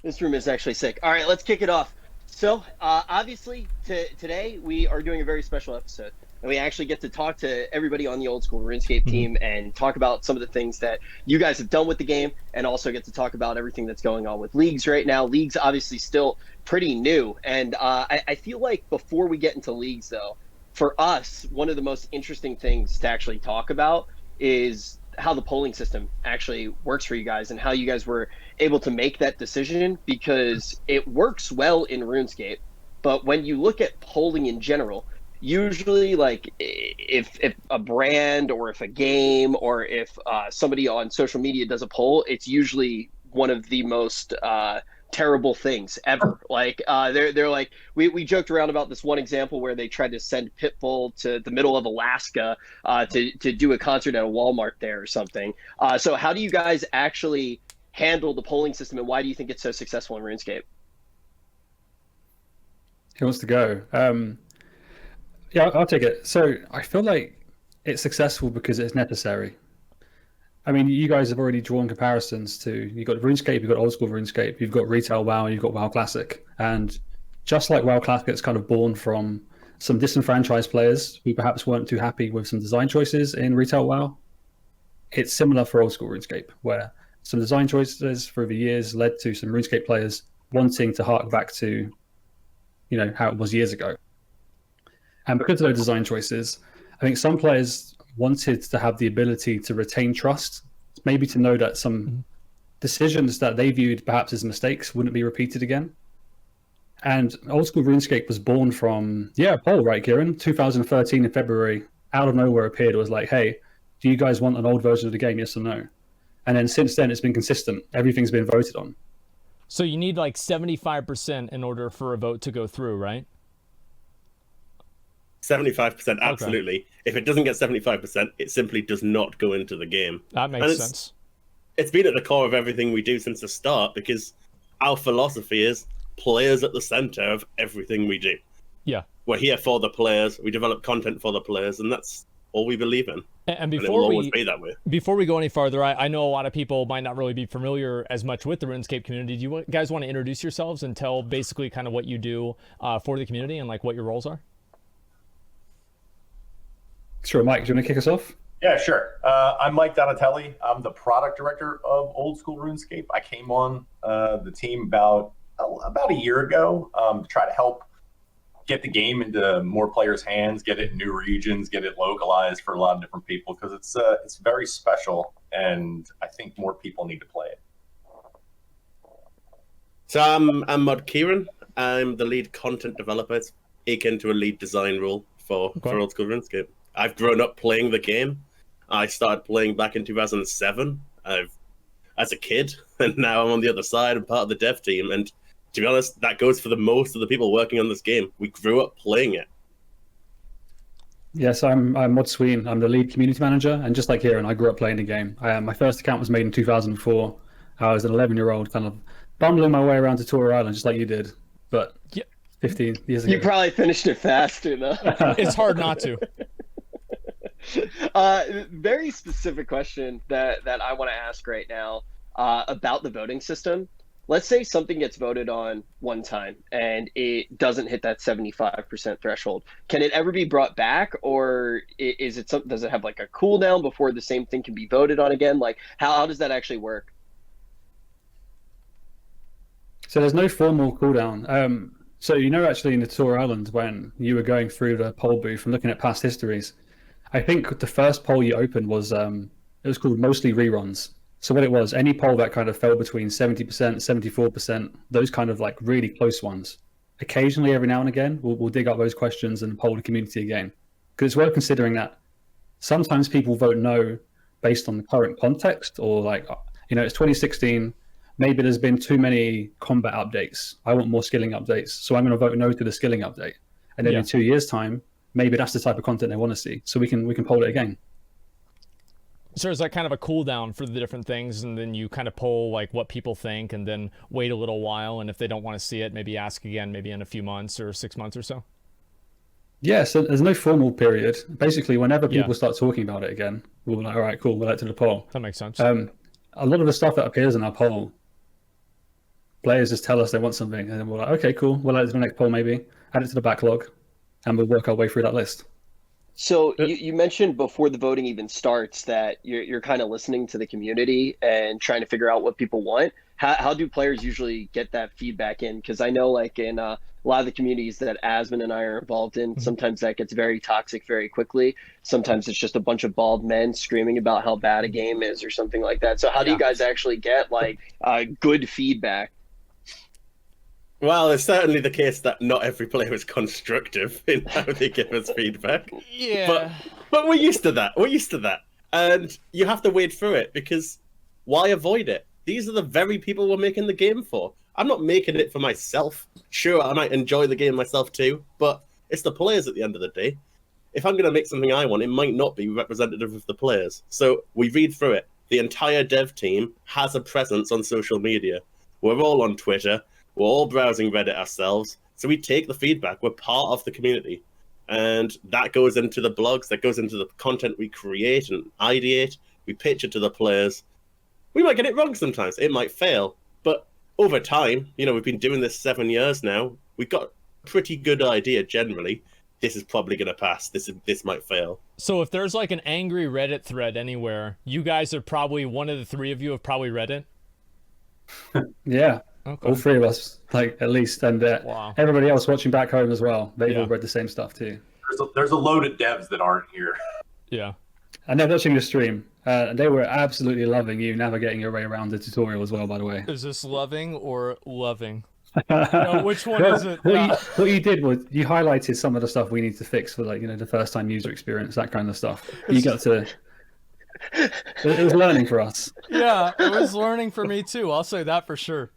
This room is actually sick. All right, let's kick it off. So, obviously, today we are doing a very special episode. And we actually get to talk to everybody on the old school RuneScape team and talk about some of the things that you guys have done with the game, and also get to talk about everything that's going on with leagues right now. Leagues obviously still pretty new. And I feel like before we get into leagues, though, for us, one of the most interesting things to actually talk about is how the polling system actually works for you guys and how you guys were able to make that decision, because it works well in RuneScape. But when you look at polling in general, usually, like, if a brand or if a game or if somebody on social media does a poll, it's usually one of the most terrible things ever. Like, they're like, we joked around about this one example where they tried to send Pitbull to the middle of Alaska to do a concert at a Walmart there or something. So how do you guys actually handle the polling system, and why do you think it's so successful in RuneScape? Who wants to go? Yeah, I'll take it. So I feel like it's successful because it's necessary. I mean, you guys have already drawn comparisons to, you've got RuneScape, you've got old school RuneScape, you've got retail WoW, and you've got WoW Classic. And just like WoW Classic, it's kind of born from some disenfranchised players who perhaps weren't too happy with some design choices in retail WoW. It's similar for old school RuneScape, where some design choices through the years led to some RuneScape players wanting to hark back to, you know, how it was years ago. And because of those design choices, I think some players wanted to have the ability to retain trust, maybe to know that some decisions that they viewed perhaps as mistakes wouldn't be repeated again. And old school RuneScape was born from, a poll, right, Kieran? 2013 in February, out of nowhere appeared. It was like, hey, do you guys want an old version of the game, yes or no? And then since then, it's been consistent. Everything's been voted on. So you need like 75% in order for a vote to go through, right? 75%, absolutely. Okay. If it doesn't get 75%, it simply does not go into the game. That makes sense. It's been at the core of everything we do since the start, because our philosophy is players at the center of everything we do. Yeah. We're here for the players, we develop content for the players, and that's all we believe in. And before it will always be that way. Before we go any farther, I know a lot of people might not really be familiar as much with the RuneScape community. Do you guys want to introduce yourselves and tell basically kind of what you do for the community and like what your roles are? Sure, Mike, do you want to kick us off? Yeah, sure. I'm Mike Donatelli. I'm the product director of Old School RuneScape. I came on the team about a year ago to try to help get the game into more players' hands, get it in new regions, get it localized for a lot of different people, because it's very special, and I think more people need to play it. So I'm Mod Kieran. I'm the lead content developer. It's akin to a lead design role for Old School RuneScape. I've grown up playing the game. I started playing back in 2007 as a kid, and now I'm on the other side and part of the dev team. And to be honest, that goes for the most of the people working on this game. We grew up playing it. Yes, I'm Mod Sween. I'm the lead community manager, and just like Kieran, I grew up playing the game. My first account was made in 2004. I was an 11-year-old, kind of bumbling my way around Tutorial Island, just like you did. But 15 years ago. You probably finished it faster, though. It's hard not to. Very specific question that I want to ask right now about the voting system. Let's say something gets voted on one time and it doesn't hit that 75% threshold. Can it ever be brought back, or is it something? Does it have like a cooldown before the same thing can be voted on again? Like, how does that actually work? So there's no formal cooldown. So actually in the Tutorial Island, when you were going through the poll booth and looking at past histories, I think the first poll you opened was it was called Mostly Reruns. So what it was, any poll that kind of fell between 70%, 74%, those kind of like really close ones. Occasionally, every now and again, we'll dig up those questions and poll the community again. Because it's worth considering that sometimes people vote no based on the current context, or like, it's 2016, maybe there's been too many combat updates. I want more skilling updates, so I'm going to vote no to the skilling update. And then in 2 years' time, maybe that's the type of content they want to see. So we can poll it again. So is that kind of a cooldown for the different things, and then you kind of poll like what people think, and then wait a little while, and if they don't want to see it, maybe ask again, maybe in a few months or 6 months or so? Yeah, so there's no formal period. Basically, whenever people start talking about it again, we'll be like, all right, cool, we'll add to the poll. That makes sense. A lot of the stuff that appears in our poll, players just tell us they want something, and then we're like, okay, cool, we'll add it to the next poll maybe, add it to the backlog, and we'll work our way through that list. So you mentioned before the voting even starts that you're kind of listening to the community and trying to figure out what people want. How do players usually get that feedback in? Because I know like in a lot of the communities that Asmon and I are involved in, sometimes that gets very toxic very quickly. Sometimes it's just a bunch of bald men screaming about how bad a game is or something like that. So how do you guys actually get like good feedback? Well, it's certainly the case that not every player is constructive in how they give us feedback. Yeah. But we're used to that. We're used to that. And you have to wade through it, because why avoid it? These are the very people we're making the game for. I'm not making it for myself. Sure, I might enjoy the game myself too, but it's the players at the end of the day. If I'm going to make something I want, it might not be representative of the players. So we read through it. The entire dev team has a presence on social media. We're all on Twitter. We're all browsing Reddit ourselves. So we take the feedback. We're part of the community. And that goes into the blogs, that goes into the content we create and ideate. We pitch it to the players. We might get it wrong sometimes. It might fail. But over time, we've been doing this 7 years now. We've got a pretty good idea generally. This is probably going to pass. This might fail. So if there's like an angry Reddit thread anywhere, you guys are probably, one of the three of you have probably read it? Yeah. Okay. All three of us, like at least, and Wow. everybody else watching back home as well. They've all read the same stuff too. There's a load of devs that aren't here. Yeah. And they're watching the stream. They were absolutely loving you navigating your way around the tutorial as well, by the way. Is this loving or loving? No, which one is it? What you did was you highlighted some of the stuff we need to fix for the first time user experience, that kind of stuff. You got to. It was learning for us. Yeah, it was learning for me too. I'll say that for sure.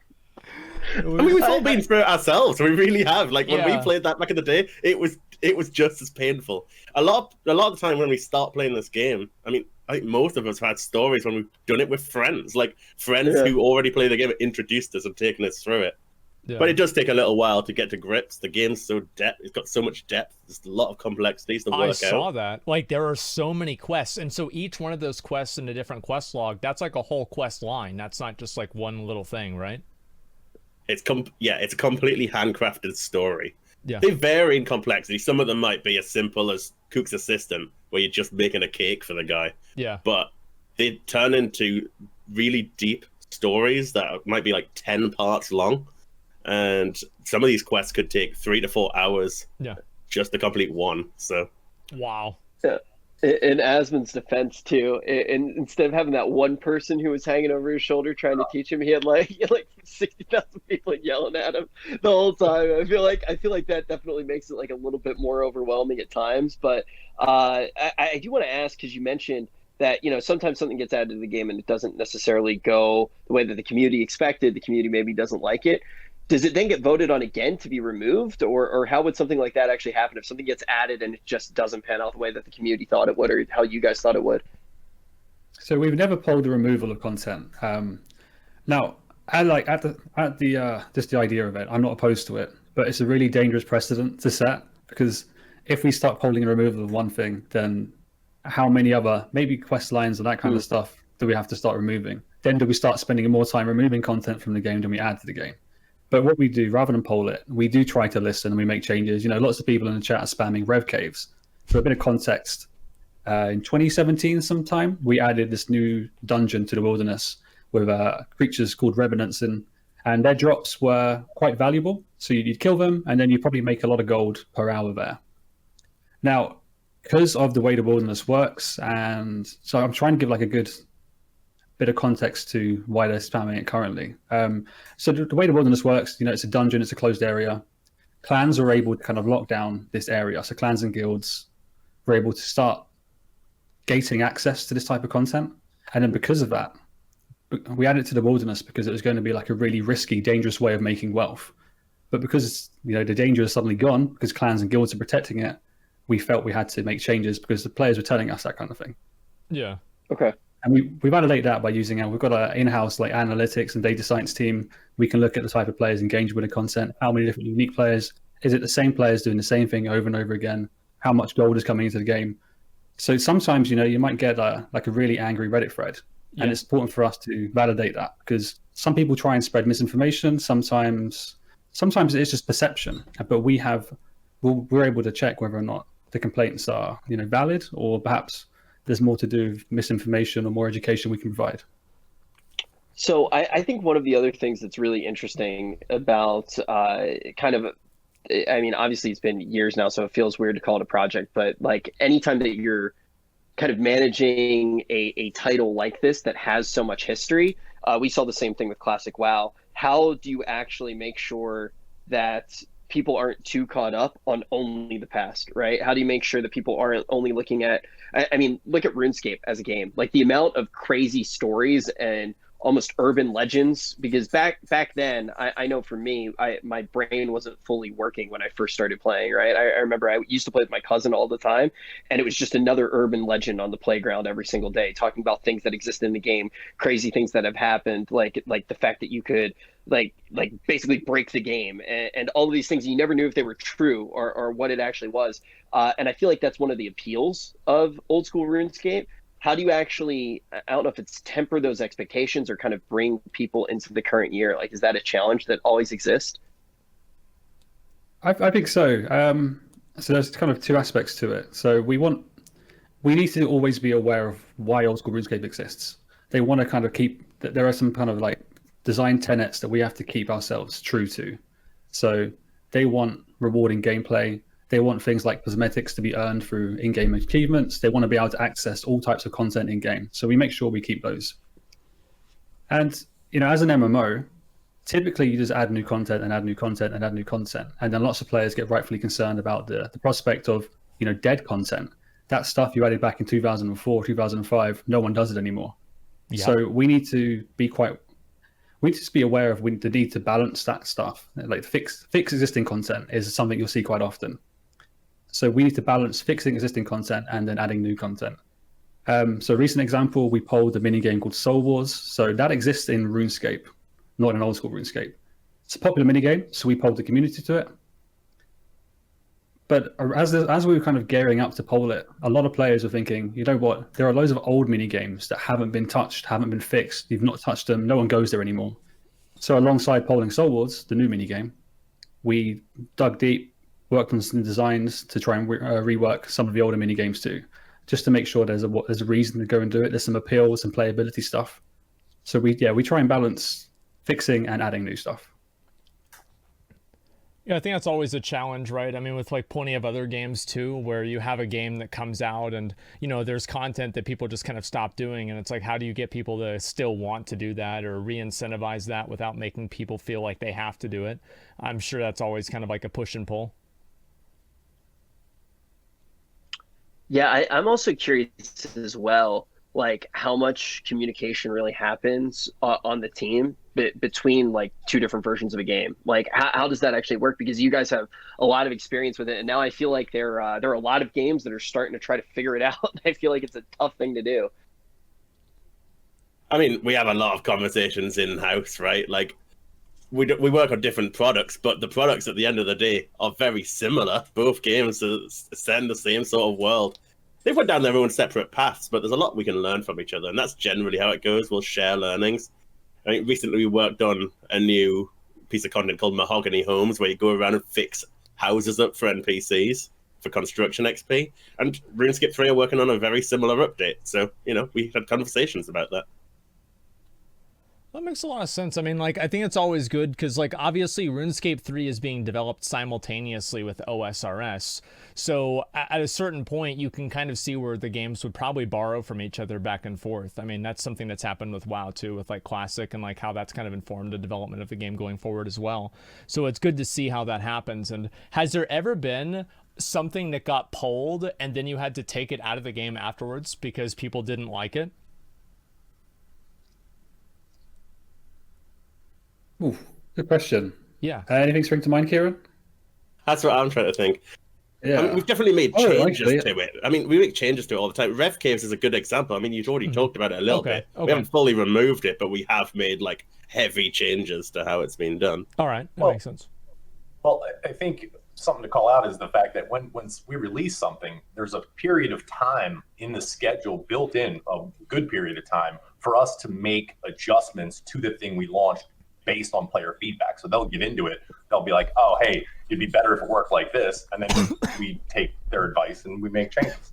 We've all been through it ourselves. We really have. Like when we played that back in the day, it was just as painful. A lot of the time when we start playing this game, I think most of us have had stories when we've done it with friends, like friends who already play the game introduced us and taken us through it. Yeah. But it does take a little while to get to grips. The game's so depth; it's got so much depth. There's a lot of complexities to work out. I saw that. Like there are so many quests, and so each one of those quests in a different quest log, that's like a whole quest line. That's not just like one little thing, right? It's a completely handcrafted story. Yeah. They vary in complexity. Some of them might be as simple as Cook's Assistant, where you're just making a cake for the guy. Yeah. But they turn into really deep stories that might be like 10 parts long. And some of these quests could take 3 to 4 hours just to complete one. So wow. Yeah. In Asmon's defense too, instead of having that one person who was hanging over his shoulder trying to teach him, he had like 60,000 people yelling at him the whole time. I feel like that definitely makes it like a little bit more overwhelming at times. But I do want to ask, because you mentioned that sometimes something gets added to the game and it doesn't necessarily go the way that the community expected. The community maybe doesn't like it. Does it then get voted on again to be removed, or how would something like that actually happen if something gets added and it just doesn't pan out the way that the community thought it would, or how you guys thought it would? So we've never polled the removal of content. Now, I like at the just the idea of it, I'm not opposed to it, but it's a really dangerous precedent to set, because if we start polling the removal of one thing, then how many other maybe quest lines and that kind of stuff do we have to start removing? Then do we start spending more time removing content from the game than we add to the game? But what we do, rather than poll it, we do try to listen and we make changes. Lots of people in the chat are spamming rev caves. For a bit of context, in 2017 sometime, we added this new dungeon to the wilderness with creatures called revenants in, and their drops were quite valuable. So you'd kill them, and then you'd probably make a lot of gold per hour there. Now, because of the way the wilderness works, and so I'm trying to give like a good bit of context to why they're spamming it currently. So the way the wilderness works, it's a dungeon, it's a closed area. Clans are able to kind of lock down this area. So clans and guilds were able to start gating access to this type of content. And then because of that, we added it to the wilderness because it was going to be like a really risky, dangerous way of making wealth. But because the danger is suddenly gone, because clans and guilds are protecting it, we felt we had to make changes because the players were telling us that kind of thing. Yeah. Okay. And we validate that by using we've got an in-house like analytics and data science team. We can look at the type of players engaged with the content, how many different unique players. Is it the same players doing the same thing over and over again? How much gold is coming into the game? So sometimes, you might get like a really angry Reddit thread. And it's important for us to validate that, because some people try and spread misinformation. Sometimes it's just perception, but we're able to check whether or not the complaints are, valid, or perhaps there's more to do with misinformation or more education we can provide. So I think one of the other things that's really interesting about obviously it's been years now, so it feels weird to call it a project, but like anytime that you're kind of managing a title like this that has so much history, we saw the same thing with Classic WoW. How do you actually make sure that people aren't too caught up on only the past, right? How do you make sure that people aren't only looking at, look at RuneScape as a game, like the amount of crazy stories and almost urban legends, because back then, I know for me, my brain wasn't fully working when I first started playing, right? I remember I used to play with my cousin all the time, and it was just another urban legend on the playground every single day, talking about things that exist in the game, crazy things that have happened, like the fact that you could like basically break the game, and all of these things. You never knew if they were true or what it actually was. And I feel like that's one of the appeals of old school RuneScape. How do you actually, I don't know if it's temper those expectations or kind of bring people into the current year? Like, is that a challenge that always exists? I think so. So there's kind of two aspects to it. So we need to always be aware of why old school RuneScape exists. They want to kind of there are some kind of like design tenets that we have to keep ourselves true to. So they want rewarding gameplay. They want things like cosmetics to be earned through in-game achievements. They want to be able to access all types of content in-game. So we make sure we keep those. And, as an MMO, typically you just add new content and add new content and add new content. And then lots of players get rightfully concerned about the prospect of, dead content. That stuff you added back in 2004, 2005, no one does it anymore. Yeah. So we need to just be aware of the need to balance that stuff. Like fix existing content is something you'll see quite often. So we need to balance fixing existing content and then adding new content. So recent example, we polled a mini game called Soul Wars. So that exists in RuneScape, not in old school RuneScape. It's a popular mini game, so we polled the community to it. But as we were kind of gearing up to poll it, a lot of players were thinking, you know what, there are loads of old mini games that haven't been touched, haven't been fixed. You've not touched them. No one goes there anymore. So alongside polling Soul Wars, the new mini game, we dug deep, worked on some designs to try and rework some of the older mini games too, just to make sure there's a reason to go and do it. There's some appeal, some playability stuff. So we try and balance fixing and adding new stuff. Yeah, I think that's always a challenge, right? I mean, with like plenty of other games too, where you have a game that comes out and, there's content that people just kind of stop doing. And it's like, how do you get people to still want to do that or re-incentivize that without making people feel like they have to do it? I'm sure that's always kind of like a push and pull. Yeah, I'm also curious as well, like how much communication really happens on the team between like two different versions of a game. Like how does that actually work? Because you guys have a lot of experience with it, and now I feel like there are a lot of games that are starting to try to figure it out. I feel like it's a tough thing to do. I mean, we have a lot of conversations in-house, right? Like we work on different products, but the products at the end of the day are very similar. Both games send the same sort of world. They've went down their own separate paths, but there's a lot we can learn from each other, and that's generally how it goes. We'll share learnings. I think recently we worked on a new piece of content called Mahogany Homes, where you go around and fix houses up for NPCs for construction XP. And RuneScape 3 are working on a very similar update. So, we had conversations about that. That makes a lot of sense. I mean, like, I think it's always good because, like, obviously RuneScape 3 is being developed simultaneously with OSRS. So at a certain point, you can kind of see where the games would probably borrow from each other back and forth. I mean, that's something that's happened with WoW too, with like Classic, and like how that's kind of informed the development of the game going forward as well. So it's good to see how that happens. And has there ever been something that got pulled and then you had to take it out of the game afterwards because people didn't like it? Ooh, good question. Yeah. Anything spring to mind, Kieran? That's what I'm trying to think. Yeah. I mean, we've definitely made changes to it. I mean, we make changes to it all the time. Rev Caves is a good example. I mean, you've already talked about it a little bit. We haven't fully removed it, but we have made like heavy changes to how it's been done. All right, that makes sense. Well, I think something to call out is the fact that when we release something, there's a period of time in the schedule built in, a good period of time, for us to make adjustments to the thing we launched based on player feedback. So they'll get into it. They'll be like, oh, hey, it'd be better if it worked like this. And then we take their advice and we make changes.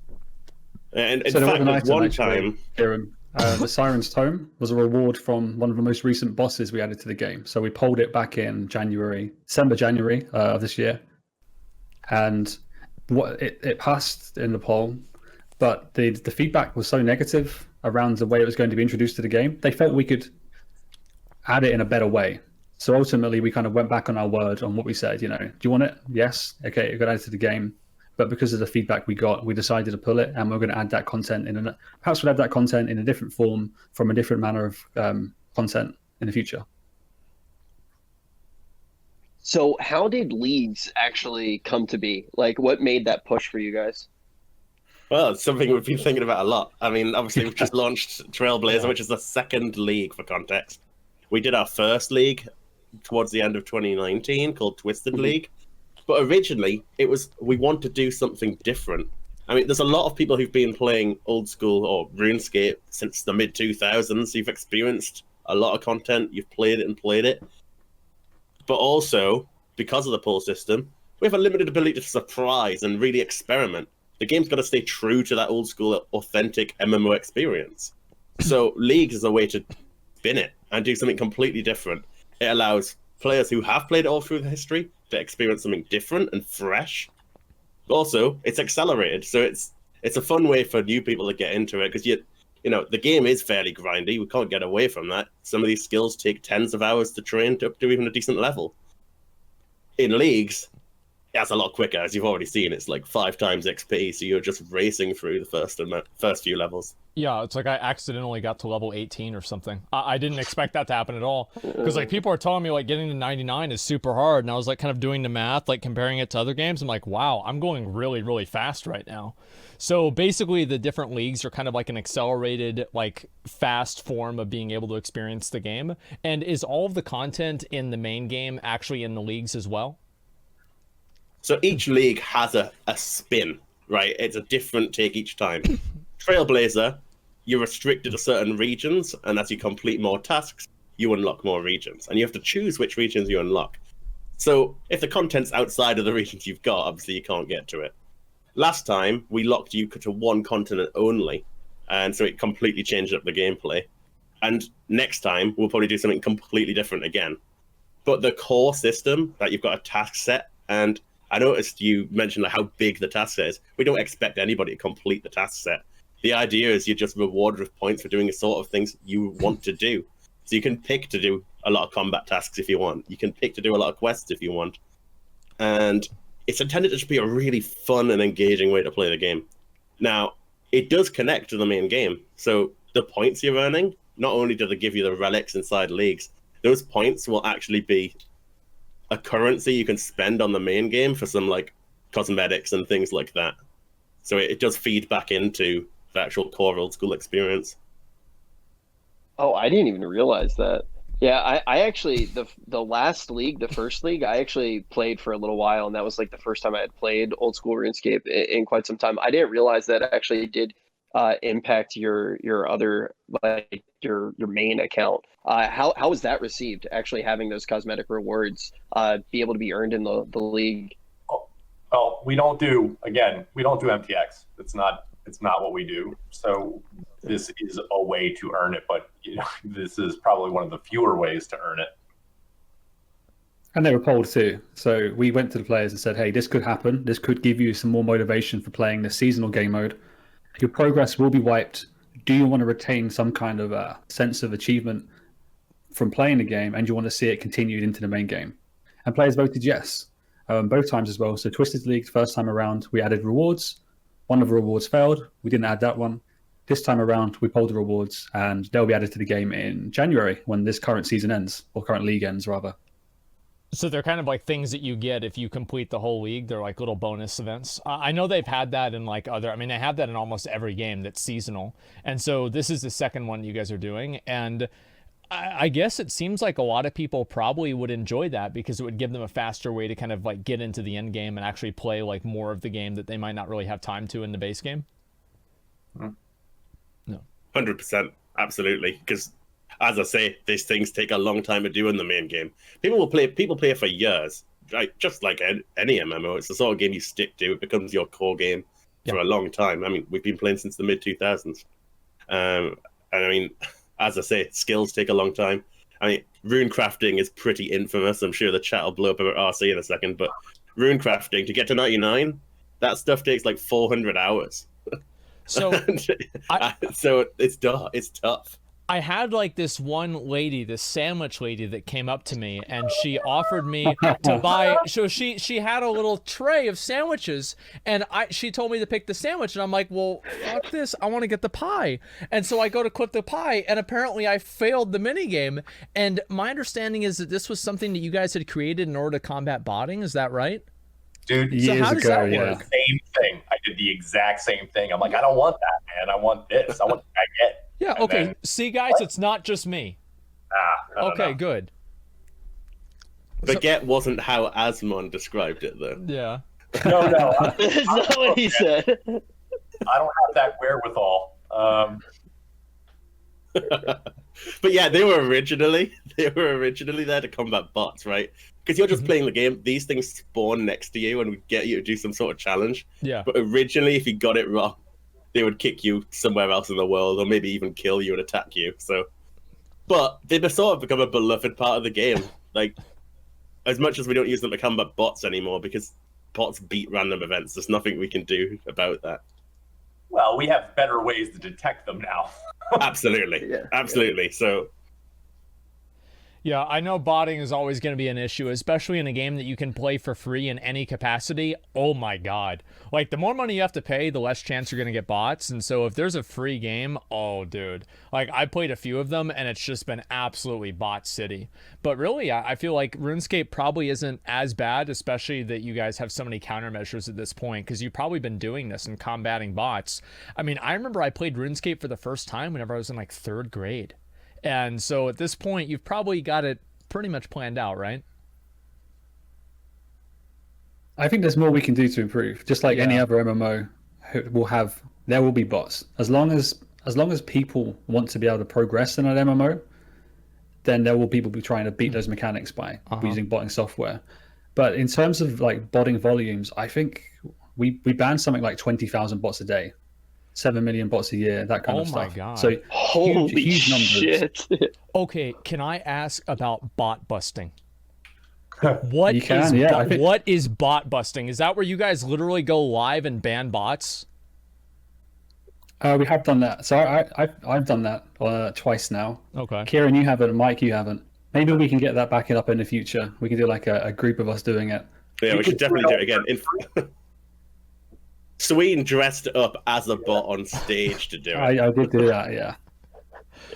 And in So there was fact, an there's item, one actually, time... Kieran, the Siren's Tome was a reward from one of the most recent bosses we added to the game. So we polled it back in December, January of this year. And it passed in the poll, but the feedback was so negative around the way it was going to be introduced to the game. They felt we could add it in a better way. So ultimately, we kind of went back on our word on what we said. You know, do you want it? Yes. Okay, it got added to the game. But because of the feedback we got, we decided to pull it, and we're going to add that content perhaps we'll add that content in a different form from a different manner of content in the future. So how did leagues actually come to be? Like, what made that push for you guys? Well, it's something we've been thinking about a lot. I mean, obviously, we've just launched Trailblazer, which is the second league for context. We did our first league towards the end of 2019 called Twisted League. But originally, it was we want to do something different. I mean, there's a lot of people who've been playing old school or RuneScape since the mid-2000s. You've experienced a lot of content. You've played it and played it. But also, because of the pull system, we have a limited ability to surprise and really experiment. The game's got to stay true to that old school, authentic MMO experience. So Leagues is a way to spin it and do something completely different. It allows players who have played it all through the history to experience something different and fresh. Also, it's accelerated, so it's a fun way for new people to get into it, because you know, the game is fairly grindy. We can't get away from that. Some of these skills take tens of hours to train to up to even a decent level. In Leagues, that's a lot quicker, as you've already seen. It's like 5 times XP, so you're just racing through the first few levels. Yeah, it's like I accidentally got to level 18 or something. I didn't expect that to happen at all. Because like people are telling me like getting to 99 is super hard, and I was like kind of doing the math, like comparing it to other games. I'm like, wow, I'm going really, really fast right now. So basically the different leagues are kind of like an accelerated, like fast form of being able to experience the game. And is all of the content in the main game actually in the leagues as well? So each league has a spin, right? It's a different take each time. Trailblazer, you're restricted to certain regions, and as you complete more tasks, you unlock more regions. And you have to choose which regions you unlock. So if the content's outside of the regions you've got, obviously you can't get to it. Last time, we locked you to one continent only, and so it completely changed up the gameplay. And next time, we'll probably do something completely different again. But the core system, that you've got a task set, and I noticed you mentioned like how big the task set is. We don't expect anybody to complete the task set. The idea is you're just rewarded with points for doing the sort of things you want to do. So you can pick to do a lot of combat tasks if you want. You can pick to do a lot of quests if you want. And it's intended to just be a really fun and engaging way to play the game. Now, it does connect to the main game. So the points you're earning, not only do they give you the relics inside leagues, those points will actually be a currency you can spend on the main game for some like cosmetics and things like that. So it does feed back into the actual core old school experience. Oh, I didn't even realize that. Yeah, I actually, the last league, the first league, I actually played for a little while, and that was like the first time I had played old school RuneScape in quite some time. I didn't realize that actually did impact your other, like your main account. How was that received, actually having those cosmetic rewards be able to be earned in the league? Well, we don't do MTX. It's not what we do. So this is a way to earn it, but you know, this is probably one of the fewer ways to earn it. And they were polled too. So we went to the players and said, hey, this could happen. This could give you some more motivation for playing the seasonal game mode. Your progress will be wiped. Do you want to retain some kind of a sense of achievement from playing the game, and you want to see it continued into the main game? And players voted yes, both times as well. So Twisted League, first time around, we added rewards. One of the rewards failed. We didn't add that one. This time around, we polled the rewards, and they'll be added to the game in January when this current season ends, or current league ends, rather. So they're kind of like things that you get if you complete the whole league. They're like little bonus events. I know they've had that in like other, I mean, they have that in almost every game that's seasonal. And so this is the second one you guys are doing. And I guess it seems like a lot of people probably would enjoy that because it would give them a faster way to kind of like get into the end game and actually play like more of the game that they might not really have time to in the base game. No. 100%. absolutely. Because as I say, these things take a long time to do in the main game. People play it for years, right? Just like any MMO, it's the sort of game you stick to. It becomes your core game for a long time. I mean, we've been playing since the mid 2000s, and I mean, as I say, skills take a long time. I mean, rune crafting is pretty infamous. I'm sure the chat will blow up about RC in a second, but rune crafting to get to 99, that stuff takes like 400 hours. So, so it's tough. I had like this one lady, this sandwich lady that came up to me and she offered me to buy, so she had a little tray of sandwiches and she told me to pick the sandwich and I'm like, well, fuck this, I want to get the pie. And so I go to click the pie and apparently I failed the minigame. And my understanding is that this was something that you guys had created in order to combat botting, is that right? Dude, so how does that work? Same thing. I did the exact same thing. I'm like, I don't want that, man. I want this. I want the baguette. Yeah, And okay. then, see, guys, it's not just me. no, okay, no. Good. Baguette wasn't how Asmon described it, though. Yeah. No. That's not what he said. I don't have that wherewithal. But yeah, they were originally there to combat bots, right? Because you're just playing the game. These things spawn next to you and would get you to do some sort of challenge. Yeah. But originally, if you got it wrong, they would kick you somewhere else in the world, or maybe even kill you and attack you. So, but they've sort of become a beloved part of the game. Like, as much as we don't use them to combat bots anymore, because bots beat random events, there's nothing we can do about that. Well, we have better ways to detect them now. Absolutely, absolutely. So. Yeah, I know botting is always going to be an issue, especially in a game that you can play for free in any capacity. Oh my god. Like, the more money you have to pay, the less chance you're going to get bots. And so if there's a free game, oh, dude. Like, I played a few of them, and it's just been absolutely bot city. But really, I feel like RuneScape probably isn't as bad, especially that you guys have so many countermeasures at this point, because you've probably been doing this and combating bots. I mean, I remember I played RuneScape for the first time whenever I was in, like, 3rd grade. And so at this point, you've probably got it pretty much planned out, right? I think there's more we can do to improve. Just like any other MMO there will be bots. As long as people want to be able to progress in an MMO, then there will people be trying to beat those mechanics by using botting software. But in terms of like botting volumes, I think we ban something like 20,000 bots a day. 7 million bots a year, that kind of stuff. Oh my god. So Holy huge numbers. shit. Okay, can I ask about bot busting? What is bot busting? Is that where you guys literally go live and ban bots? We have done that. So I've done that twice now. Okay. Kieran, you haven't. Mike, you haven't. Maybe we can get that back up in the future. We can do like a group of us doing it. Yeah, we should definitely do it again. Sweden dressed up as a bot on stage to do it. I did do that, yeah.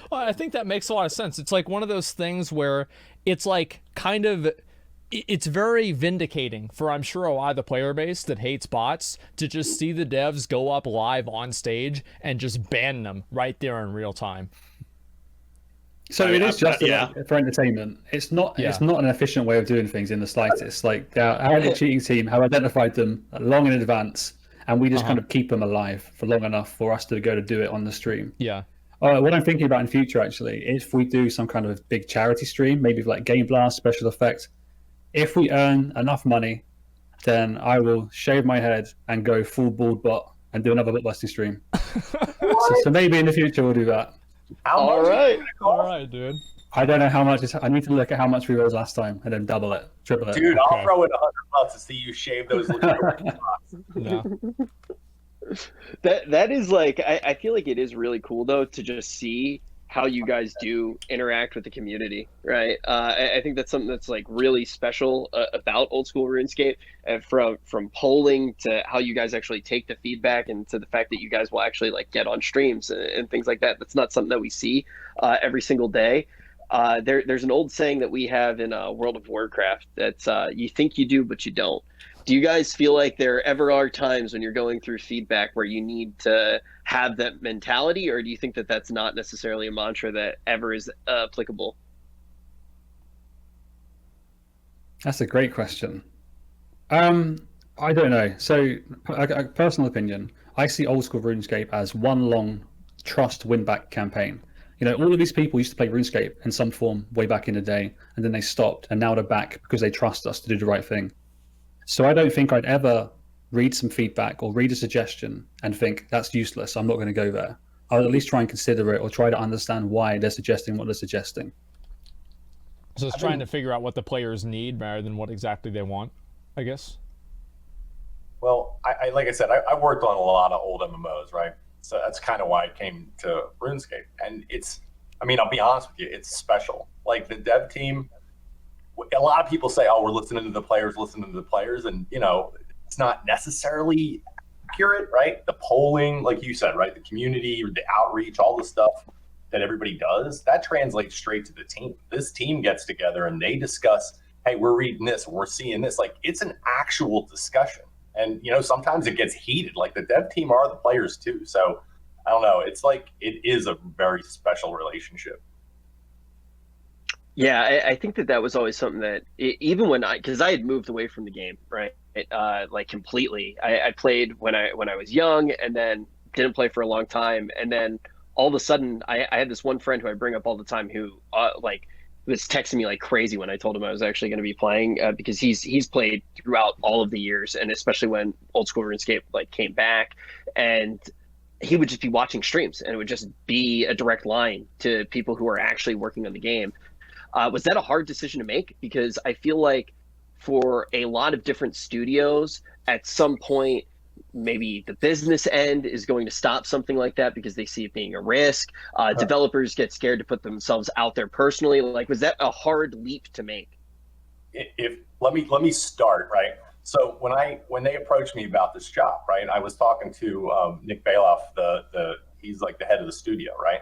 Well, I think that makes a lot of sense. It's like one of those things where it's like kind of, it's very vindicating for, I'm sure, a lot of the player base that hates bots to just see the devs go up live on stage and just ban them right there in real time. So it is just for entertainment. It's not an efficient way of doing things in the slightest. Like our cheating team have identified them long in advance, and we just kind of keep them alive for long enough for us to go to do it on the stream. Yeah. What I'm thinking about in future, actually, if we do some kind of big charity stream, maybe like Game Blast, special effect, if we earn enough money, then I will shave my head and go full bald bot and do another bot busting stream. so maybe in the future we'll do that. All right, dude. I don't know how much. I need to look at how much we rose last time and then double it, triple it. Dude, I'll throw in $100 to see you shave those little spots. Yeah. That is like, I feel like it is really cool though to just see how you guys do interact with the community, right? I think that's something that's like really special about old school RuneScape, and from polling to how you guys actually take the feedback, and to the fact that you guys will actually like get on streams and things like that. That's not something that we see every single day. There's an old saying that we have in World of Warcraft that's you think you do, but you don't. Do you guys feel like there ever are times when you're going through feedback where you need to have that mentality, or do you think that that's not necessarily a mantra that ever is applicable? That's a great question. I don't know. So, a personal opinion, I see old school RuneScape as one long trust win-back campaign. You know, all of these people used to play RuneScape in some form way back in the day, and then they stopped, and now they're back because they trust us to do the right thing. So I don't think I'd ever read some feedback or read a suggestion and think that's useless, I'm not going to go there. I'll at least try and consider it or try to understand why they're suggesting what they're suggesting. So it's trying to figure out what the players need rather than what exactly they want, I guess. Well, I like I said, I worked on a lot of old MMOs, right? So that's kind of why I came to RuneScape. And I'll be honest with you, it's special. Like the dev team, a lot of people say, oh, we're listening to the players. And, it's not necessarily accurate, right? The polling, like you said, right? The community, the outreach, all the stuff that everybody does, that translates straight to the team. This team gets together and they discuss, hey, we're reading this, we're seeing this. Like, it's an actual discussion. And, sometimes it gets heated. Like, the dev team are the players too. So, I don't know. It's like, it is a very special relationship. Yeah, I think that was always something that even when because I had moved away from the game, right? Like completely. I played when I was young and then didn't play for a long time. And then all of a sudden I had this one friend who I bring up all the time who was texting me like crazy when I told him I was actually going to be playing because he's played throughout all of the years, and especially when old school RuneScape like came back, and he would just be watching streams and it would just be a direct line to people who are actually working on the game. Was that a hard decision to make? Because I feel like for a lot of different studios, at some point, maybe the business end is going to stop something like that because they see it being a risk. Developers get scared to put themselves out there personally. Like, was that a hard leap to make? Let me start, right? So when they approached me about this job, right, I was talking to Nick Bailoff, he's like the head of the studio, right?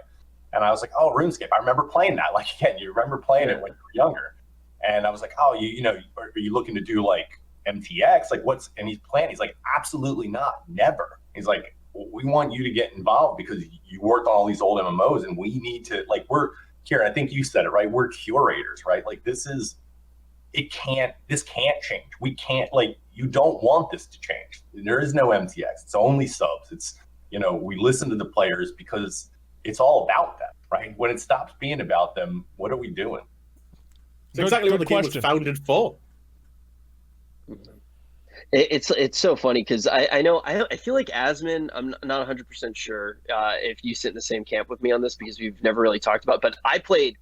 And I was like, oh, RuneScape, I remember playing that. Like, again, you remember playing it when you were younger. And I was like, oh, are you looking to do like MTX? Like, and he's playing. He's like, absolutely not, never. He's like, we want you to get involved because you worked on all these old MMOs, and we need to, like, Kieran, I think you said it, right? We're curators, right? Like, this can't change. We can't, like, you don't want this to change. There is no MTX. It's only subs. It's, we listen to the players because it's all about them, right? When it stops being about them, what are we doing? It's exactly what the game was founded for. It's so funny because I feel like Asmon, I'm not 100% sure if you sit in the same camp with me on this because we've never really talked about, but I played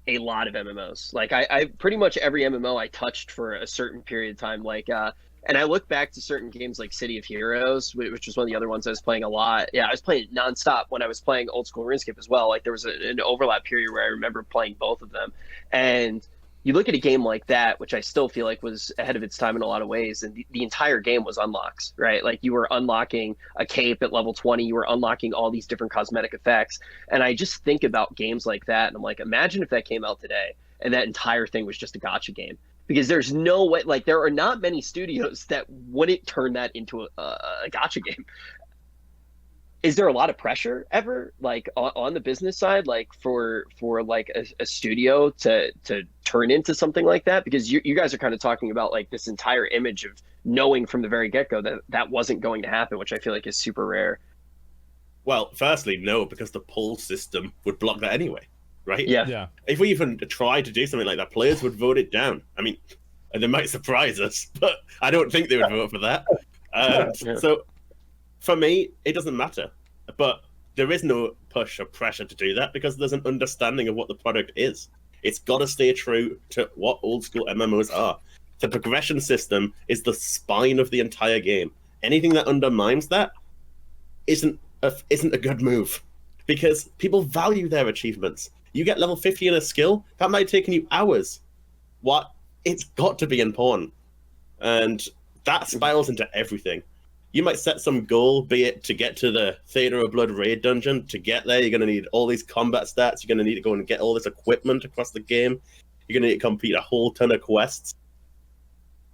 a lot of MMOs. Like I pretty much every MMO I touched for a certain period of time. Like and I look back to certain games like City of Heroes, which was one of the other ones I was playing a lot. Yeah, I was playing nonstop when I was playing old school RuneScape as well. Like there was an overlap period where I remember playing both of them. And you look at a game like that, which I still feel like was ahead of its time in a lot of ways, and the entire game was unlocks, right? Like you were unlocking a cape at level 20, you were unlocking all these different cosmetic effects. And I just think about games like that, and I'm like, imagine if that came out today and that entire thing was just a gacha game. Because there's no way, like there are not many studios that wouldn't turn that into a gacha game. Is there a lot of pressure ever, like on the business side, like for like a studio to turn into something like that? Because you guys are kind of talking about like this entire image of knowing from the very get-go that wasn't going to happen, which I feel like is super rare. Well, firstly, no, because the poll system would block that anyway, right? Yeah. If we even tried to do something like that, players would vote it down. I mean, and they might surprise us, but I don't think they would vote for that. So for me, it doesn't matter. But there is no push or pressure to do that because there's an understanding of what the product is. It's got to stay true to what old school MMOs are. The progression system is the spine of the entire game. Anything that undermines that isn't a good move because people value their achievements. You get level 50 in a skill, that might have taken you hours. What? It's got to be important. And that spirals into everything. You might set some goal, be it to get to the Theater of Blood raid dungeon. To get there, you're going to need all these combat stats. You're going to need to go and get all this equipment across the game. You're going to need to complete a whole ton of quests.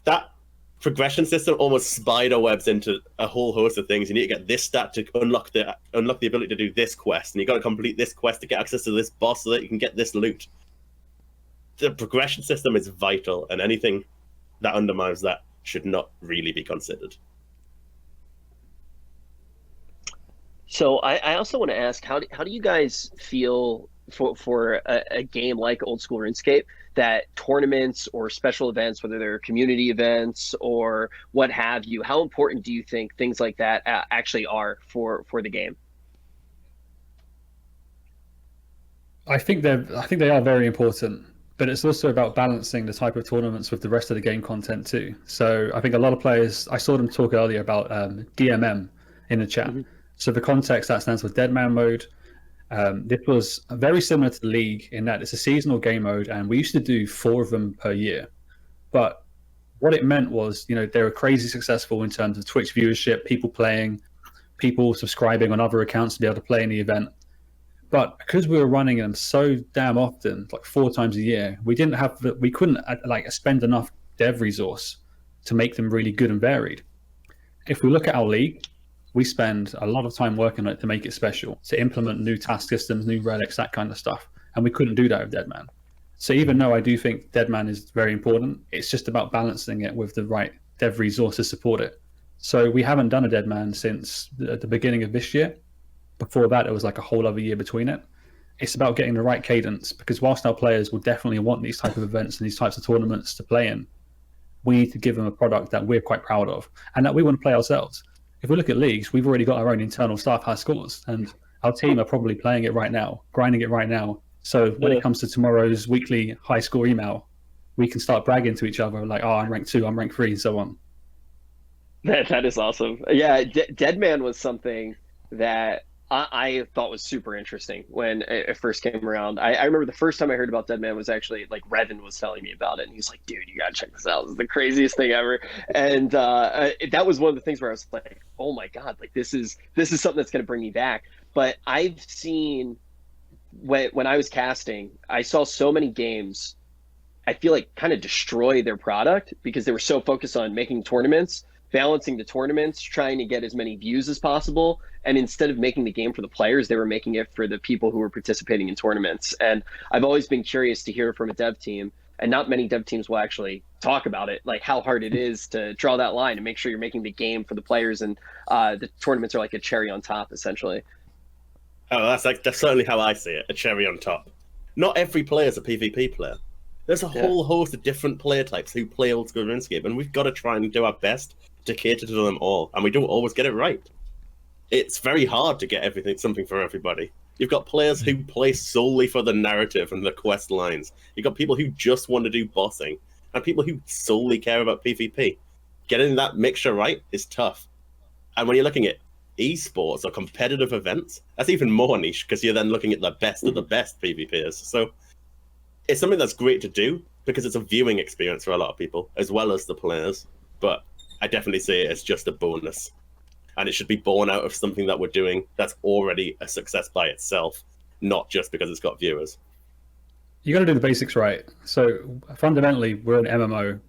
That progression system almost spider webs into a whole host of things. You need to get this stat to unlock the ability to do this quest, and you got to complete this quest to get access to this boss so that you can get this loot. The progression system is vital, and anything that undermines that should not really be considered. So I also want to ask, how do you guys feel for a game like Old School RuneScape, that tournaments or special events, whether they're community events or what have you, how important do you think things like that actually are for the game? I think they are very important, but it's also about balancing the type of tournaments with the rest of the game content too. So I think a lot of players, I saw them talk earlier about DMM in the chat. So the context, that stands for Dead Man Mode. This was very similar to the League in that it's a seasonal game mode, and we used to do 4 of them per year. But what it meant was, they were crazy successful in terms of Twitch viewership, people playing, people subscribing on other accounts to be able to play in the event. But because we were running them so damn often, like 4 times a year, we couldn't spend enough dev resource to make them really good and varied. If we look at our League, we spend a lot of time working on it to make it special, to implement new task systems, new relics, that kind of stuff. And we couldn't do that with Deadman. So even though I do think Deadman is very important, it's just about balancing it with the right dev resource to support it. So we haven't done a Deadman since the beginning of this year. Before that, it was like a whole other year between it. It's about getting the right cadence, because whilst our players will definitely want these type of events and these types of tournaments to play in, we need to give them a product that we're quite proud of and that we want to play ourselves. If we look at leagues, we've already got our own internal staff high scores, and our team are probably playing it right now, grinding it right now. So when it comes to tomorrow's weekly high score email, we can start bragging to each other like, oh, I'm rank 2, I'm rank 3, and so on. That is awesome. Yeah, Deadman was something that I thought was super interesting when it first came around. I remember the first time I heard about Deadman was actually like Revan was telling me about it, and he's like, dude, you gotta check this out. This is the craziest thing ever. And that was one of the things where I was like, oh my God, like this is something that's gonna bring me back. But I've seen when I was casting, I saw so many games, I feel like kind of destroy their product because they were so focused on making tournaments, balancing the tournaments, trying to get as many views as possible. And instead of making the game for the players, they were making it for the people who were participating in tournaments. And I've always been curious to hear from a dev team, and not many dev teams will actually talk about it, like how hard it is to draw that line and make sure you're making the game for the players, and the tournaments are like a cherry on top, essentially. Oh, that's certainly how I see it, a cherry on top. Not every player is a PvP player. There's a whole host of different player types who play old school RuneScape, and we've got to try and do our best to cater to them all, and we don't always get it right. It's very hard to get something for everybody. You've got players who play solely for the narrative and the quest lines. You've got people who just want to do bossing, and people who solely care about PvP. Getting that mixture right is tough. And when you're looking at esports or competitive events, that's even more niche, because you're then looking at the best of the best PvPers. So it's something that's great to do because it's a viewing experience for a lot of people, as well as the players. But I definitely see it as just a bonus. And it should be born out of something that we're doing that's already a success by itself, not just because it's got viewers. You got to do the basics right. So fundamentally, we're an MMO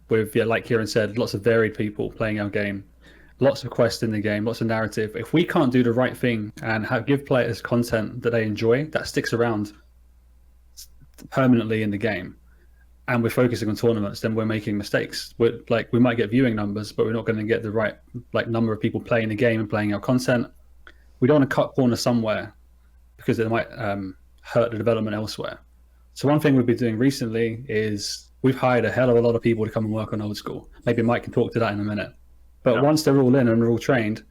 with, like Kieran said, lots of varied people playing our game, lots of quests in the game, lots of narrative. If we can't do the right thing and give players content that they enjoy, that sticks around permanently in the game, and we're focusing on tournaments, then we're making mistakes. We might get viewing numbers, but we're not going to get the right number of people playing the game and playing our content. We don't want to cut corners somewhere because it might hurt the development elsewhere. So one thing we've been doing recently is we've hired a hell of a lot of people to come and work on Old School. Maybe Mike can talk to that in a minute. But once they're all in and they're all trained,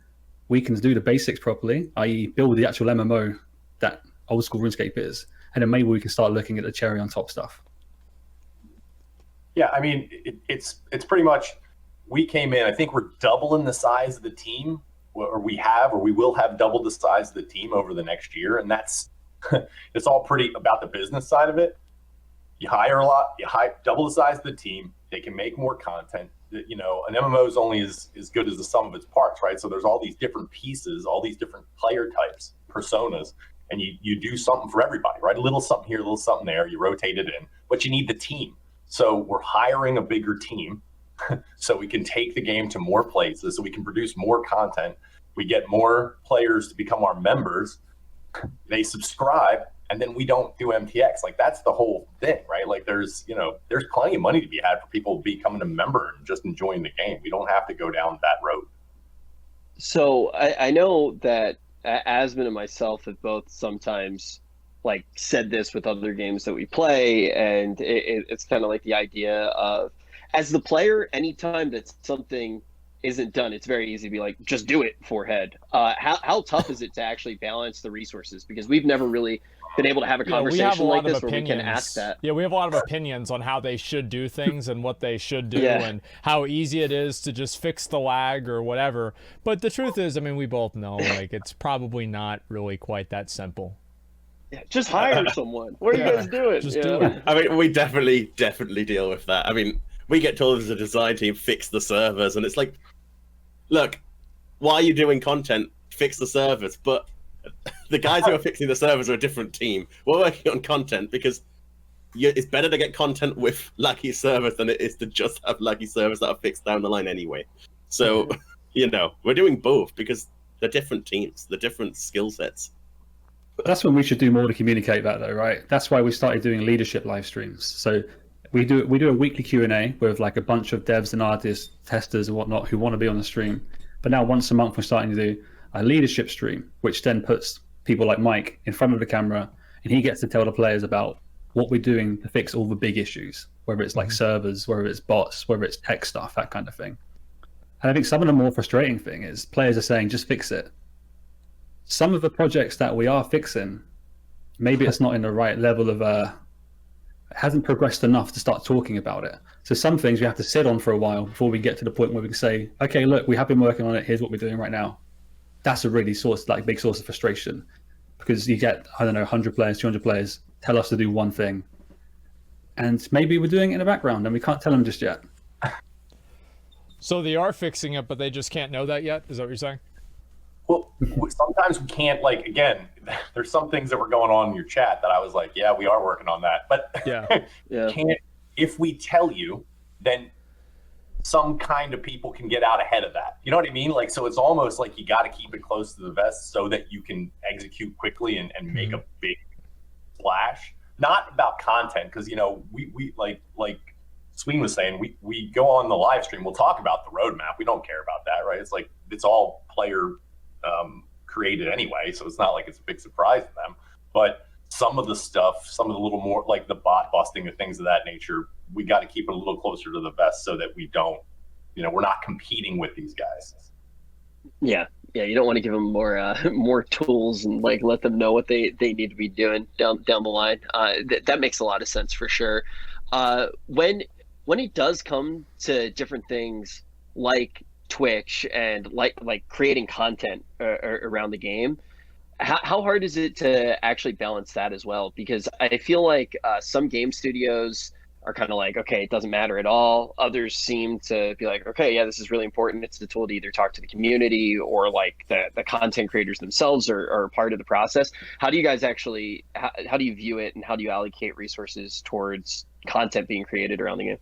we can do the basics properly, i.e. build the actual MMO that Old School RuneScape is. And then maybe we can start looking at the cherry on top stuff. Yeah, I mean, it's pretty much, we came in, I think we're doubling the size of the team, or we will have doubled the size of the team over the next year. And that's, it's all pretty about the business side of it. You hire a lot, double the size of the team, they can make more content. An MMO is only as good as the sum of its parts, right? So there's all these different pieces, all these different player types, personas, and you do something for everybody, right? A little something here, a little something there, you rotate it in, but you need the team. So we're hiring a bigger team so we can take the game to more places, so we can produce more content. We get more players to become our members. They subscribe, and then we don't do MTX. Like, that's the whole thing, right? Like, there's plenty of money to be had for people becoming a member and just enjoying the game. We don't have to go down that road. So I know that Asmon and myself have both sometimes like said this with other games that we play, and it's kind of like the idea of, as the player, anytime that something isn't done, it's very easy to be like, just do it, forehead. How tough is it to actually balance the resources? Because we've never really been able to have a conversation like this where we can ask that. Yeah, we have a lot of opinions on how they should do things and what they should do Yeah. and how easy it is to just fix the lag or whatever. But the truth is, I mean, we both know, like, it's probably not really quite that simple. Yeah, just hire someone. What are you guys doing? Just do it. I mean, we definitely deal with that. I mean, we get told as a design team, fix the servers, and it's like, look, why are you doing content? Fix the servers. But the guys who are fixing the servers are a different team. We're working on content because it's better to get content with laggy servers than it is to just have laggy servers that are fixed down the line anyway. So, you know, we're doing both because they're different teams, they're different skill sets. That's when we should do more to communicate that, though, right? That's why we started doing leadership live streams. So we do a weekly Q&A with like a bunch of devs and artists, testers and whatnot who want to be on the stream. But now once a month we're starting to do a leadership stream, which then puts people like Mike in front of the camera, and he gets to tell the players about what we're doing to fix all the big issues, whether it's like servers, whether it's bots, whether it's tech stuff, that kind of thing. And I think some of the more frustrating thing is players are saying, just fix it. Some of the projects that we are fixing, maybe it's not in the right level of, it hasn't progressed enough to start talking about it. So some things we have to sit on for a while before we get to the point where we can say, okay, look, we have been working on it. Here's what we're doing right now. That's a really big source of frustration, because you get, I don't know, 100 players, 200 players, tell us to do one thing. And maybe we're doing it in the background and we can't tell them just yet. So they are fixing it, but they just can't know that yet? Is that what you're saying? Well, sometimes we can't, like, again, there's some things that were going on in your chat that I was like, yeah, we are working on that. But Yeah. if we tell you, then some kind of people can get out ahead of that. You know what I mean? Like, so it's almost like you got to keep it close to the vest so that you can execute quickly and make a big splash. Not about content, because, you know, we like Sween was saying, we go on the live stream, we'll talk about the roadmap. We don't care about that, right? It's like, it's all player created anyway, so it's not like it's a big surprise to them. But some of the stuff, some of the little more, like the bot busting and things of that nature, we got to keep it a little closer to the vest so that we don't, you know, we're not competing with these guys. Yeah, you don't want to give them more tools and like let them know what they need to be doing down the line. That makes a lot of sense for sure. When it does come to different things like Twitch and like creating content around the game, how hard is it to actually balance that as well? Because I feel like some game studios are kind of like, okay, it doesn't matter at all. Others seem to be like, okay, yeah, this is really important. It's the tool to either talk to the community or like the content creators themselves are part of the process. How do you guys actually, how do you view it, and how do you allocate resources towards content being created around the game?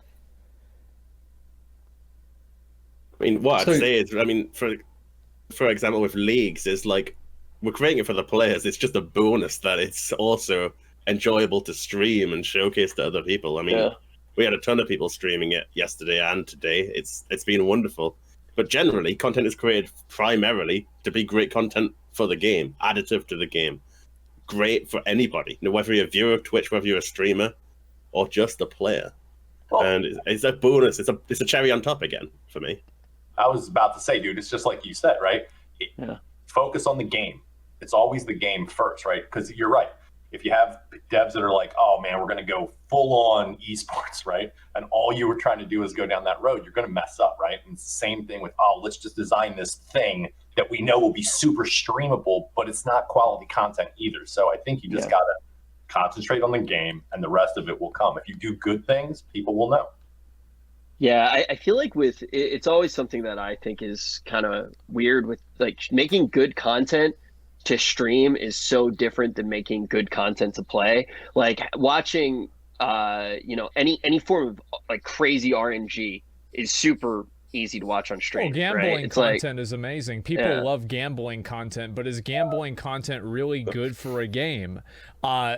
I mean, what I'd say is, I mean, for example, with leagues, is like, we're creating it for the players. It's just a bonus that it's also enjoyable to stream and showcase to other people. I mean, we had a ton of people streaming it yesterday and today. It's been wonderful. But generally, content is created primarily to be great content for the game, additive to the game. Great for anybody, you know, whether you're a viewer of Twitch, whether you're a streamer, or just a player. And it's a bonus. It's a cherry on top again for me. I was about to say, dude, it's just like you said, right? Focus on the game. It's always the game first, right? Because you're right. If you have devs that are like, oh man, we're going to go full on esports, right? And all you were trying to do is go down that road, you're going to mess up, right? And it's the same thing with, oh, let's just design this thing that we know will be super streamable, but it's not quality content either. So I think you just got to concentrate on the game and the rest of it will come. If you do good things, people will know. Yeah, I feel like it's always something that I think is kind of weird with like making good content to stream is so different than making good content to play. Like watching, you know, any form of like crazy RNG is super easy to watch on stream. Well, gambling right? It's content is amazing. People Yeah. love gambling content, but is gambling content really good for a game?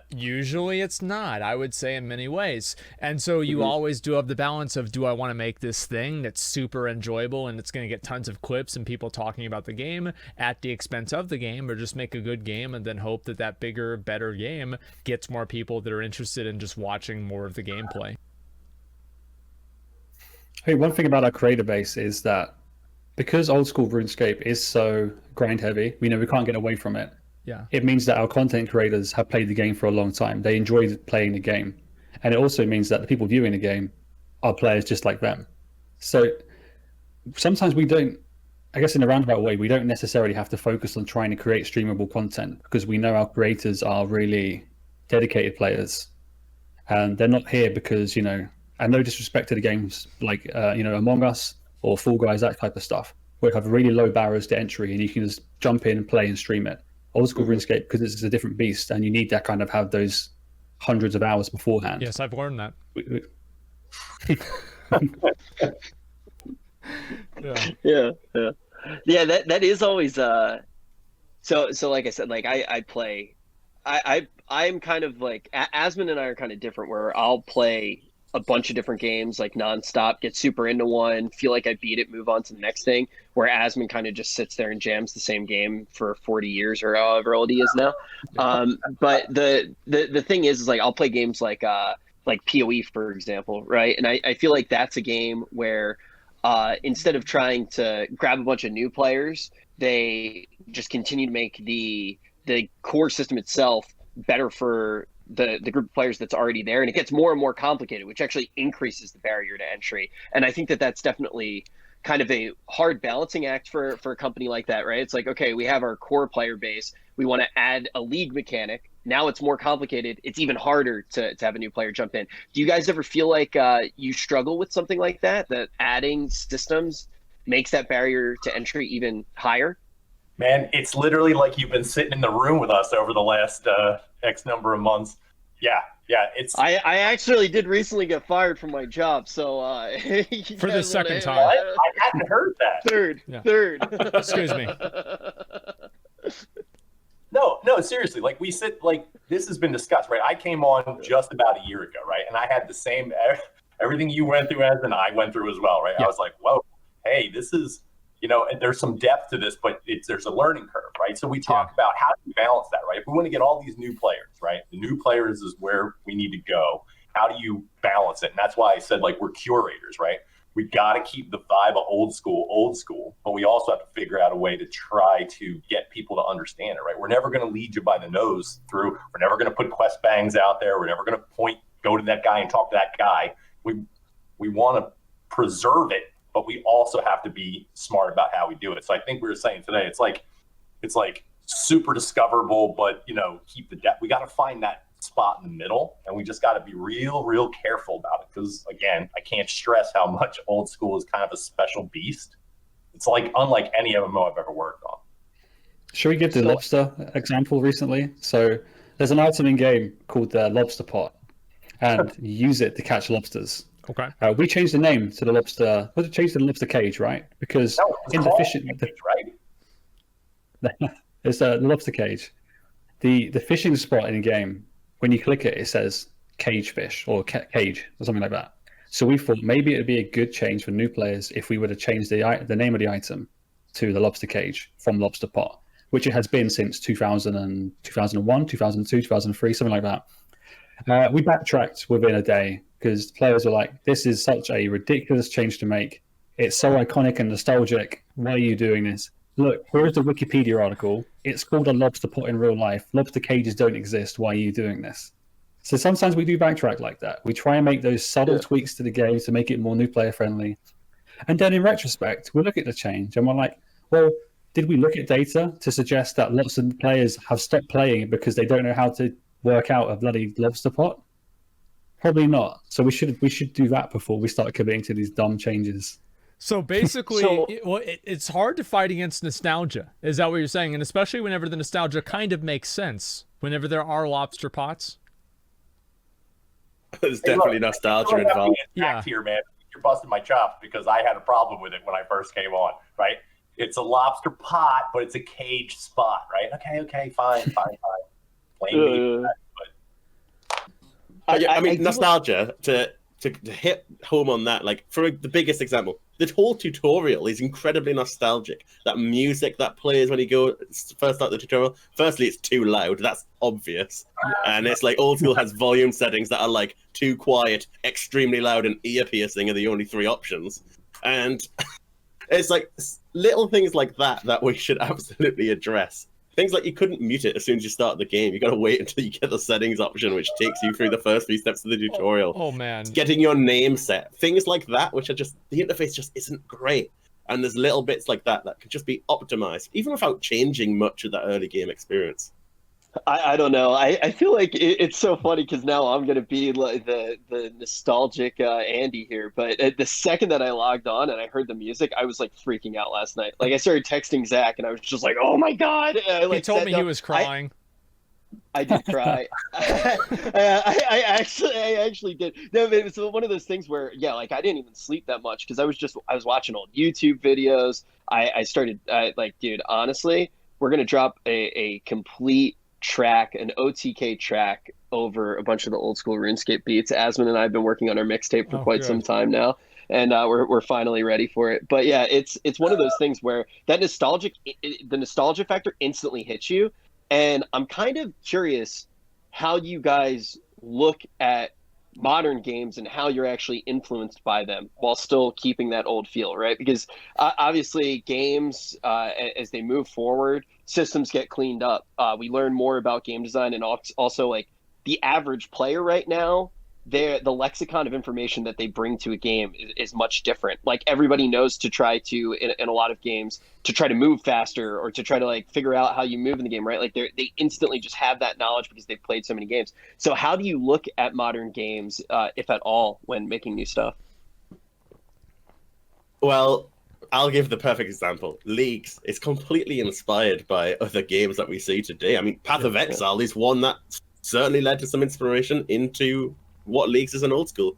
Usually it's not, I would say, in many ways. And so you always do have the balance of, do I want to make this thing that's super enjoyable and it's going to get tons of clips and people talking about the game at the expense of the game, or just make a good game and then hope that that bigger, better game gets more people that are interested in just watching more of the gameplay? Hey, one thing about our creator base is that because old school RuneScape is so grind heavy, we know we can't get away from it. Yeah. It means that our content creators have played the game for a long time. They enjoy playing the game. And it also means that the people viewing the game are players just like them. So sometimes we don't, I guess in a roundabout way, we don't necessarily have to focus on trying to create streamable content, because we know our creators are really dedicated players. And they're not here because, and no disrespect to the games like, Among Us or Fall Guys, that type of stuff, where you have really low barriers to entry and you can just jump in and play and stream it. Old school RuneScape, because it's a different beast and you need to kind of have those hundreds of hours beforehand. Yes, I've learned that. Yeah. That is always so like I said, like I play, I'm kind of like Asmon and I are kind of different, where I'll play a bunch of different games like nonstop, get super into one, feel like I beat it, move on to the next thing, where Asmon kind of just sits there and jams the same game for 40 years or however old he is now. But the thing is like I'll play games like PoE, for example, right? And I feel like that's a game where instead of trying to grab a bunch of new players, they just continue to make the core system itself better for the group of players that's already there, and it gets more and more complicated, which actually increases the barrier to entry. And I think that that's definitely kind of a hard balancing act for a company like that, right? It's like, okay, we have our core player base, we want to add a league mechanic, now it's more complicated, it's even harder to have a new player jump in. Do you guys ever feel like you struggle with something like that adding systems makes that barrier to entry even higher? Man, it's literally like you've been sitting in the room with us over the last X number of months. Yeah, it's. I actually did recently get fired from my job, so for the second time. What? I hadn't heard that. Third. Excuse me. No, seriously. Like this has been discussed, right? I came on just about a year ago, right? And I had the same everything you went through and I went through as well, right? Yeah. I was like, whoa, hey, this is. And there's some depth to this, but there's a learning curve, right? So we talk about how do you balance that, right? If we want to get all these new players, right? The new players is where we need to go. How do you balance it? And that's why I said, like, we're curators, right? We got to keep the vibe of old school, but we also have to figure out a way to try to get people to understand it, right? We're never going to lead you by the nose through. We're never going to put quest bangs out there. We're never going to go to that guy and talk to that guy. We want to preserve it, but we also have to be smart about how we do it. So I think we were saying today, it's like super discoverable, but keep the depth. We got to find that spot in the middle, and we just got to be real careful about it. Because again, I can't stress how much old school is kind of a special beast. It's like unlike any MMO I've ever worked on. Should we give the lobster example recently? So there's an item in game called the lobster pot, and you use it to catch lobsters. Okay. We changed the name to the lobster. Was it changed to the lobster cage, right? Because in the fishing, right? It's the lobster cage. The fishing spot in the game, when you click it, it says cage fish or cage or something like that. So we thought maybe it would be a good change for new players if we were to change the name of the item to the lobster cage from lobster pot, which it has been since 2001, 2002, 2003, something like that. We backtracked within a day because players were like, this is such a ridiculous change to make. It's so iconic and nostalgic. Why are you doing this? Look, here's the Wikipedia article. It's called a lobster pot in real life. Lobster cages don't exist. Why are you doing this? So sometimes we do backtrack like that. We try and make those subtle tweaks to the game to make it more new player friendly. And then in retrospect, we look at the change and we're like, well, did we look at data to suggest that lots of players have stopped playing because they don't know how to work out a bloody lobster pot? Probably not. So we should do that before we start committing to these dumb changes. So basically, it's hard to fight against nostalgia. Is that what you're saying? And especially whenever the nostalgia kind of makes sense, whenever there are lobster pots. There's definitely nostalgia involved. Yeah, here, man. you're busting my chops because I had a problem with it when I first came on, right? It's a lobster pot, but it's a cage spot, right? Okay, fine. Blame me. I mean, I do- nostalgia to hit home on that. Like for the biggest example, the whole tutorial is incredibly nostalgic. That music that plays when you go first start the tutorial. Firstly, it's too loud. That's obvious, and it's like old school has volume settings that are like too quiet, extremely loud, and ear piercing are the only three options. And it's like little things like that we should absolutely address. Things like you couldn't mute it as soon as you start the game. You got to wait until you get the settings option, which takes you through the first 3 steps of the tutorial. Oh man. Getting your name set. Things like that, which are just, the interface just isn't great. And there's little bits like that could just be optimized, even without changing much of that early game experience. I don't know. I feel like it's so funny because now I'm going to be like the nostalgic Andy here. But the second that I logged on and I heard the music, I was like freaking out last night. Like I started texting Zach and I was just like, "Oh my god!" He told me he was crying. I did cry. I actually did. No, but it was one of those things where, yeah, like I didn't even sleep that much because I was watching old YouTube videos. I started like, dude, honestly, we're gonna drop a complete track, an OTK track over a bunch of the old school RuneScape beats. Asmon and I have been working on our mixtape for quite some time now, and we're finally ready for it. But yeah, it's one of those things where that the nostalgia factor instantly hits you, and I'm kind of curious how you guys look at modern games and how you're actually influenced by them while still keeping that old feel, right? Because obviously games, as they move forward, systems get cleaned up. We learn more about game design, and also like the average player right now, the lexicon of information that they bring to a game is much different. Like everybody knows to try to, in a lot of games, to try to move faster or to try to like figure out how you move in the game, right? Like they instantly just have that knowledge because they've played so many games. So how do you look at modern games, if at all, when making new stuff? Well, I'll give the perfect example. Leagues is completely inspired by other games that we see today. I mean, Path of Exile is one that certainly led to some inspiration into what Leagues is an old school.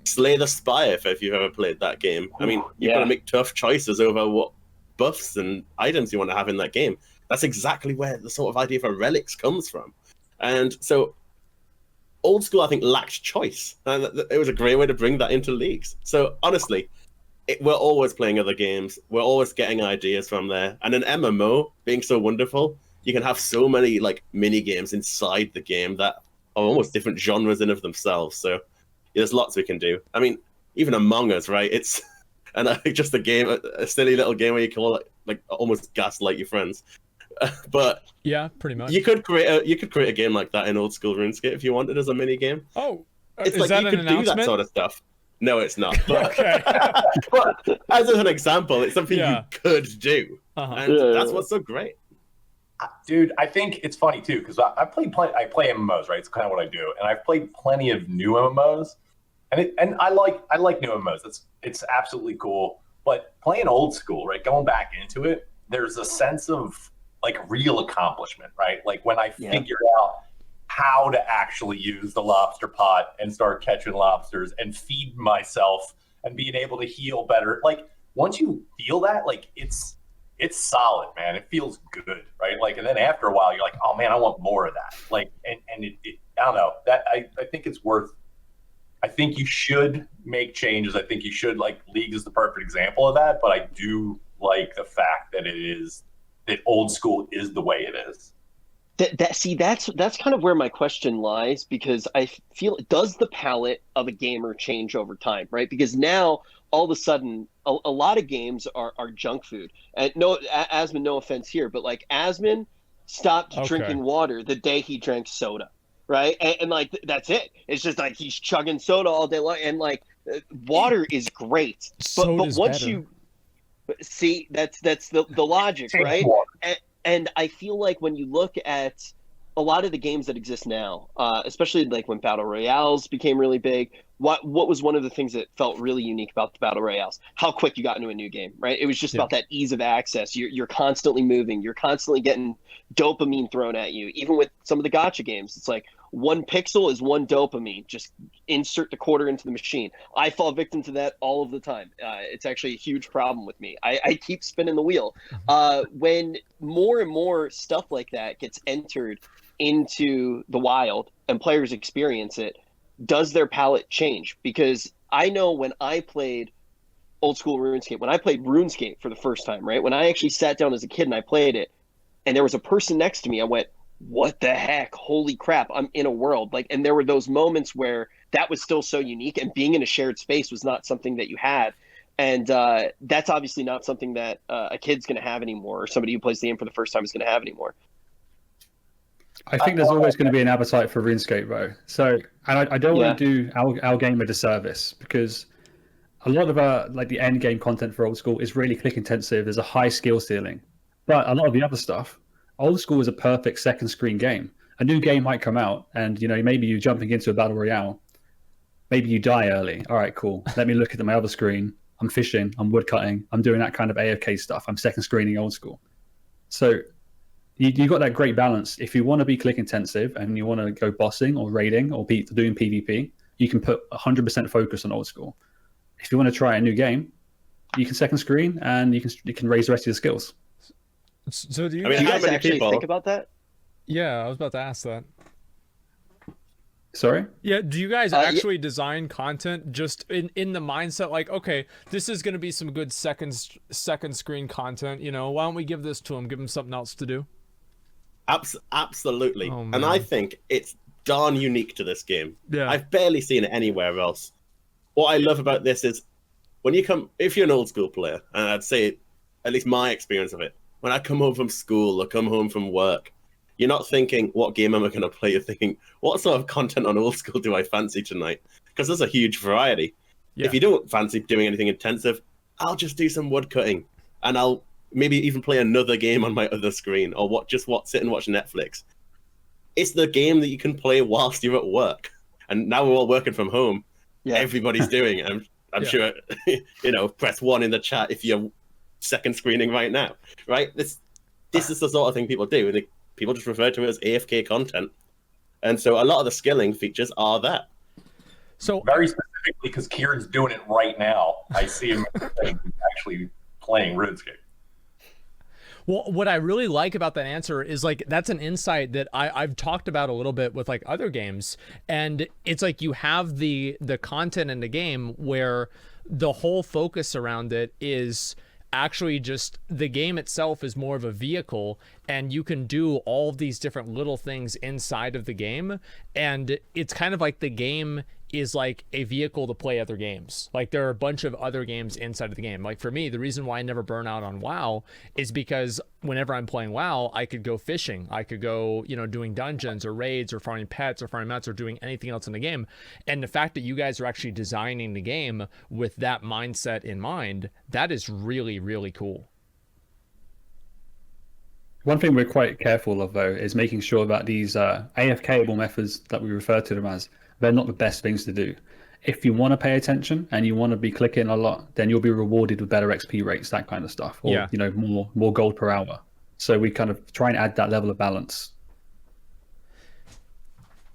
Slay the Spire, if you've ever played that game. I mean, you've got to make tough choices over what buffs and items you want to have in that game. That's exactly where the sort of idea for relics comes from. And so old school, I think, lacked choice. And it was a great way to bring that into Leagues. So honestly, we're always playing other games. We're always getting ideas from there. And an MMO being so wonderful, you can have so many like mini games inside the game that are almost different genres in of themselves. So there's lots we can do. I mean, even Among Us, right? It's just a game, a silly little game where you call it like almost gaslight your friends. But yeah, pretty much. You could create a game like that in old school RuneScape if you wanted as a mini game. Oh, it's is like that you an could do that sort of stuff. No, it's not. But, Okay. but as an example, it's something you could do, and that's what's so great. Dude, I think it's funny too because I play MMOs, right? It's kind of what I do, and I've played plenty of new MMOs, and I like new MMOs. It's absolutely cool. But playing old school, right? Going back into it, there's a sense of like real accomplishment, right? Like when I figured out how to actually use the lobster pot and start catching lobsters and feed myself and being able to heal better. Like once you feel that, like it's solid, man. It feels good, right? Like, and then after a while, you're like, oh man, I want more of that. Like, and it I don't know. That I think it's worth. I think you should make changes. I think you should, like, League is the perfect example of that. But I do like the fact that old school is the way it is. That's kind of where my question lies, because I feel, does the palette of a gamer change over time, right? Because now all of a sudden a lot of games are junk food. And no, Asmon, no offense here, but like Asmon stopped drinking water the day he drank soda, right? And like that's it. It's just like he's chugging soda all day long, and like water is great, but once you see, that's the logic, right? And I feel like when you look at a lot of the games that exist now, especially like when Battle Royales became really big, what was one of the things that felt really unique about the Battle Royales? How quick you got into a new game, right? It was just about that ease of access. You're constantly moving. You're constantly getting dopamine thrown at you. Even with some of the gacha games, it's like, one pixel is one dopamine. Just insert the quarter into the machine. I fall victim to that all of the time. It's actually a huge problem with me. I keep spinning the wheel. When more and more stuff like that gets entered into the wild and players experience it, does their palette change? Because I know when I played old school RuneScape, when I played RuneScape for the first time, right? When I actually sat down as a kid and I played it, and there was a person next to me, I went, what the heck? Holy crap, I'm in a world. Like, and there were those moments where that was still so unique, and being in a shared space was not something that you had. And that's obviously not something that a kid's going to have anymore, or somebody who plays the game for the first time is going to have anymore. I think there's always going to be an appetite for RuneScape, though. So, and I don't want to do our game a disservice, because a lot of like the end game content for old school is really click intensive. There's a high skill ceiling, but a lot of the other stuff, old school is a perfect second screen game. A new game might come out, and maybe you're jumping into a battle royale, maybe you die early. All right, cool. Let me look at my other screen. I'm fishing. I'm woodcutting. I'm doing that kind of AFK stuff. I'm second screening old school. So you got that great balance. If you want to be click intensive and you want to go bossing or raiding or doing PvP, you can put 100% focus on old school. If you want to try a new game, you can second screen and you can raise the rest of your skills. So do you, do you guys actually think about that? Yeah, I was about to ask that. Sorry? Yeah, do you guys actually design content just in the mindset like, okay, this is going to be some good second screen content, why don't we give this to them, give them something else to do? Absolutely. Oh, and I think it's darn unique to this game. Yeah. I've barely seen it anywhere else. What I love about this is if you're an old school player, and I'd say at least my experience of it, when I come home from school or come home from work, you're not thinking, what game am I going to play? You're thinking, what sort of content on old school do I fancy tonight? Because there's a huge variety. Yeah. If you don't fancy doing anything intensive, I'll just do some woodcutting, and I'll maybe even play another game on my other screen, or sit and watch Netflix. It's the game that you can play whilst you're at work. And now we're all working from home. Yeah. Everybody's doing it. I'm sure, press 1 in the chat if you're second screening right now, right? This is the sort of thing people do. People just refer to it as AFK content. And so a lot of the skilling features are that. So very specifically, because Kieran's doing it right now. I see him actually playing RuneScape. Well, what I really like about that answer is like that's an insight that I've talked about a little bit with like other games, and it's like you have the content in the game where the whole focus around it is actually just the game itself is more of a vehicle, and you can do all of these different little things inside of the game, and it's kind of like the game is like a vehicle to play other games. Like there are a bunch of other games inside of the game. Like for me, the reason why I never burn out on WoW is because whenever I'm playing WoW, I could go fishing. I could go, doing dungeons or raids or farming pets or farming mats or doing anything else in the game. And the fact that you guys are actually designing the game with that mindset in mind, that is really, really cool. One thing we're quite careful of, though, is making sure that these AFK-able methods that we refer to them as, they're not the best things to do. If you want to pay attention and you want to be clicking a lot, then you'll be rewarded with better XP rates, that kind of stuff, or more gold per hour. So we kind of try and add that level of balance.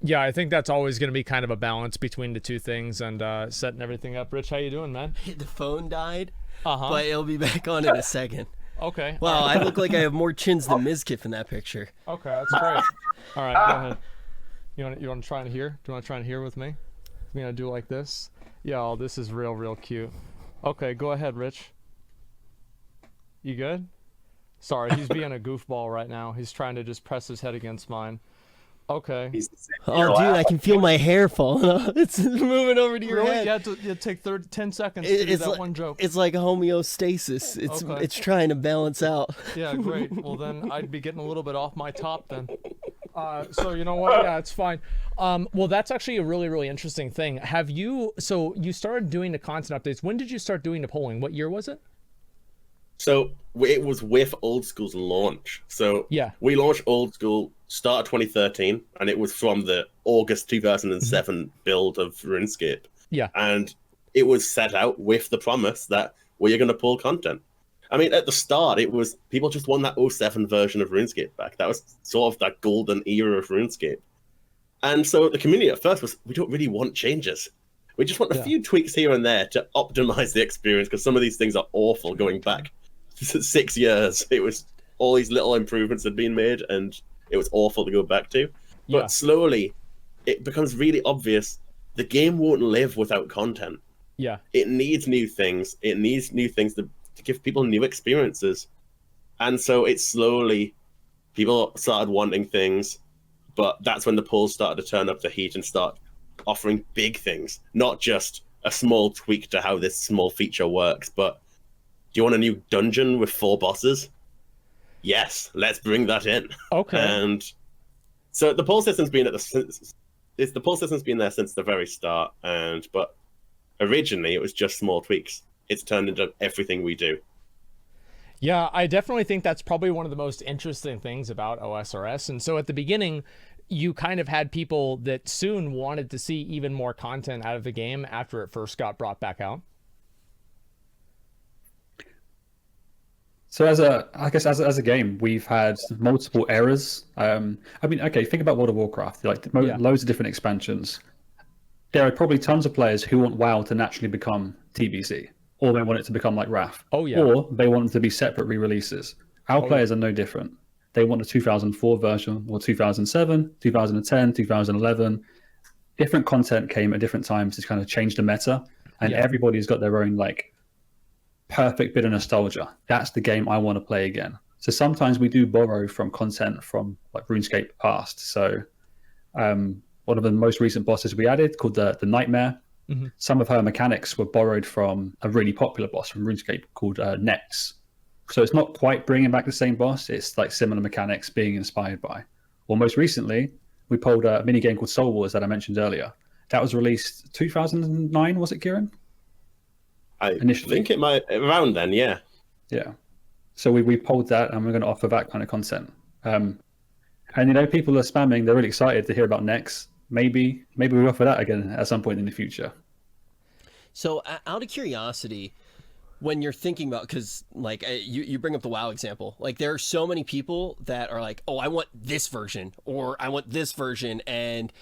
Yeah, I think that's always going to be kind of a balance between the two things, and setting everything up. Rich, how you doing, man? The phone died, but it'll be back on in a second. Okay. Wow, I look like I have more chins than Mizkif in that picture. Okay, that's great. All right, go ahead. You want to try and hear? Do you want to try and hear with me? I'm gonna do like this. Yeah, this is real cute. Okay, go ahead, Rich. You good? Sorry, he's being a goofball right now. He's trying to just press his head against mine. Okay. Oh, dude, I can feel my hair falling off. It's moving over to your head. You have to take 10 seconds to do that one joke. It's like homeostasis. It's trying to balance out. Yeah, great. Well, then I'd be getting a little bit off my top then. So you know what? Yeah, it's fine. Well, that's actually a really interesting thing. So you started doing the content updates. When did you start doing the polling? What year was it? So it was with Old School's launch. So yeah, we launched Old School start of 2013, and it was from the August 2007 build of RuneScape. Yeah. And it was set out with the promise that we're going to pull content. I mean, at the start, it was people just want that 07 version of RuneScape back. That was sort of that golden era of RuneScape. And so the community at first was, we don't really want changes. We just want a few tweaks here and there to optimize the experience, because some of these things are awful going back 6 years. It was all these little improvements had been made, and it was awful to go back to. But slowly, it becomes really obvious the game won't live without content. Yeah. It needs new things. It needs new things to give people new experiences. And so it's slowly, people started wanting things, but that's when the polls started to turn up the heat and start offering big things, not just a small tweak to how this small feature works, but do you want a new dungeon with 4 bosses? Yes, let's bring that in. Okay. And so the poll system's been the poll system's been there since the very start, but originally it was just small tweaks. It's turned into everything we do. Yeah, I definitely think that's probably one of the most interesting things about OSRS. And so at the beginning, you kind of had people that soon wanted to see even more content out of the game after it first got brought back out. So as a game, we've had multiple errors. I mean, okay, think about World of Warcraft, like loads of different expansions. There are probably tons of players who want WoW to naturally become TBC, or they want it to become like Wrath. Oh yeah. Or they want it to be separate re-releases. Our players are no different. They want the 2004 version, or 2007, 2010, 2011. Different content came at different times to kind of change the meta, and everybody's got their own like perfect bit of nostalgia. That's the game I want to play again. So sometimes we do borrow from content from like RuneScape past. So one of the most recent bosses we added, called the Nightmare, some of her mechanics were borrowed from a really popular boss from RuneScape called Nex. So it's not quite bringing back the same boss, it's like similar mechanics being inspired by. Well, most recently, we pulled a mini game called Soul Wars that I mentioned earlier. That was released 2009, was it, Kieran? Initially. I think it might, around then, yeah. Yeah. So we pulled that, and we're going to offer that kind of content. And people are spamming, they're really excited to hear about Nex. Maybe we offer that again at some point in the future. So out of curiosity, when you're thinking about, because like you bring up the WoW example, like there are so many people that are like, oh, I want this version, or I want this version, and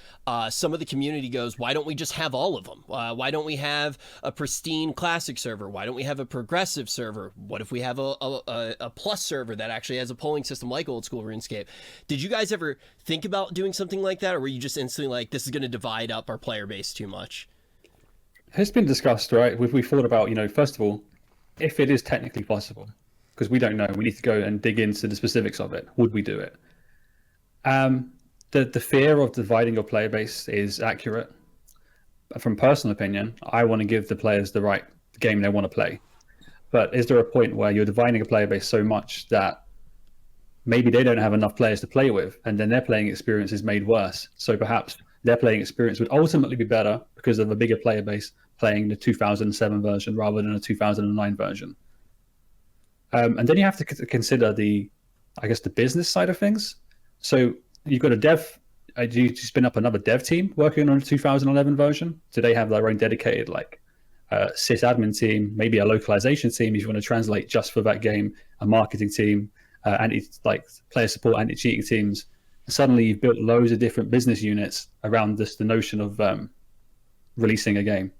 some of the community goes, why don't we just have all of them? Why don't we have a pristine classic server? Why don't we have a progressive server? What if we have a plus server that actually has a polling system like old school RuneScape? Did you guys ever think about doing something like that, or were you just instantly like, this is going to divide up our player base too much? It's been discussed, right? We've thought about, first of all, if it is technically possible, because we don't know, we need to go and dig into the specifics of it. Would we do it? The fear of dividing your player base is accurate. From personal opinion, I want to give the players the right game they want to play. But is there a point where you're dividing a player base so much that maybe they don't have enough players to play with, and then their playing experience is made worse? So perhaps their playing experience would ultimately be better because of a bigger player base playing the 2007 version rather than a 2009 version. And then you have to consider the business side of things. So you've got a dev, you spin up another dev team working on a 2011 version. Do they have their own dedicated sysadmin team, maybe a localization team if you want to translate just for that game, a marketing team, player support, anti-cheating teams? Suddenly you've built loads of different business units around the notion of releasing a game.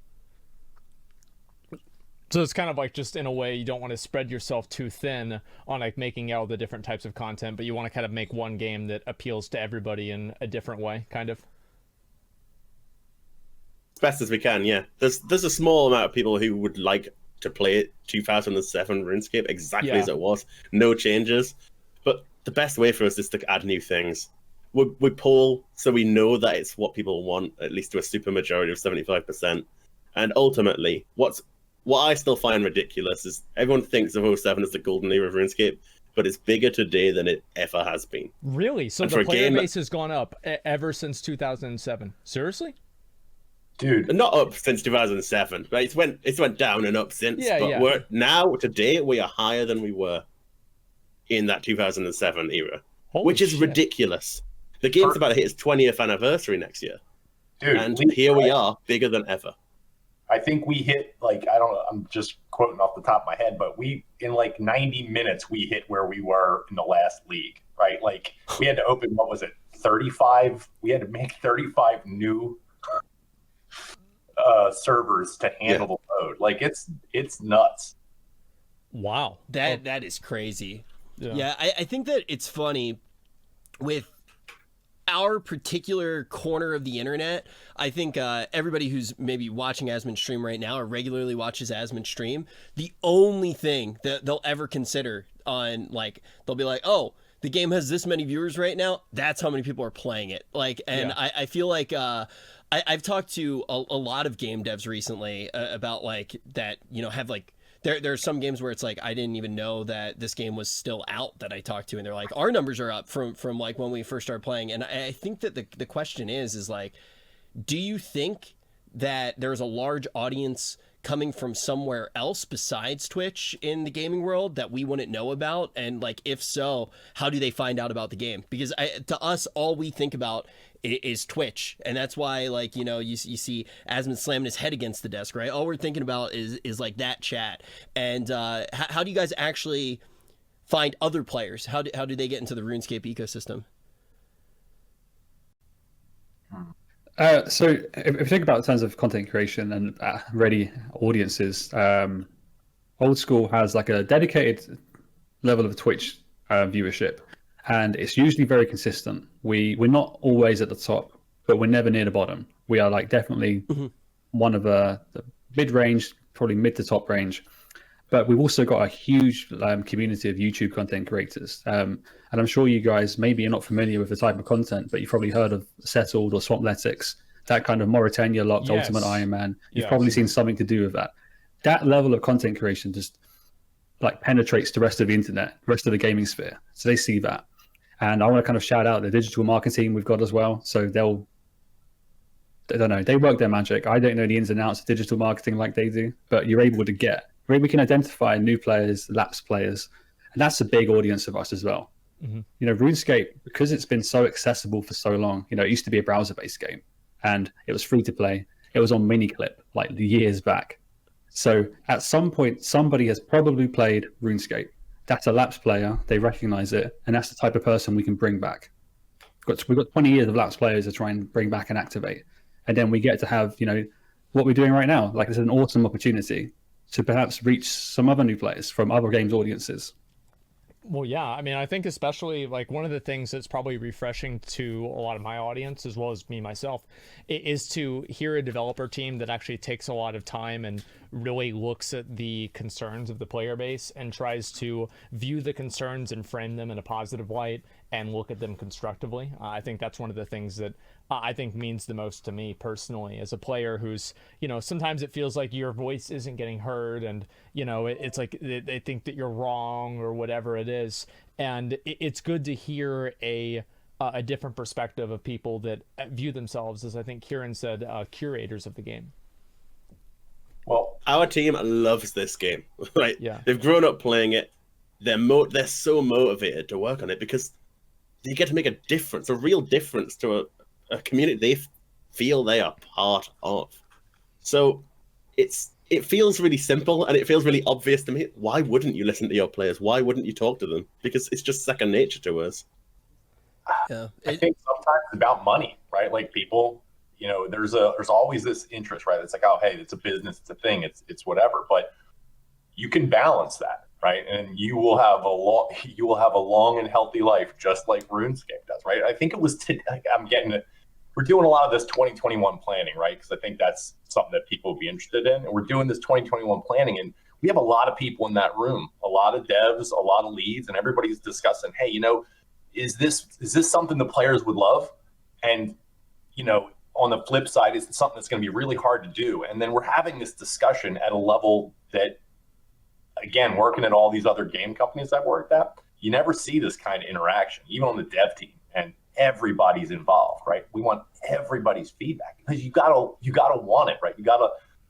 So it's kind of like, just in a way, you don't want to spread yourself too thin on like making all the different types of content, but you want to kind of make one game that appeals to everybody in a different way, kind of. Best as we can, yeah. There's a small amount of people who would like to play it 2007 RuneScape exactly as it was, no changes. But the best way for us is to add new things. We poll so we know that it's what people want, at least to a super majority of 75%. And ultimately, what I still find ridiculous is everyone thinks of 07 as the golden era of RuneScape, but it's bigger today than it ever has been. Really? So the player base has gone up ever since 2007? Seriously? Dude. Not up since 2007, but it's went down and up since. We're now, today, we are higher than we were in that 2007 era, which is ridiculous. The game's about to hit its 20th anniversary next year. Dude, and here we are, bigger than ever. I think we hit, I'm just quoting off the top of my head, but in 90 minutes, we hit where we were in the last league, right? Like, we had to open, 35. We had to make 35 new servers to handle the load. Like it's nuts. Wow. That is crazy. Yeah. I think that it's funny with our particular corner of the internet. I think everybody who's maybe watching Asmon stream right now or regularly watches Asmon stream, the only thing that they'll ever consider on, like, they'll be like, oh, the game has this many viewers right now, that's how many people are playing it. Like, and I feel like I've talked to a lot of game devs recently about, like, that, you know, have, like, there are some games where it's like, I didn't even know that this game was still out that I talked to, and they're like, our numbers are up from like when we first started playing. And I think that the question is like, do you think that there's a large audience coming from somewhere else besides Twitch in the gaming world that we wouldn't know about? And, like, if so, how do they find out about the game? Because to us, all we think about is Twitch, and that's why, like, you know, you see Asmon slamming his head against the desk, right? All we're thinking about is like that chat. And how do you guys actually find other players? How do they get into the RuneScape ecosystem? So if you think about in terms of content creation and ready audiences, Old School has like a dedicated level of Twitch viewership, and it's usually very consistent. We're not always at the top, but we're never near the bottom. We are, like, definitely one of the mid-range, probably mid to top range. But we've also got a huge community of YouTube content creators. And I'm sure you guys, maybe you're not familiar with the type of content, but you've probably heard of Settled or Swampletics, that kind of Mauritania locked Ultimate Iron Man. You've probably seen something to do with that. That level of content creation just, like, penetrates the rest of the internet, the rest of the gaming sphere. So they see that. And I want to kind of shout out the digital marketing team we've got as well. So I don't know, they work their magic. I don't know the ins and outs of digital marketing like they do, but you're able to get, we can identify new players, lapsed players, and that's a big audience of us as well. You know, RuneScape, because it's been so accessible for so long, you know, it used to be a browser-based game, and it was free to play. It was on Miniclip, like, years back. So at some point, somebody has probably played RuneScape. That's a lapsed player, they recognize it, and that's the type of person we can bring back. We've got 20 years of lapsed players to try and bring back and activate. And then we get to have, you know, what we're doing right now. Like, it's an awesome opportunity to perhaps reach some other new players from other games audiences. Well, yeah, I mean, I think especially, like, one of the things that's probably refreshing to a lot of my audience, as well as me myself, is to hear a developer team that actually takes a lot of time and really looks at the concerns of the player base and tries to view the concerns and frame them in a positive light and look at them constructively. I think that's one of the things that I think means the most to me personally as a player who's, you know, sometimes it feels like your voice isn't getting heard, and, you know, it's like they think that you're wrong or whatever it is. And it's good to hear a different perspective of people that view themselves as, I think Kieran said, curators of the game. Well, our team loves this game, right? Yeah. They've grown up playing it. They're so motivated to work on it because you get to make a difference, a real difference to a community they feel they are part of. So it feels really simple and it feels really obvious to me. Why wouldn't you listen to your players? Why wouldn't you talk to them? Because it's just second nature to us. Yeah, I think sometimes it's about money, right? Like, people, you know, there's always this interest, right? It's like, oh, hey, it's a business, it's a thing, it's whatever. But you can balance that, right? And you will have a long and healthy life, just like RuneScape does, right? I think it was we're doing a lot of this 2021 planning, right? Because I think that's something that people will be interested in. And we're doing this 2021 planning, and we have a lot of people in that room, a lot of devs, a lot of leads, and everybody's discussing, hey, you know, is this something the players would love? And, you know, on the flip side, is it something that's going to be really hard to do? And then we're having this discussion at a level that, again, working at all these other game companies I've worked at, you never see this kind of interaction, even on the dev team. And everybody's involved, right? We want everybody's feedback because you gotta want it, right?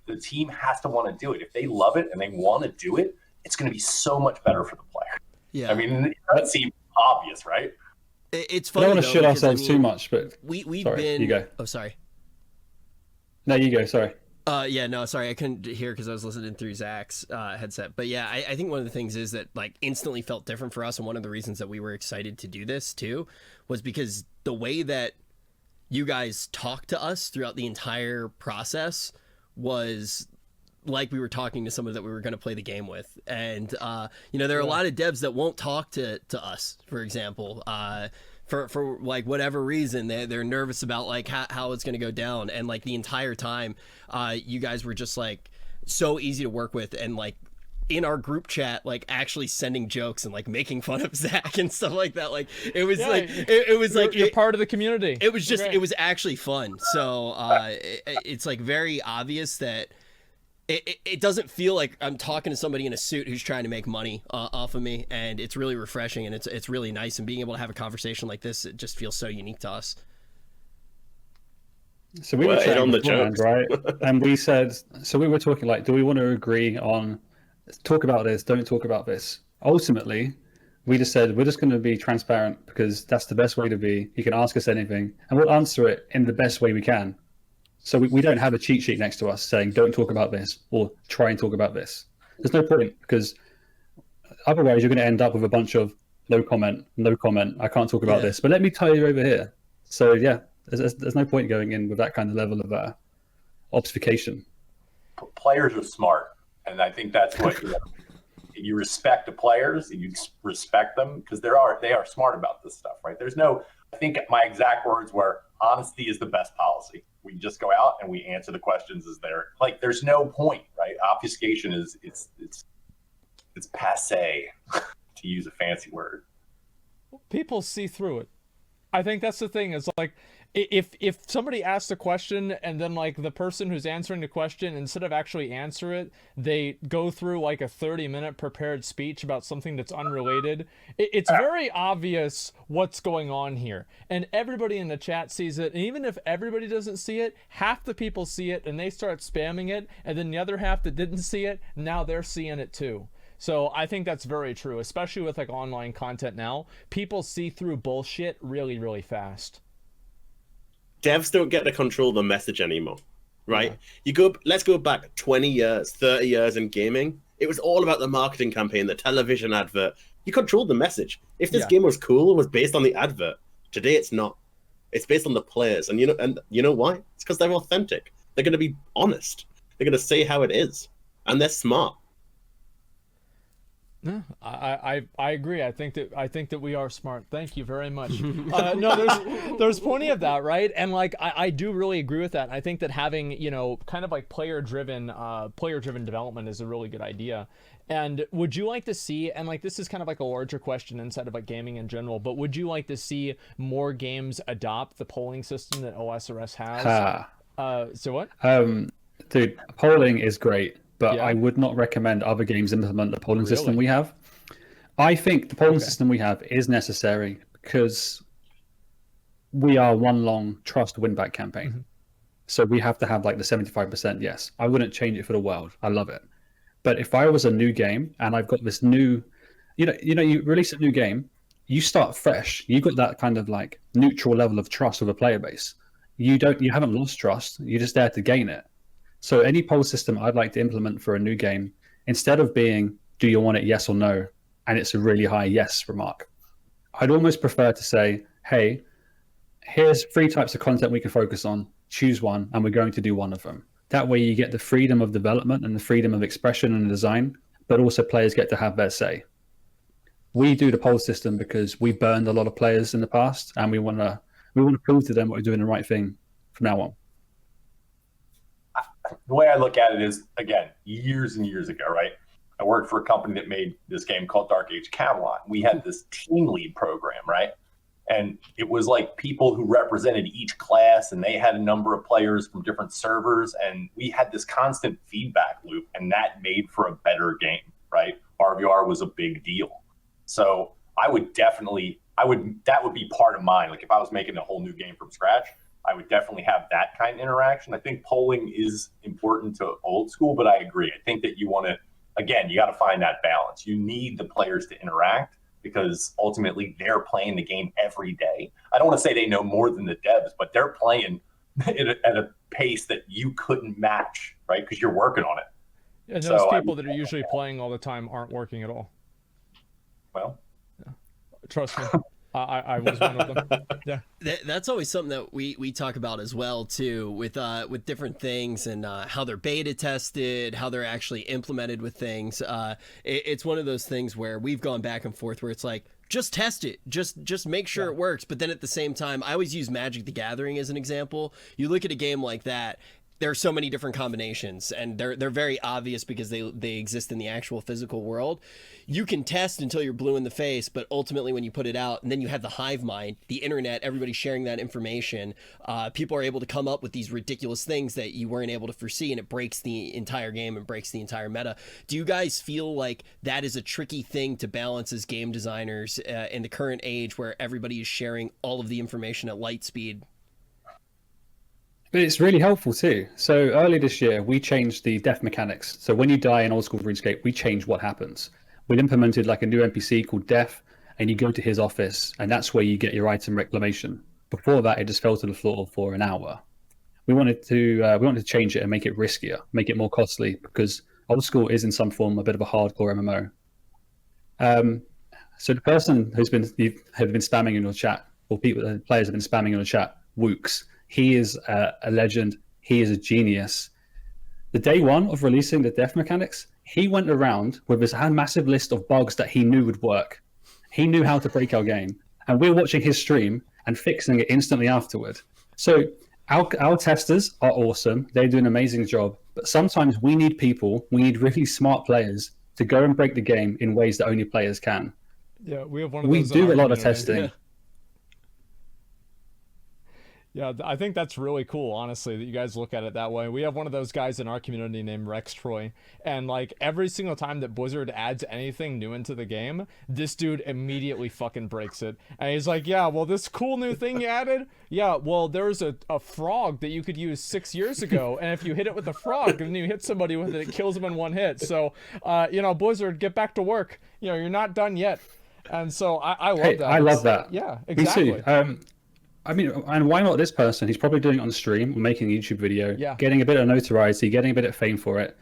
The team has to want to do it. If they love it and they want to do it, it's going to be so much better for the player. Yeah. I mean, it doesn't seem obvious, right? It's funny. I don't want to shit ourselves too much, but we've sorry, been. you go. Oh, sorry. No, you go. Sorry. Yeah, no, sorry, I couldn't hear because I was listening through Zach's headset. But yeah, I think one of the things is that like instantly felt different for us, and one of the reasons that we were excited to do this too was because the way that you guys talked to us throughout the entire process was like we were talking to someone that we were going to play the game with. And you know, there are a lot of devs that won't talk to us, for example. For like whatever reason, they're nervous about like how it's going to go down, and like the entire time you guys were just like so easy to work with, and like in our group chat like actually sending jokes and like making fun of Zach and stuff like that. Like it was like it was like you're part of the community. It was just it was actually fun. So it's like very obvious that it doesn't feel like I'm talking to somebody in a suit who's trying to make money off of me, and it's really refreshing, and it's really nice, and being able to have a conversation like this, it just feels so unique to us. So we were chatting on the beforehand, jokes. right? And we said, so we were talking like, do we want to agree on talk about this, don't talk about this? Ultimately, we just said we're just going to be transparent because that's the best way to be. You can ask us anything, and we'll answer it in the best way we can. So we don't have a cheat sheet next to us saying don't talk about this or try and talk about this. There's no point, because otherwise you're going to end up with a bunch of no comment, I can't talk about this, but let me tell you over here. So yeah, there's no point going in with that kind of level of obfuscation. Players are smart, and I think that's what you respect the players, and you respect them because they are smart about this stuff, right? I think my exact words were, honesty is the best policy. We just go out and we answer the questions as they're like, there's no point, right? Obfuscation is it's passe, to use a fancy word. People see through it. I think that's the thing, is like if somebody asks a question and then like the person who's answering the question, instead of actually answer it, they go through like a 30-minute prepared speech about something that's unrelated, it's very obvious what's going on here, and everybody in the chat sees it. And even if everybody doesn't see it, half the people see it and they start spamming it, and then the other half that didn't see it, now they're seeing it too. So I think that's very true, especially with like online content now. People see through bullshit really, really fast. Devs don't get to control the message anymore, right? Let's go back 20 years, 30 years in gaming. It was all about the marketing campaign, the television advert. You controlled the message. If this game was cool, it was based on the advert. Today it's not. It's based on the players. And you know why? It's because they're authentic. They're going to be honest. They're going to say how it is. And they're smart. No, I agree. I think that we are smart. Thank you very much. No, there's plenty of that, right? And like I do really agree with that. I think that having, you know, kind of like player driven development is a really good idea. And would you like to see, and like this is kind of like a larger question inside of like gaming in general, but would you like to see more games adopt the polling system that OSRS has? So what? Dude, polling is great, but I would not recommend other games implement the polling system we have. I think the polling system we have is necessary because we are one long trust win-back campaign. Mm-hmm. So we have to have like the 75% yes. I wouldn't change it for the world. I love it. But if I was a new game and I've got this new, you release a new game, you start fresh. You've got that kind of like neutral level of trust with a player base. You haven't lost trust. You're just there to gain it. So any poll system I'd like to implement for a new game, instead of being, do you want it yes or no? And it's a really high yes remark. I'd almost prefer to say, hey, here's 3 types of content we can focus on. Choose one, and we're going to do one of them. That way you get the freedom of development and the freedom of expression and design, but also players get to have their say. We do the poll system because we burned a lot of players in the past, and we want to prove to them what we're doing the right thing from now on. The way I look at it is, again, years and years ago, right? I worked for a company that made this game called Dark Age Camelot. We had this team lead program, right? And it was like people who represented each class, and they had a number of players from different servers, and we had this constant feedback loop, and that made for a better game, right? RVR was a big deal. So that would be part of mine. Like if I was making a whole new game from scratch, I would definitely have that kind of interaction. I think polling is important to old school, but I agree. I think that you got to find that balance. You need the players to interact because ultimately they're playing the game every day. I don't want to say they know more than the devs, but they're playing at a pace that you couldn't match right? Because you're working on it. And So, those people that are usually playing all the time aren't working at all. Well, Trust me. I was one of them. Yeah. That's always something that we talk about as well too, with different things and how they're beta tested, how they're actually implemented with things. It's one of those things where we've gone back and forth where it's like, just test it, just make sure it works. But then at the same time, I always use Magic the Gathering as an example. You look at a game like that, there are so many different combinations, and they're very obvious because they exist in the actual physical world. You can test until you're blue in the face, but ultimately when you put it out, and then you have the hive mind, the internet, everybody sharing that information, people are able to come up with these ridiculous things that you weren't able to foresee, and it breaks the entire game and breaks the entire meta. Do you guys feel like that is a tricky thing to balance as game designers in the current age where everybody is sharing all of the information at light speed? But it's really helpful too. So early this year, we changed the death mechanics. So when you die in old school RuneScape, we changed what happens. We implemented like a new NPC called Death, and you go to his office, and that's where you get your item reclamation. Before that, it just fell to the floor for an hour. We wanted to change it and make it riskier, make it more costly, because old school is in some form a bit of a hardcore MMO. So the person have been spamming in your chat, or the players have been spamming in your chat, Wooks. He is a legend. He is a genius. The day one of releasing the death mechanics, he went around with his massive list of bugs that he knew would work. He knew how to break our game, and we're watching his stream and fixing it instantly afterward. So our testers are awesome. They do an amazing job. But sometimes we need really smart players to go and break the game in ways that only players can. Yeah, we have one of We those. do a lot of testing. Yeah. Yeah, I think that's really cool, honestly, that you guys look at it that way. We have one of those guys in our community named Rex Troy, and like every single time that Blizzard adds anything new into the game, this dude immediately fucking breaks it. And he's like, yeah, well, this cool new thing you added, yeah, well, there's a frog that you could use 6 years ago, and if you hit it with a frog and you hit somebody with it, it kills them in one hit. So, Blizzard, get back to work. You're not done yet. And so I love that. I love that. Yeah, exactly. Me too. I mean, and why not this person? He's probably doing it on stream or making a YouTube video, getting a bit of notoriety, getting a bit of fame for it.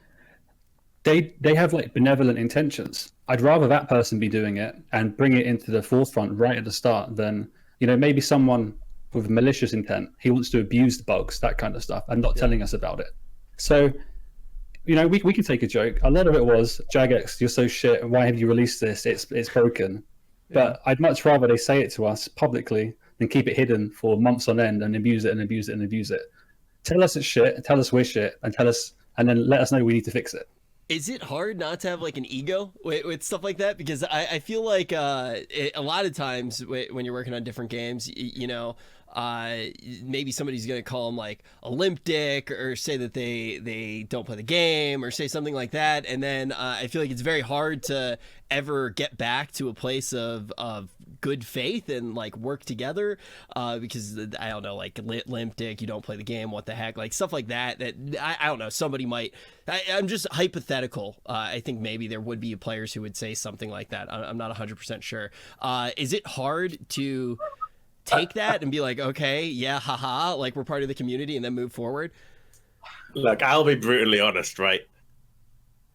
They have like benevolent intentions. I'd rather that person be doing it and bring it into the forefront right at the start than, maybe someone with malicious intent. He wants to abuse the bugs, that kind of stuff, and not telling us about it. So, we can take a joke. A lot of it was, Jagex, you're so shit. Why have you released this? It's broken. Yeah. But I'd much rather they say it to us publicly and keep it hidden for months on end and abuse it and abuse it and abuse it. Tell us it's shit, tell us we're shit, and then let us know we need to fix it. Is it hard not to have like an ego with stuff like that? Because I feel like a lot of times when you're working on different games, maybe somebody's going to call them like a limp dick or say that they don't play the game or say something like that. And then I feel like it's very hard to ever get back to a place of good faith and like work together because I don't know, like limp dick, you don't play the game, what the heck, like stuff like that I don't know, somebody might, I'm just hypothetical. I think maybe there would be players who would say something like that. I'm not 100% sure. Is it hard to take that and be like, okay, yeah, haha, like we're part of the community and then move forward? Look, I'll be brutally honest, right?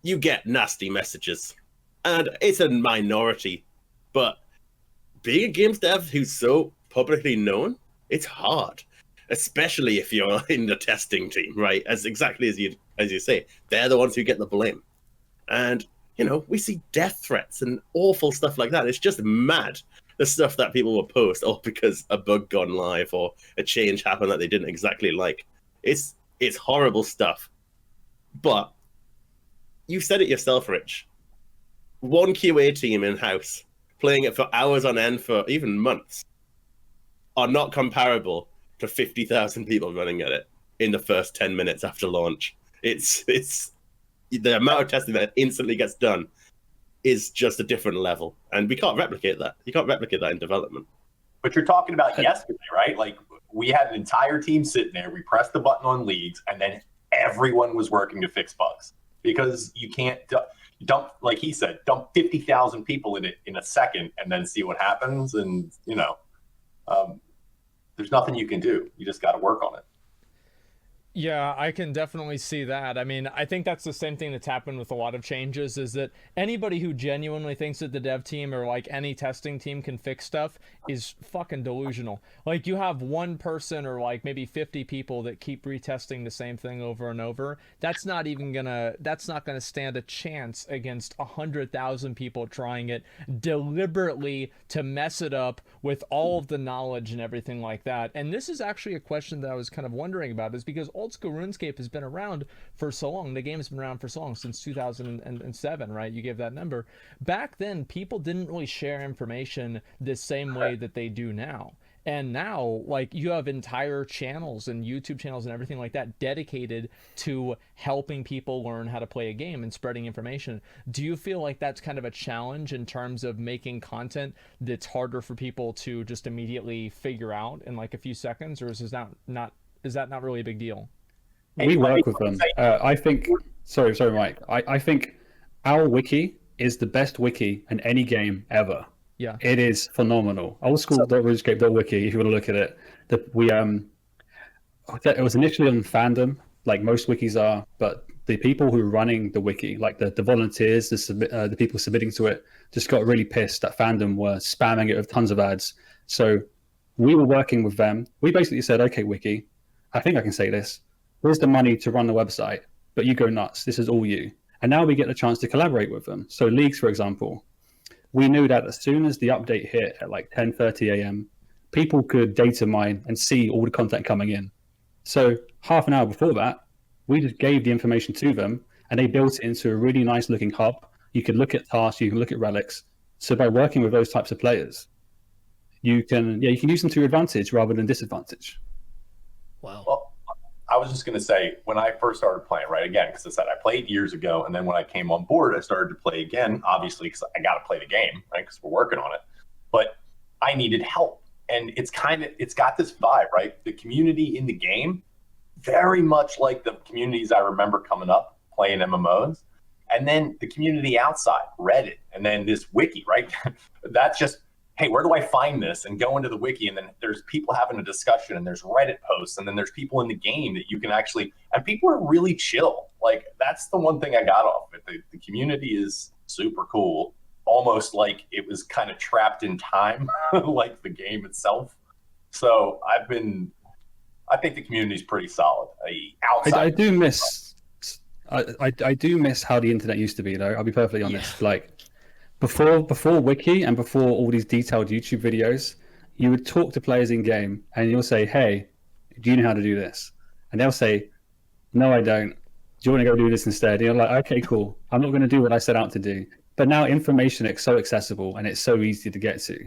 You get nasty messages, and it's a minority, but being a games dev who's so publicly known, it's hard, especially if you're in the testing team, right? As you say, they're the ones who get the blame, and we see death threats and awful stuff like that. It's just mad. The stuff that people will post, all because a bug gone live or a change happened that they didn't exactly like. It's horrible stuff. But you said it yourself, Rich. One QA team in-house, playing it for hours on end for even months, are not comparable to 50,000 people running at it in the first 10 minutes after launch. It's the amount of testing that instantly gets done is just a different level, and we can't replicate that. You can't replicate that in development. But you're talking about yesterday, right? Like, we had an entire team sitting there, we pressed the button on leagues, and then everyone was working to fix bugs, because you can't dump, like he said, dump 50,000 people in it in a second and then see what happens. And there's nothing you can do. You just got to work on it. Yeah, I can definitely see that. I mean, I think that's the same thing that's happened with a lot of changes, is that anybody who genuinely thinks that the dev team or like any testing team can fix stuff is fucking delusional. Like, you have one person or like maybe 50 people that keep retesting the same thing over and over. That's not gonna stand a chance against 100,000 people trying it deliberately to mess it up with all of the knowledge and everything like that. And this is actually a question that I was kind of wondering about, is because old school RuneScape has been around for so long. The game has been around for so long, since 2007, right? You gave that number. Back then, people didn't really share information the same way that they do now. And now, like, you have entire channels and YouTube channels and everything like that dedicated to helping people learn how to play a game and spreading information. Do you feel like that's kind of a challenge in terms of making content that's harder for people to just immediately figure out in like a few seconds, or is that not really a big deal? We work with them. I think. Sorry, Mike. I think our wiki is the best wiki in any game ever. Yeah, it is phenomenal. Oldschool.runescape.wiki. If you want to look at it, it was initially on fandom, like most wikis are, but the people who are running the wiki, like the volunteers, the people submitting to it, just got really pissed that fandom were spamming it with tons of ads. So we were working with them. We basically said, okay, wiki, I think I can say this. Here's the money to run the website, but you go nuts. This is all you. And now we get the chance to collaborate with them. So leagues, for example, we knew that as soon as the update hit at like 10:30 a.m., people could data mine and see all the content coming in. So half an hour before that, we just gave the information to them, and they built it into a really nice looking hub. You could look at tasks, you can look at relics. So by working with those types of players, you can use them to your advantage rather than disadvantage. Wow. Well, I was just going to say, when I first started playing, right, again, because I said I played years ago, and then when I came on board, I started to play again, obviously, because I got to play the game, right, because we're working on it. But I needed help. And it's got this vibe, right? The community in the game, very much like the communities I remember coming up playing MMOs. And then the community outside, Reddit, and then this wiki, right? That's just, hey, where do I find this? And go into the wiki, and then there's people having a discussion, and there's Reddit posts, and then there's people in the game that you can actually, and people are really chill. Like, that's the one thing I got off of it. The community is super cool, almost like it was kind of trapped in time, like the game itself. So I think the community is pretty solid. I do miss how the internet used to be, though. I'll be perfectly honest. Yeah. Like, before wiki and before all these detailed YouTube videos, you would talk to players in game and you'll say, hey, do you know how to do this? And they'll say, no, I don't. Do you want to go do this instead? And you're like, okay, cool. I'm not going to do what I set out to do. But now information is so accessible and it's so easy to get to.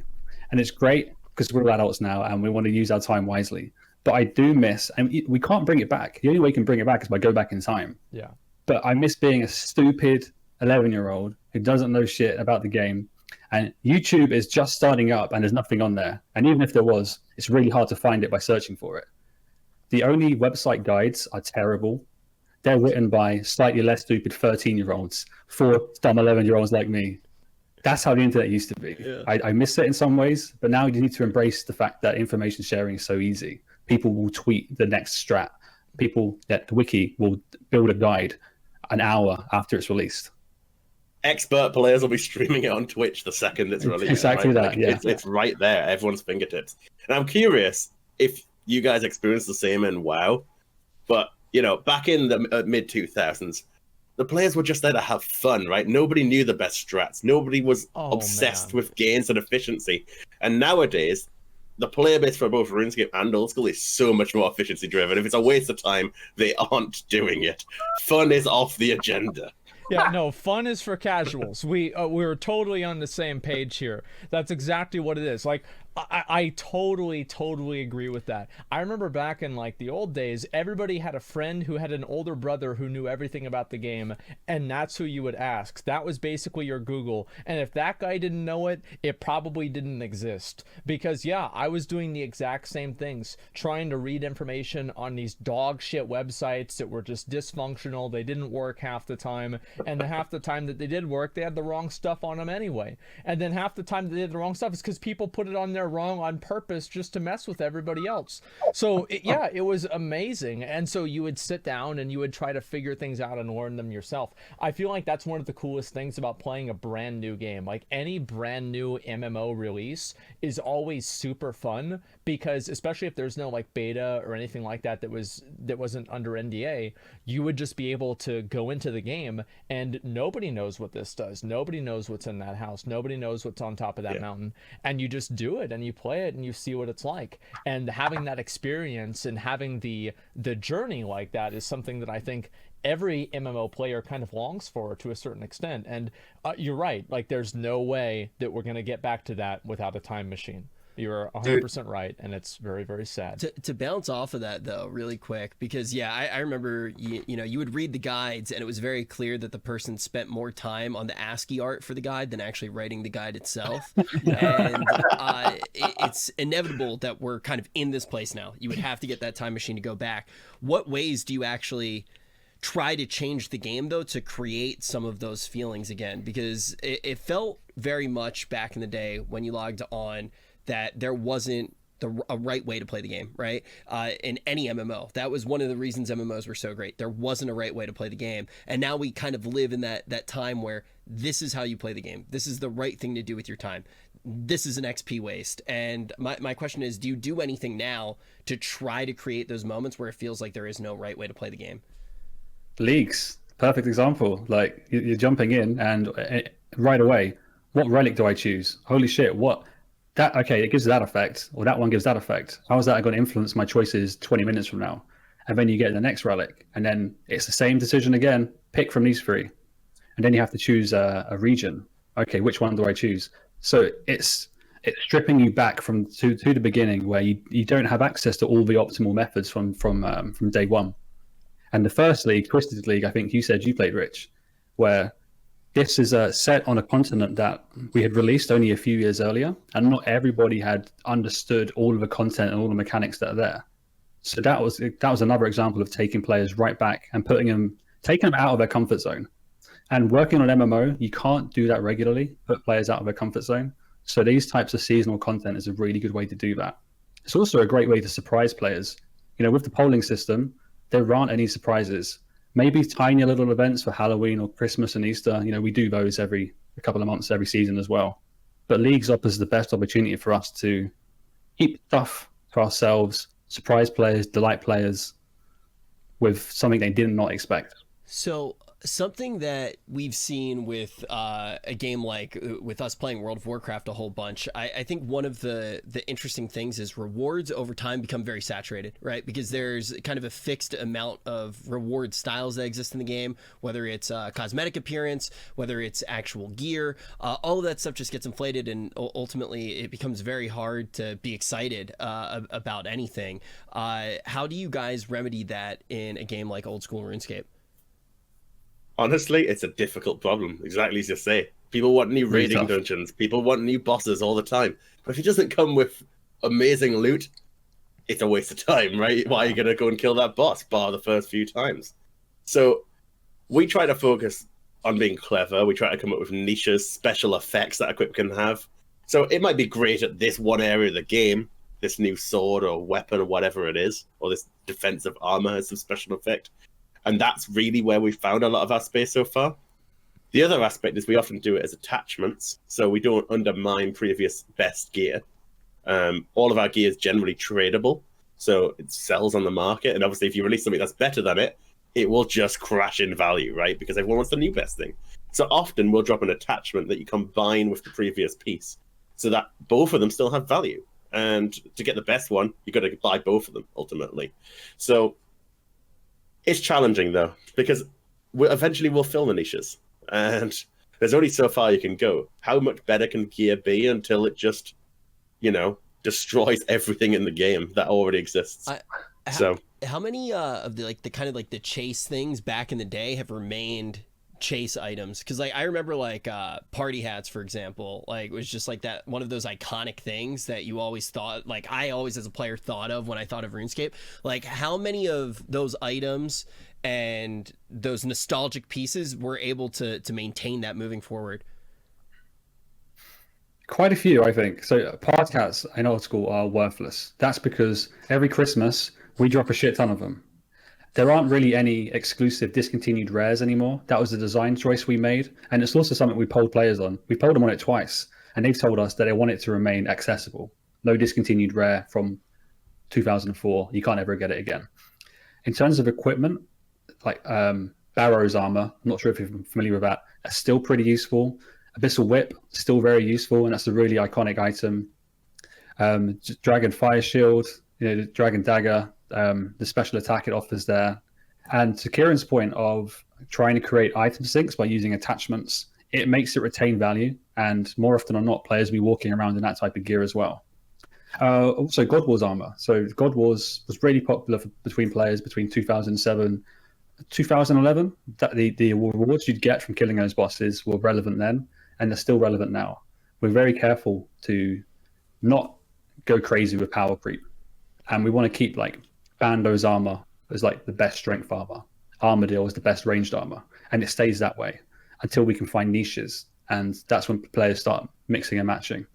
And it's great because we're all adults now and we want to use our time wisely. But I do miss, and we can't bring it back. The only way you can bring it back is by go back in time. Yeah. But I miss being a stupid 11-year-old who doesn't know shit about the game, and YouTube is just starting up and there's nothing on there, and even if there was, it's really hard to find it by searching for it. The only website guides are terrible. They're written by slightly less stupid 13-year-olds for some 11-year-olds like me. That's how the internet used to be. Yeah. I miss it in some ways, but now you need to embrace the fact that information sharing is so easy. People will tweet the next strat. People at the wiki will build a guide an hour after it's released. Expert players will be streaming it on Twitch the second it's released. Exactly right? that, yeah. It's right there, everyone's fingertips. And I'm curious if you guys experienced the same in WoW, but, you know, back in the mid-2000s, the players were just there to have fun, right? Nobody knew the best strats. Nobody was obsessed with gains and efficiency. And nowadays, the player base for both RuneScape and Old School is so much more efficiency driven. If it's a waste of time, they aren't doing it. Fun is off the agenda. Yeah, no, fun is for casuals. We're totally on the same page here. That's exactly what it is. Like, I totally agree with that. I remember back in like the old days, everybody had a friend who had an older brother who knew everything about the game, and that's who you would ask. That was basically your Google. And if that guy didn't know it, it probably didn't exist. Because yeah, I was doing the exact same things, trying to read information on these dog shit websites that were just dysfunctional. They didn't work half the time, and half the time that they did work, they had the wrong stuff on them anyway. And then half the time that they had the wrong stuff is because people put it on their there wrong on purpose just to mess with everybody else. So it was amazing. And so you would sit down and you would try to figure things out and learn them yourself. I feel like that's one of the coolest things about playing a brand new game. Like any brand new MMO release is always super fun, because especially if there's no like beta or anything like that that wasn't under NDA, you would just be able to go into the game and nobody knows what this does. Nobody knows what's in that house. Nobody knows what's on top of that mountain. And you just do it and you play it and you see what it's like. And having that experience and having the journey like that is something that I think every MMO player kind of longs for to a certain extent. And you're right. Like, there's no way that we're going to get back to that without a time machine. You're 100% right, and it's very, very sad. To bounce off of that, though, really quick, because, I remember, you would read the guides, and it was very clear that the person spent more time on the ASCII art for the guide than actually writing the guide itself. And it's inevitable that we're kind of in this place now. You would have to get that time machine to go back. What ways do you actually try to change the game, though, to create some of those feelings again? Because it felt very much back in the day when you logged on that there wasn't a right way to play the game, right? In any MMO. That was one of the reasons MMOs were so great. There wasn't a right way to play the game. And now we kind of live in that time where this is how you play the game. This is the right thing to do with your time. This is an XP waste. And my question is, do you do anything now to try to create those moments where it feels like there is no right way to play the game? Leagues, perfect example. Like, you're jumping in and right away, what relic do I choose? Holy shit, what? That, okay, it gives that effect, or that one gives that effect. How is that going to influence my choices 20 minutes from now? And then you get the next relic, and then it's the same decision again. Pick from these three, and then you have to choose a region. Okay, which one do I choose? So it's stripping you back to the beginning, where you don't have access to all the optimal methods from day one. And the first league, Twisted League, I think you said you played, Rich, where this is set on a continent that we had released only a few years earlier, and not everybody had understood all of the content and all the mechanics that are there. So that was another example of taking players right back and taking them out of their comfort zone. And working on MMO, you can't do that regularly, put players out of their comfort zone. So these types of seasonal content is a really good way to do that. It's also a great way to surprise players. With the polling system, there aren't any surprises. Maybe tiny little events for Halloween or Christmas and Easter. We do those every couple of months, every season as well. But Leagues offers the best opportunity for us to keep stuff for ourselves, surprise players, delight players with something they did not expect. So something that we've seen with a game like with us playing World of Warcraft a whole bunch, I think one of the interesting things is rewards over time become very saturated, right? Because there's kind of a fixed amount of reward styles that exist in the game, whether it's cosmetic appearance, whether it's actual gear, all of that stuff just gets inflated, and ultimately it becomes very hard to be excited about anything. How do you guys remedy that in a game like old school RuneScape? Honestly, it's a difficult problem, exactly as you say. People want new raiding dungeons. People want new bosses all the time. But if it doesn't come with amazing loot, it's a waste of time, right? Why are you going to go and kill that boss bar the first few times? So we try to focus on being clever. We try to come up with niches, special effects that equip can have. So it might be great at this one area of the game, this new sword or weapon or whatever it is, or this defensive armor has some special effect. And that's really where we've found a lot of our space so far. The other aspect is we often do it as attachments, so we don't undermine previous best gear. All of our gear is generally tradable, so it sells on the market. And obviously, if you release something that's better than it, it will just crash in value, right? Because everyone wants the new best thing. So often we'll drop an attachment that you combine with the previous piece, so that both of them still have value. And to get the best one, you've got to buy both of them, ultimately. So it's challenging, though, because eventually we'll fill the niches, and there's only so far you can go. How much better can gear be until it just, destroys everything in the game that already exists? How many of the chase things back in the day have remained chase items? Because I remember party hats, for example, it was just that one of those iconic things that you always thought, I always as a player thought of when I thought of RuneScape. How many of those items and those nostalgic pieces were able to maintain that moving forward? Quite a few, I think. So party hats in old school are worthless. That's because every Christmas we drop a shit ton of them. There aren't really any exclusive discontinued rares anymore. That was a design choice we made, and it's also something we polled players on. We polled them on it twice, and they've told us that they want it to remain accessible. No discontinued rare from 2004. You can't ever get it again. In terms of equipment, like Barrow's armor, I'm not sure if you're familiar with that, that's still pretty useful. Abyssal Whip, still very useful, and that's a really iconic item. Dragon Fire Shield, the Dragon Dagger, the special attack it offers there. And to Kieran's point of trying to create item sinks by using attachments, it makes it retain value, and more often than not, players will be walking around in that type of gear as well. Also, God Wars armor. So God Wars was really popular between players between 2007 2011. The rewards you'd get from killing those bosses were relevant then, and they're still relevant now. We're very careful to not go crazy with power creep, and we want to keep like Bando's armor as like the best strength armor, Armadillo is the best ranged armor, and it stays that way until we can find niches, and that's when players start mixing and matching.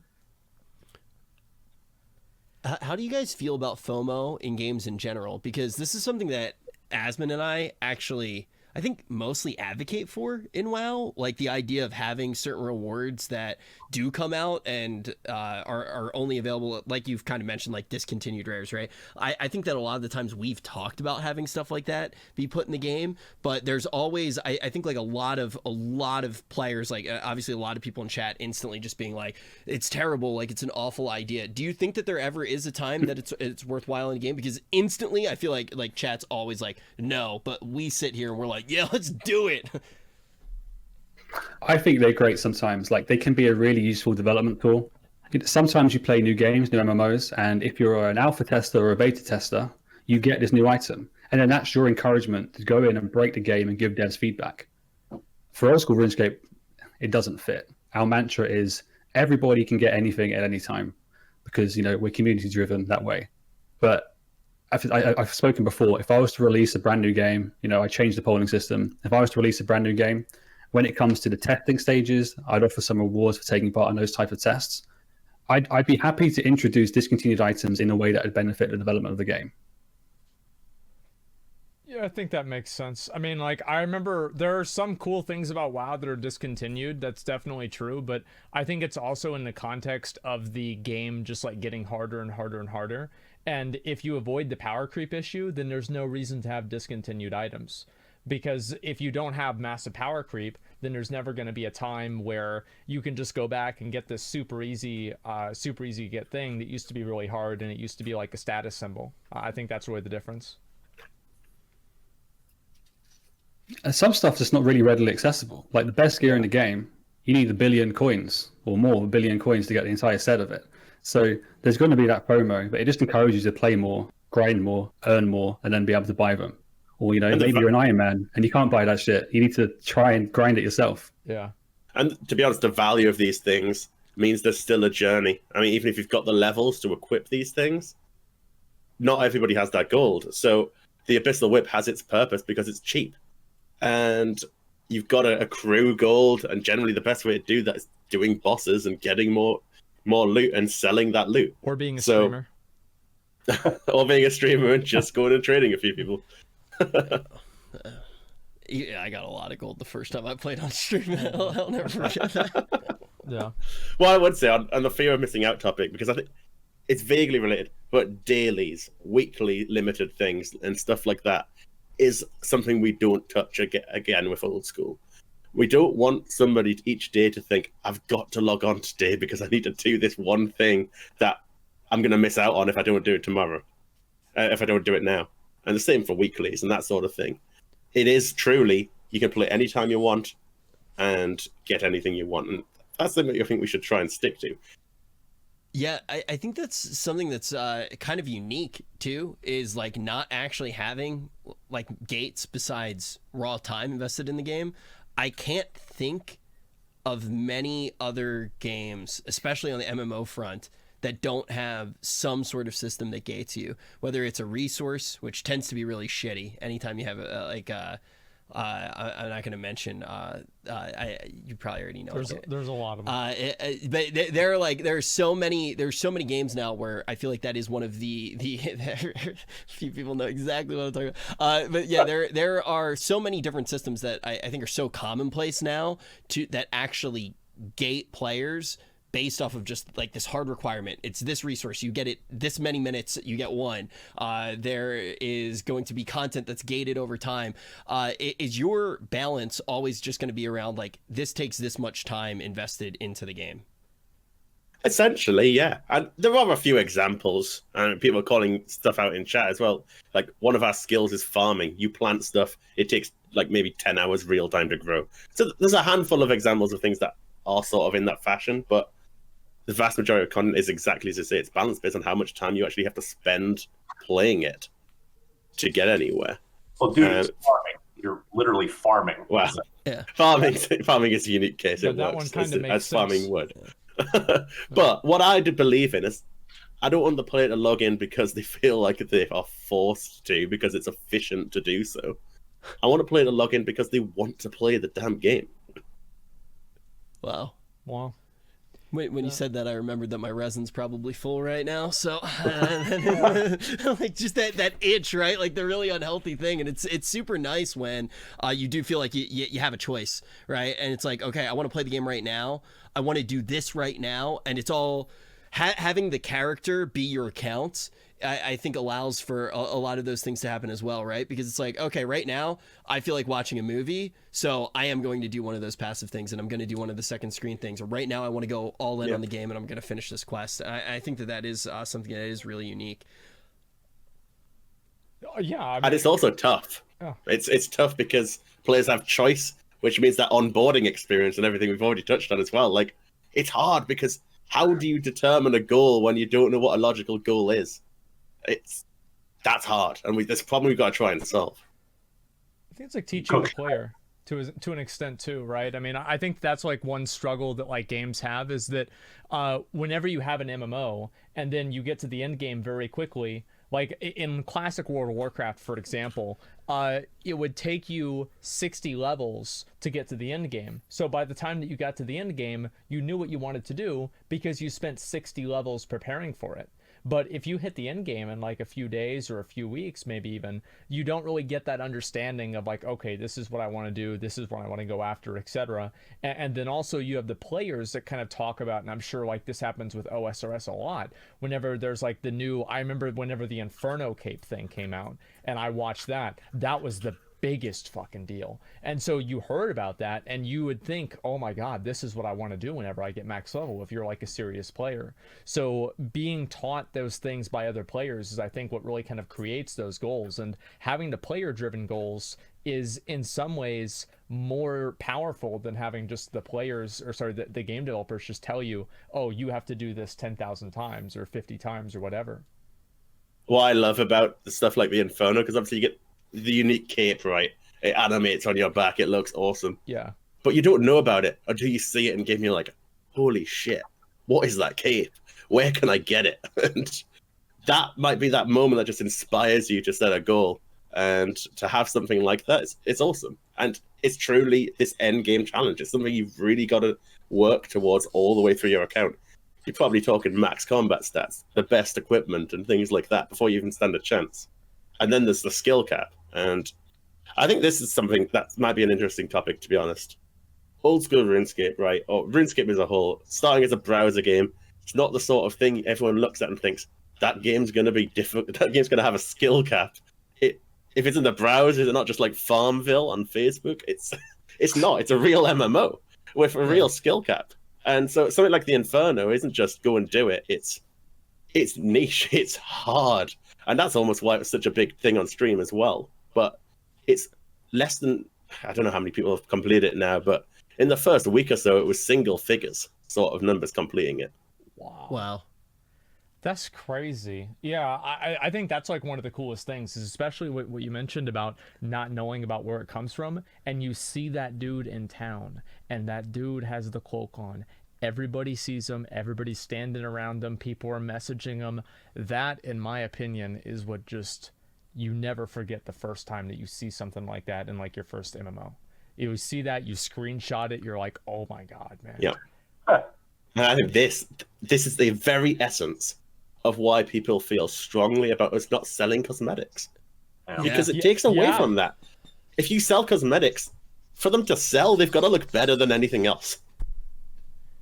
How do you guys feel about FOMO in games in general? Because this is something that Asmon and I actually, I think, mostly advocate for in WoW, like the idea of having certain rewards that do come out and are only available, like you've kind of mentioned, like discontinued rares, right? I think that a lot of the times we've talked about having stuff like that be put in the game, but there's always, I think, like a lot of players, like obviously a lot of people in chat instantly just being like, it's terrible, like it's an awful idea. Do you think that there ever is a time that it's worthwhile in a game? Because instantly I feel like chat's always like, no, but we sit here and we're like, yeah, let's do it. I think they're great sometimes. Like, they can be a really useful development tool. Sometimes you play new games, new MMOs, and if you're an alpha tester or a beta tester, you get this new item. And then that's your encouragement to go in and break the game and give devs feedback. For old school RuneScape, it doesn't fit. Our mantra is everybody can get anything at any time because, we're community driven that way. But I've spoken before, if I was to release a brand new game, I changed the polling system. If I was to release a brand new game, when it comes to the testing stages, I'd offer some rewards for taking part in those type of tests. I'd be happy to introduce discontinued items in a way that would benefit the development of the game. Yeah, I think that makes sense. I mean, like, I remember there are some cool things about WoW that are discontinued. That's definitely true, but I think it's also in the context of the game just like getting harder and harder and harder. And if you avoid the power creep issue, then there's no reason to have discontinued items. Because if you don't have massive power creep, then there's never going to be a time where you can just go back and get this super easy to get thing that used to be really hard, and it used to be like a status symbol. I think that's really the difference. And some stuff is not really readily accessible. Like the best gear in the game, you need 1 billion coins or more, 1 billion coins to get the entire set of it. So there's going to be that FOMO, but it just encourages you to play more, grind more, earn more, and then be able to buy them. Or, maybe you're an Iron Man and you can't buy that shit. You need to try and grind it yourself. Yeah. And to be honest, the value of these things means there's still a journey. I mean, even if you've got the levels to equip these things, not everybody has that gold. So the Abyssal Whip has its purpose because it's cheap. And you've got to accrue gold, and generally the best way to do that is doing bosses and getting more loot and selling that loot. Or being a streamer. Or being a streamer and just going and trading a few people. Yeah, I got a lot of gold the first time I played on stream. I'll never forget that. Yeah. Well, I would say on the fear of missing out topic, because I think it's vaguely related, but dailies, weekly limited things and stuff like that is something we don't touch again with old school. We don't want somebody each day to think, I've got to log on today because I need to do this one thing that I'm going to miss out on if I don't do it tomorrow, if I don't do it now. And the same for weeklies and that sort of thing. It is truly, you can play anytime you want and get anything you want. And that's something I think we should try and stick to. Yeah, I think that's something that's kind of unique, too, is like not actually having like gates besides raw time invested in the game. I can't think of many other games, especially on the MMO front, that don't have some sort of system that gates you, whether it's a resource, which tends to be really shitty anytime you have I'm not going to mention. You probably already know. There's a lot of them. But there's so many games now where I feel like that is one of the few people know exactly what I'm talking about. But yeah, there are so many different systems that I think are so commonplace now that actually gate players based off of just like this hard requirement. It's this resource, you get it this many minutes, you get one. There is going to be content that's gated over time. Is your balance always just going to be around like this takes this much time invested into the game? Essentially, yeah. And there are a few examples, and people are calling stuff out in chat as well. Like, one of our skills is farming. You plant stuff, it takes like maybe 10 hours real time to grow. So there's a handful of examples of things that are sort of in that fashion, but the vast majority of content is exactly as you say. It's balanced based on how much time you actually have to spend playing it to get anywhere. Well, dude, it's farming. You're literally farming. Wow. Yeah. Farming is a unique case. But it that works one kinda makes as farming sense. would. But what I do believe in is I don't want the player to log in because they feel like they are forced to, because it's efficient to do so. I want a player to log in because they want to play the damn game. Wow. Well, When you said that, I remembered that my resin's probably full right now. So, like, just that itch, right? Like the really unhealthy thing, and it's super nice when you do feel like you have a choice, right? And it's like, okay, I want to play the game right now. I want to do this right now, and it's all having the character be your account. I think allows for a lot of those things to happen as well, right? Because it's like, okay, right now I feel like watching a movie, so I am going to do one of those passive things, and I'm going to do one of the second screen things. Or right now I want to go all in on the game, and I'm going to finish this quest. I think that is something that is really unique. yeah. I mean, And it's also tough. Oh. It's tough because players have choice, which means that onboarding experience and everything we've already touched on as well. Like, it's hard because how do you determine a goal when you don't know what a logical goal is? That's hard, and this problem we've got to try and solve. I think it's like teaching the player to an extent too, right? I mean, I think that's like one struggle that like games have is that whenever you have an MMO and then you get to the end game very quickly, like in classic World of Warcraft, for example, it would take you 60 levels to get to the end game. So by the time that you got to the end game, you knew what you wanted to do because you spent 60 levels preparing for it. But if you hit the end game in like a few days or a few weeks, maybe even, you don't really get that understanding of like, okay, this is what I want to do, this is what I want to go after, etc. And then also you have the players that kind of talk about, and I'm sure like this happens with OSRS a lot, whenever there's like the new, I remember whenever the Inferno Cape thing came out, and I watched that was the biggest fucking deal. And so you heard about that and you would think, oh my god, this is what I want to do whenever I get max level, if you're like a serious player. So being taught those things by other players is I think what really kind of creates those goals, and having the player driven goals is in some ways more powerful than having just the players, or sorry, the game developers just tell you, oh, you have to do this 10,000 times or 50 times or whatever. What I love about the stuff like the Inferno, because obviously you get the unique cape, right? It animates on your back. It looks awesome. Yeah. But you don't know about it until you see it and give me like, holy shit, what is that cape? Where can I get it? And that might be that moment that just inspires you to set a goal. And to have something like that, it's awesome. And it's truly this end game challenge. It's something you've really got to work towards all the way through your account. You're probably talking max combat stats, the best equipment and things like that before you even stand a chance. And then there's the skill cap. And I think this is something that might be an interesting topic, to be honest. Old school RuneScape, right? Or RuneScape as a whole, starting as a browser game, it's not the sort of thing everyone looks at and thinks, that game's going to be difficult, that game's going to have a skill cap. If it's in the browser, is it not just like Farmville on Facebook? It's not. It's a real MMO with a real skill cap. And so something like the Inferno isn't just go and do it. It's niche. It's hard. And that's almost why it's such a big thing on stream as well. But it's less than, I don't know how many people have completed it now, but in the first week or so, it was single figures sort of numbers completing it. Wow. That's crazy. Yeah, I think that's like one of the coolest things, is especially what you mentioned about not knowing about where it comes from, and you see that dude in town, and that dude has the cloak on. Everybody sees him, everybody's standing around him, people are messaging him. That, in my opinion, is what just you never forget the first time that you see something like that in like your first MMO. You see that, you screenshot it, you're like, oh my god, man. Yeah. And I think this is the very essence of why people feel strongly about us not selling cosmetics. Because it takes away from that. If you sell cosmetics, for them to sell, they've got to look better than anything else.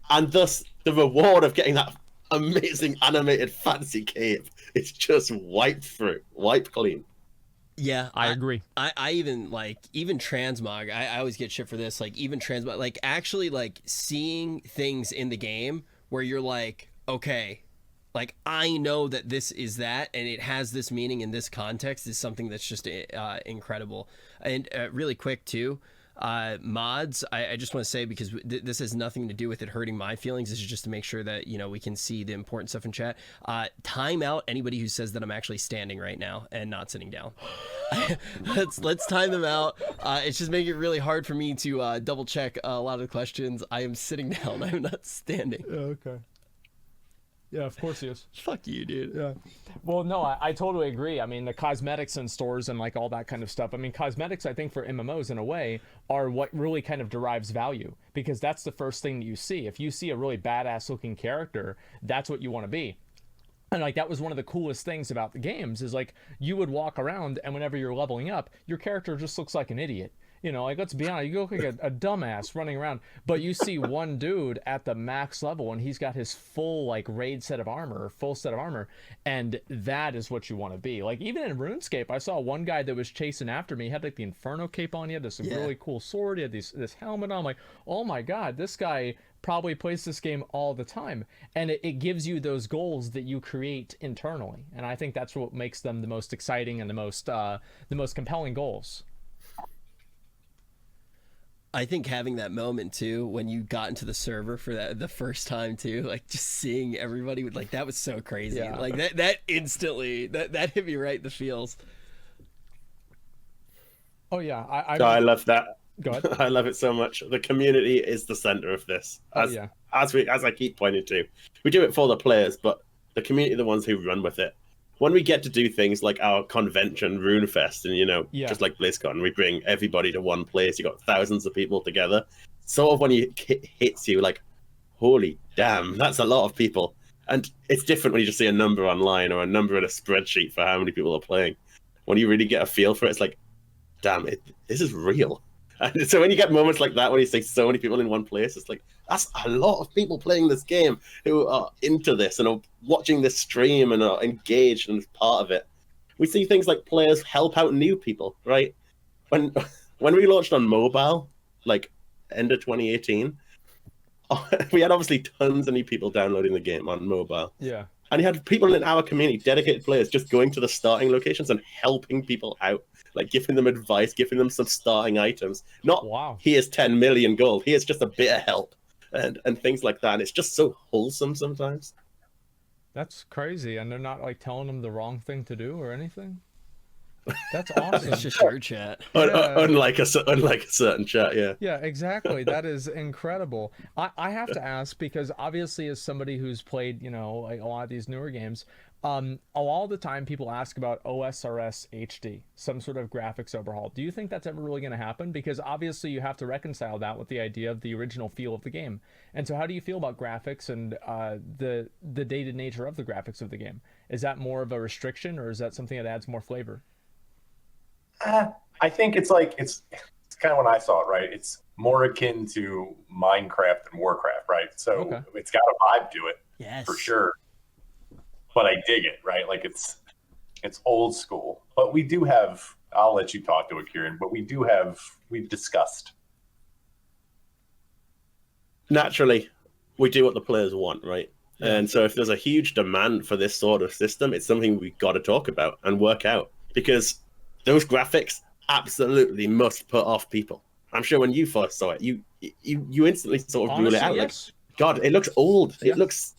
And thus, the reward of getting that amazing animated fancy cape is just wiped clean. Yeah, I agree. I even like even transmog. I always get shit for this. Like even transmog, like actually like seeing things in the game where you're like, okay, like I know that this is that, and it has this meaning in this context is something that's just incredible. And really quick too, mods. I just want to say, because this has nothing to do with it hurting my feelings. This is just to make sure that we can see the important stuff in chat. Time out anybody who says that I'm actually standing right now and not sitting down. let's time them out. It's just making it really hard for me to double check a lot of the questions. I am sitting down. I'm not standing. Yeah, okay. Yeah, of course he is. Fuck you, dude. Yeah. Well, no, I totally agree. I mean, the cosmetics in stores and like all that kind of stuff. I mean, cosmetics, I think for MMOs in a way are what really kind of derives value, because that's the first thing that you see. If you see a really badass looking character, that's what you want to be. And like that was one of the coolest things about the games is like you would walk around and whenever you're leveling up, your character just looks like an idiot. Like let's be honest, you look like a dumbass running around, but you see one dude at the max level and he's got his full like raid set of armor, full set of armor, and that is what you want to be. Like even in RuneScape, I saw one guy that was chasing after me. He had like the Inferno cape on. He had this really cool sword. He had this helmet on. I'm like, oh my god, this guy probably plays this game all the time, and it gives you those goals that you create internally, and I think that's what makes them the most exciting and the most compelling goals. I think having that moment too when you got into the server for the first time too, like just seeing everybody like that was so crazy. Yeah. Like that instantly that hit me right in the feels. Oh yeah, I love that. Go ahead. I love it so much. The community is the center of this. As I keep pointing to, we do it for the players, but the community are the ones who run with it. When we get to do things like our convention, RuneFest, and just like BlizzCon, we bring everybody to one place. You got thousands of people together. Sort of when it hits you, like, holy damn, that's a lot of people. And it's different when you just see a number online or a number in a spreadsheet for how many people are playing. When you really get a feel for it, it's like, damn it, this is real. And so when you get moments like that, when you see so many people in one place, it's like, that's a lot of people playing this game who are into this and are watching this stream and are engaged and part of it. We see things like players help out new people, right? When we launched on mobile, like end of 2018, we had obviously tons of new people downloading the game on mobile. Yeah. And you had people in our community, dedicated players, just going to the starting locations and helping people out. Like giving them advice, giving them some starting items. Not here's 10 million gold. Here's just a bit of help and things like that. And it's just so wholesome sometimes. That's crazy. And they're not like telling them the wrong thing to do or anything. That's awesome. It's just your chat. Unlike a certain chat, yeah. Yeah, exactly. That is incredible. I have to ask, because obviously as somebody who's played, like a lot of these newer games, all the time people ask about OSRS HD, some sort of graphics overhaul. Do you think that's ever really going to happen? Because obviously you have to reconcile that with the idea of the original feel of the game. And so how do you feel about graphics and the dated nature of the graphics of the game? Is that more of a restriction, or is that something that adds more flavor? I think it's kind of when I saw it, right? It's more akin to Minecraft and Warcraft, right? So It's got a vibe to it, yes, for sure. But I dig it, right? Like it's old school. But we do have, I'll let you talk to it, Kieran, but we've discussed. Naturally, we do what the players want, right? Yeah. And so if there's a huge demand for this sort of system, it's something we've got to talk about and work out, because those graphics absolutely must put off people. I'm sure when you first saw it, you instantly sort of rule it out. Yes. Like, God, it looks old. Yeah. It looks,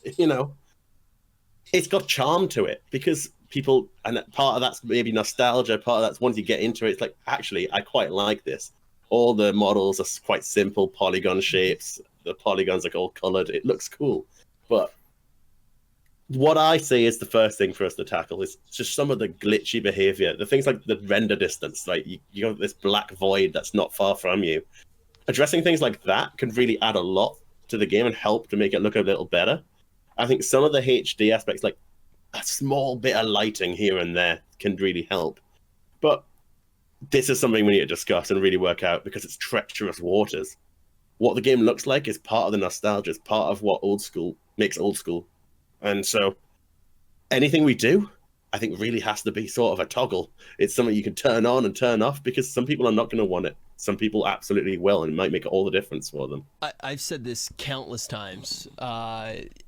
it's got charm to it, because people, and part of that's maybe nostalgia, part of that's once you get into it, it's like, actually, I quite like this. All the models are quite simple polygon shapes. The polygons are all colored. It looks cool. But what I say is the first thing for us to tackle is just some of the glitchy behavior, the things like the render distance, like you got this black void that's not far from you. Addressing things like that can really add a lot to the game and help to make it look a little better. I think some of the HD aspects, like a small bit of lighting here and there, can really help. But this is something we need to discuss and really work out, because it's treacherous waters. What the game looks like is part of the nostalgia, is part of what old school makes old school. And so anything we do, I think, really has to be sort of a toggle. It's something you can turn on and turn off, because some people are not going to want it. Some people absolutely will, and it might make all the difference for them. I've said this countless times.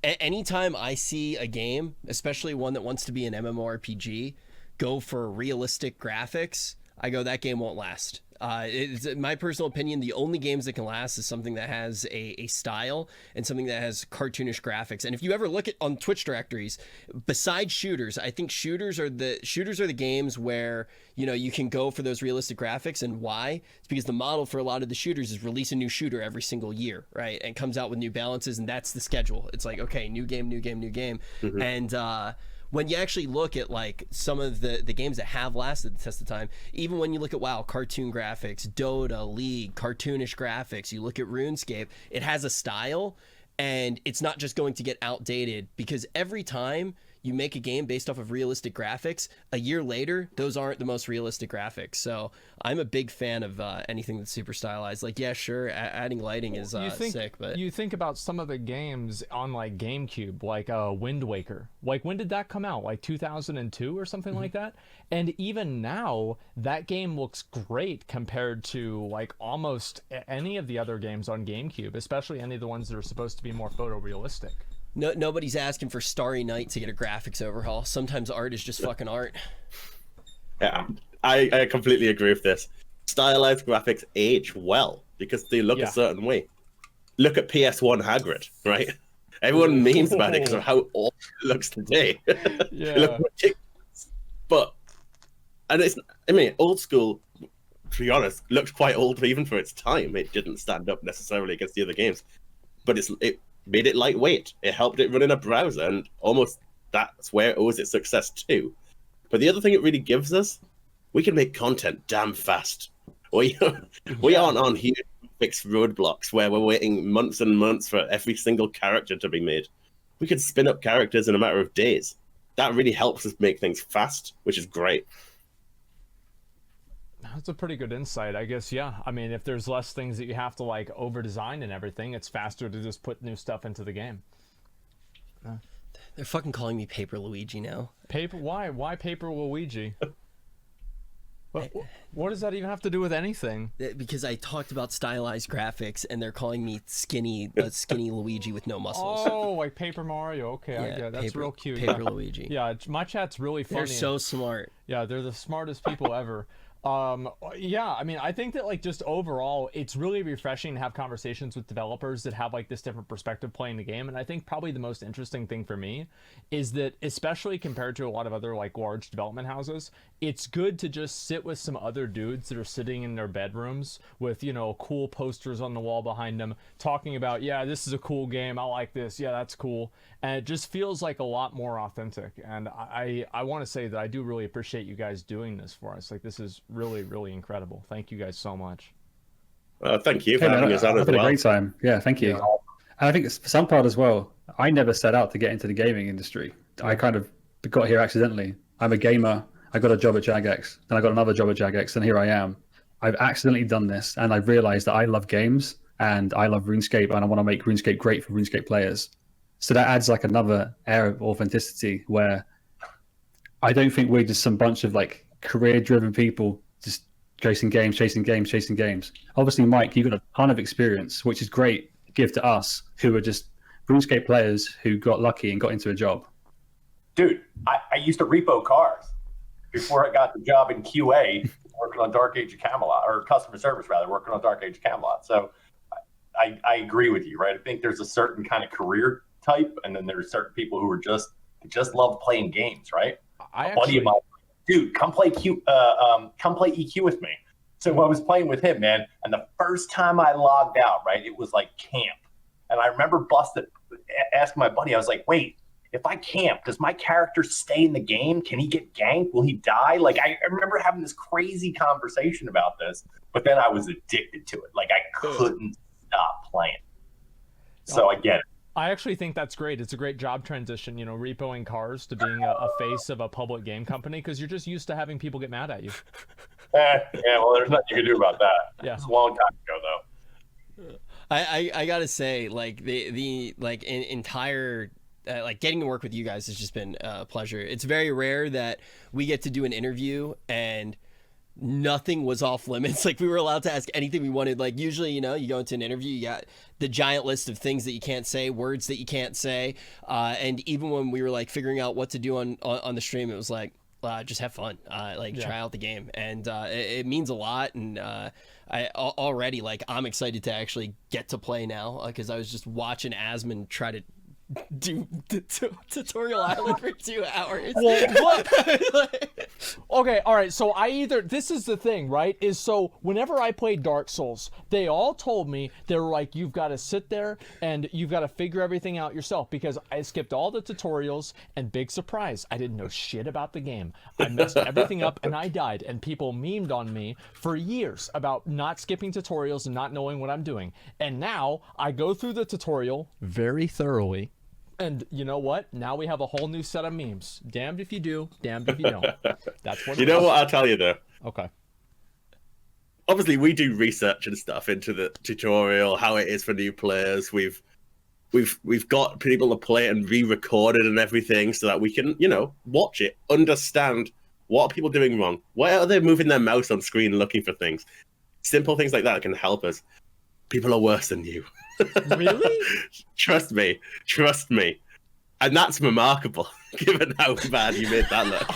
Anytime I see a game, especially one that wants to be an MMORPG, go for realistic graphics, I go, that game won't last. It's my personal opinion. The only games that can last is something that has a style and something that has cartoonish graphics. And if you ever look at on Twitch directories, besides shooters, I think shooters are the games where, you know, you can go for those realistic graphics. And why? It's because the model for a lot of the shooters is release a new shooter every single year, right? And comes out with new balances, and that's the schedule. It's like, okay, new game. Mm-hmm. And when you actually look at like some of the games that have lasted the test of time, even when you look at WoW, cartoon graphics, Dota, League, cartoonish graphics, you look at RuneScape, it has a style, and it's not just going to get outdated, because every time you make a game based off of realistic graphics, a year later, those aren't the most realistic graphics. So I'm a big fan of anything that's super stylized. Like, yeah, sure, adding lighting is sick, but you think about some of the games on like GameCube, like Wind Waker. Like, when did that come out? Like 2002 or something like that? And even now, that game looks great compared to like almost any of the other games on GameCube, especially any of the ones that are supposed to be more photorealistic. No, nobody's asking for Starry Night to get a graphics overhaul. Sometimes art is just fucking art. Yeah, I completely agree with this. Stylized graphics age well because they look a certain way. Look at PS1 Hagrid, right? Everyone memes about it because of how awful it looks today. It looks ridiculous. But, and it's, I mean, old school, to be honest, looks quite old even for its time. It didn't stand up necessarily against the other games. But it made it lightweight. It helped it run in a browser, and almost that's where it owes its success too. But the other thing it really gives us, we can make content damn fast. We aren't on here to fix roadblocks where we're waiting months and months for every single character to be made. We can spin up characters in a matter of days. That really helps us make things fast, which is great. That's a pretty good insight, I guess. Yeah, I mean, if there's less things that you have to like over design and everything, it's faster to just put new stuff into the game. They're fucking calling me Paper Luigi now. Paper? Why Paper Luigi? What does that even have to do with anything? Because I talked about stylized graphics, and they're calling me skinny Luigi with no muscles. Oh, like Paper Mario. Okay, yeah, that's real cute. Paper Luigi. Yeah, my chat's really funny. They're so smart. Yeah, they're the smartest people ever. Yeah, I mean, I think that like just overall, it's really refreshing to have conversations with developers that have like this different perspective playing the game. And I think probably the most interesting thing for me is that, especially compared to a lot of other like large development houses, it's good to just sit with some other dudes that are sitting in their bedrooms with, you know, cool posters on the wall behind them talking about, yeah, this is a cool game. I like this. Yeah, that's cool. And it just feels like a lot more authentic. And I want to say that I do really appreciate you guys doing this for us. Like, this is really, really incredible. Thank you guys so much. Thank you for having us on as well. I've had a great time. Yeah, thank you. Yeah. And I think for some part as well, I never set out to get into the gaming industry. I kind of got here accidentally. I'm a gamer. I got a job at Jagex, then I got another job at Jagex, and here I am. I've accidentally done this, and I've realized that I love games, and I love RuneScape, and I want to make RuneScape great for RuneScape players. So that adds like another air of authenticity where I don't think we're just some bunch of like career-driven people just chasing games. Obviously, Mike, you've got a ton of experience, which is great to give to us who are just RuneScape players who got lucky and got into a job. Dude, I used to repo cars before I got the job in QA, working on Dark Age of Camelot, or customer service rather, working on Dark Age of Camelot. So I agree with you, right? I think there's a certain kind of career type, and then there's certain people who are just love playing games, right? Buddy of mine, dude, come play EQ with me. So I was playing with him, man, and the first time I logged out, right, it was like camp, and I remember asking my buddy, I was like, wait, if I camp, does my character stay in the game? Can he get ganked? Will he die? Like, I remember having this crazy conversation about this, but then I was addicted to it. Like, I couldn't stop playing. So I get it. I actually think that's great. It's a great job transition, you know, repoing cars to being a face of a public game company, because you're just used to having people get mad at you. Yeah, well, there's nothing you can do about that. Yeah. It's a long time ago, though. I gotta say, like the like entire like getting to work with you guys has just been a pleasure. It's very rare that we get to do an interview and nothing was off limits. Like, we were allowed to ask anything we wanted. Like, usually, you know, you go into an interview, you got the giant list of things that you can't say, words that you can't say, and even when we were like figuring out what to do on the stream, it was like, just have fun, try out the game, and it means a lot. And I already, like, I'm excited to actually get to play now, because I was just watching Asmon try to do tutorial island for 2 hours. Well, what? Okay, all right. So this is the thing, right? Is so whenever I played Dark Souls, they all told me, they were like, you've got to sit there and you've got to figure everything out yourself, because I skipped all the tutorials, and big surprise, I didn't know shit about the game. I messed everything up and I died, and people memed on me for years about not skipping tutorials and not knowing what I'm doing. And now I go through the tutorial very thoroughly. And you know what? Now we have a whole new set of memes. Damned if you do, damned if you don't. That's what. You know what I'll tell you though. Okay. Obviously, we do research and stuff into the tutorial, how it is for new players. We've got people to play it and re-record it and everything, so that we can, you know, watch it, understand what are people doing wrong, why are they moving their mouse on screen looking for things. Simple things like that can help us. People are worse than you. Really? Trust me. And that's remarkable, given how bad you made that look.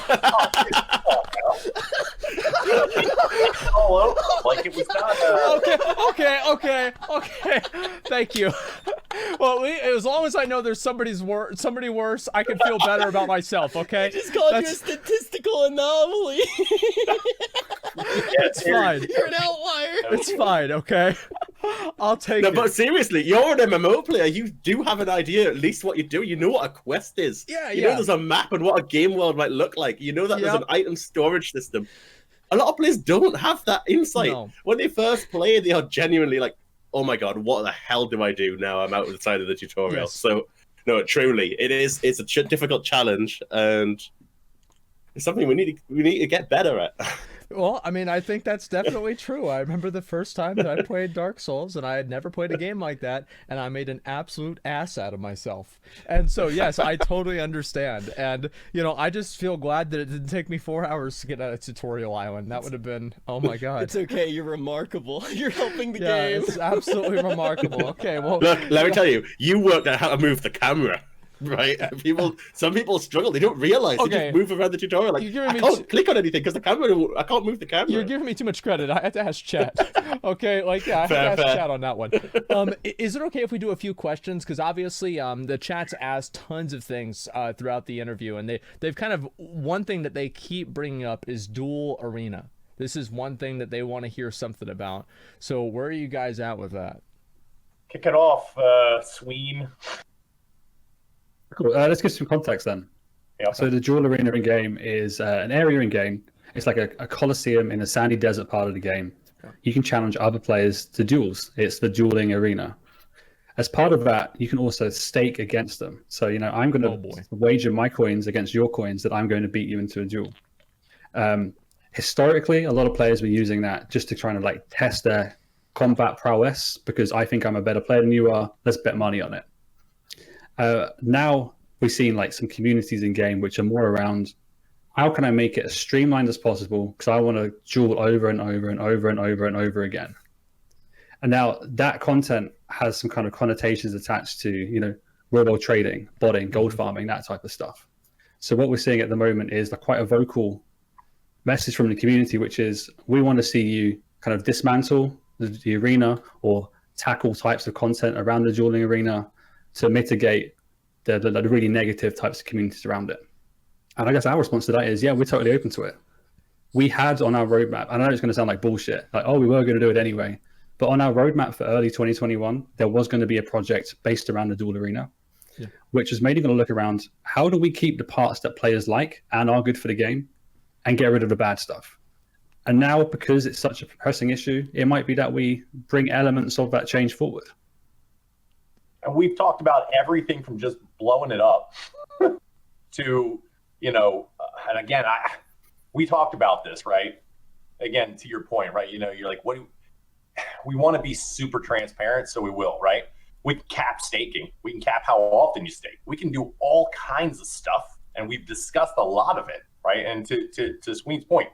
All over, like it was not. Okay. Thank you. Well, as long as I know there's somebody worse, I can feel better about myself. Okay. I just called you a statistical anomaly. It's fine. You're an outlier. It's fine. Okay. I'll take it. But seriously, you're an MMO player. You do have an idea, at least what you do. You know what a quest is. You know there's a map and what a game world might look like. You know that there's an item storage system. A lot of players don't have that insight. No. When they first play, they are genuinely like, oh my god, what the hell do I do now? I'm out of the side of the tutorial. Yes. So, no, truly, it's a difficult challenge, and it's something we need to get better at. Well, I mean, I think that's definitely true. I remember the first time that I played Dark Souls, and I had never played a game like that, and I made an absolute ass out of myself. And so, yes, I totally understand. And, you know, I just feel glad that it didn't take me 4 hours to get out of Tutorial Island. That would have been, oh my god. It's okay, you're remarkable. You're helping the Yeah, game. it's absolutely remarkable. Okay, well... Look, let me tell you, you worked out how to move the camera. Right, some people struggle. They don't realize. They just move around the tutorial. Like, I can't click on anything because I can't move the camera. You're giving me too much credit. I have to ask chat. Okay, like I have to ask chat on that one. Is it okay if we do a few questions? Because obviously, the chat's asked tons of things throughout the interview, and they've kind of, one thing that they keep bringing up is Duel Arena. This is one thing that they want to hear something about. So where are you guys at with that? Kick it off, Sween. Cool. Let's give some context then. Yeah. So the Duel Arena in game is an area in game. It's like a coliseum in a sandy desert part of the game. You can challenge other players to duels. It's the dueling arena. As part of that, you can also stake against them. So, you know, I'm going to wager my coins against your coins that I'm going to beat you into a duel. Historically, a lot of players were using that just to try and like test their combat prowess, because I think I'm a better player than you are. Let's bet money on it. Now we've seen like some communities in game which are more around how can I make it as streamlined as possible, because I want to duel over and over and over and over and over again. And now that content has some kind of connotations attached to, you know, real-world trading, botting, gold farming, that type of stuff. So what we're seeing at the moment is like quite a vocal message from the community, which is we want to see you kind of dismantle the arena or tackle types of content around the dueling arena to mitigate the really negative types of communities around it. And I guess our response to that is, yeah, we're totally open to it. We had on our roadmap, I know it's going to sound like bullshit, like, oh, we were going to do it anyway. But on our roadmap for early 2021, there was going to be a project based around the Duel Arena. which is mainly going to look around how do we keep the parts that players like and are good for the game and get rid of the bad stuff. And now, because it's such a pressing issue, it might be that we bring elements of that change forward. And we've talked about everything from just blowing it up to, and again, we talked about this, right? Again, to your point, right? You're like, we want to be super transparent, so we will, right? We can cap staking. We can cap how often you stake. We can do all kinds of stuff, and we've discussed a lot of it, right? And to Sweeney's point,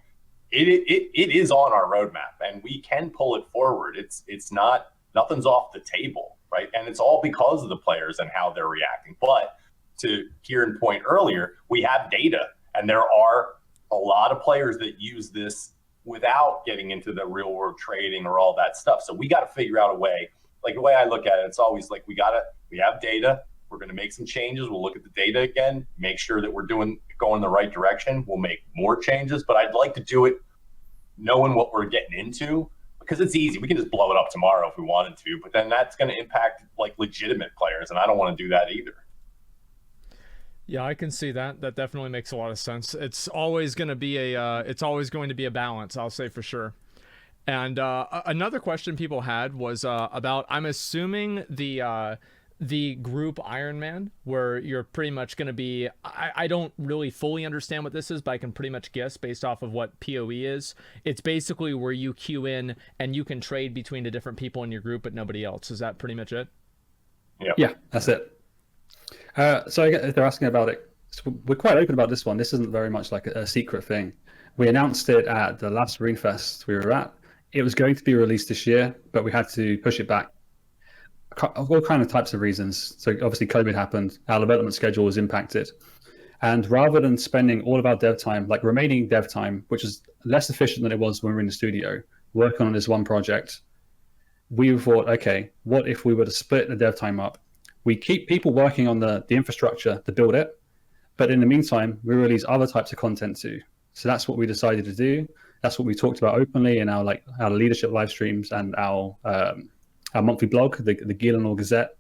it is on our roadmap, and we can pull it forward. It's not, nothing's off the table, right? And it's all because of the players and how they're reacting. But to Kieran's point earlier, we have data, and there are a lot of players that use this without getting into the real world trading or all that stuff. So we got to figure out a way. Like the way I look at it, it's always like we have data. We're going to make some changes. We'll look at the data again, make sure that we're going the right direction. We'll make more changes, but I'd like to do it knowing what we're getting into, because it's easy. We can just blow it up tomorrow if we wanted to, but then that's going to impact like legitimate players, and I don't want to do that either. Yeah, I can see that. That definitely makes a lot of sense. It's always going to be a balance, I'll say for sure. And another question people had was about, I'm assuming the group Ironman, where you're pretty much going to be, I don't really fully understand what this is, but I can pretty much guess based off of what PoE is. It's basically where you queue in and you can trade between the different people in your group, but nobody else. Is that pretty much it? Yeah, that's it. So if they're asking about it, so we're quite open about this one. This isn't very much like a secret thing. We announced it at the last RuneFest we were at. It was going to be released this year, but we had to push it back. All kind of types of reasons. So obviously COVID happened, our development schedule was impacted. And rather than spending all of our dev time, like remaining dev time, which is less efficient than it was when we were in the studio, working on this one project, we thought, okay, what if we were to split the dev time up? We keep people working on the infrastructure to build it, but in the meantime, we release other types of content too. So that's what we decided to do. That's what we talked about openly in our leadership live streams and our monthly blog, the Gielenor Gazette.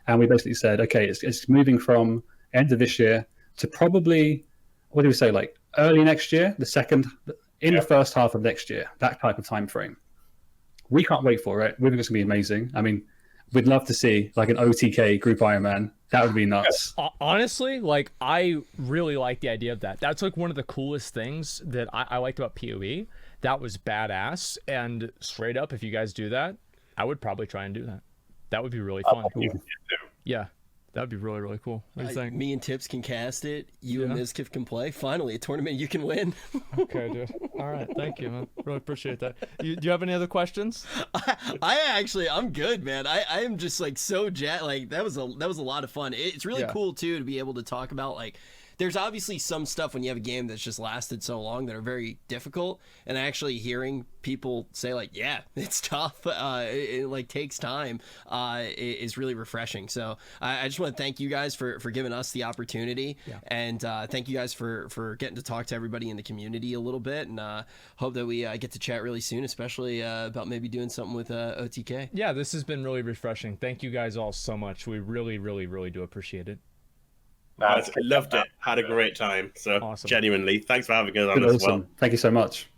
And we basically said, okay, it's moving from end of this year to probably, what do we say, like early next year, the first half of next year, that type of time frame. We can't wait for it. We think it's going to be amazing. I mean, we'd love to see like an OTK group Ironman. That would be nuts. Honestly, like I really like the idea of that. That's like one of the coolest things that I liked about PoE. That was badass. And straight up, if you guys do that, I would probably try and do that. That would be really fun. Yeah, that would be really, really cool. What do you think? Me and Tips can cast it. You and Mizkif can play. Finally, a tournament you can win. Okay, dude. All right, thank you, man. Really appreciate that. Do you have any other questions? I'm good, man. I am just like so jazzed. Like that was a lot of fun. It's really cool too to be able to talk about like. There's obviously some stuff when you have a game that's just lasted so long that are very difficult, and actually hearing people say like, yeah, it's tough, it like takes time, is really refreshing. So I just want to thank you guys for giving us the opportunity, and thank you guys for getting to talk to everybody in the community a little bit, and hope that we get to chat really soon, especially about maybe doing something with OTK. Yeah, this has been really refreshing. Thank you guys all so much. We really, really, really do appreciate it. I loved it. Had a great time. So awesome. Genuinely, thanks for having us on as well. Thank you so much.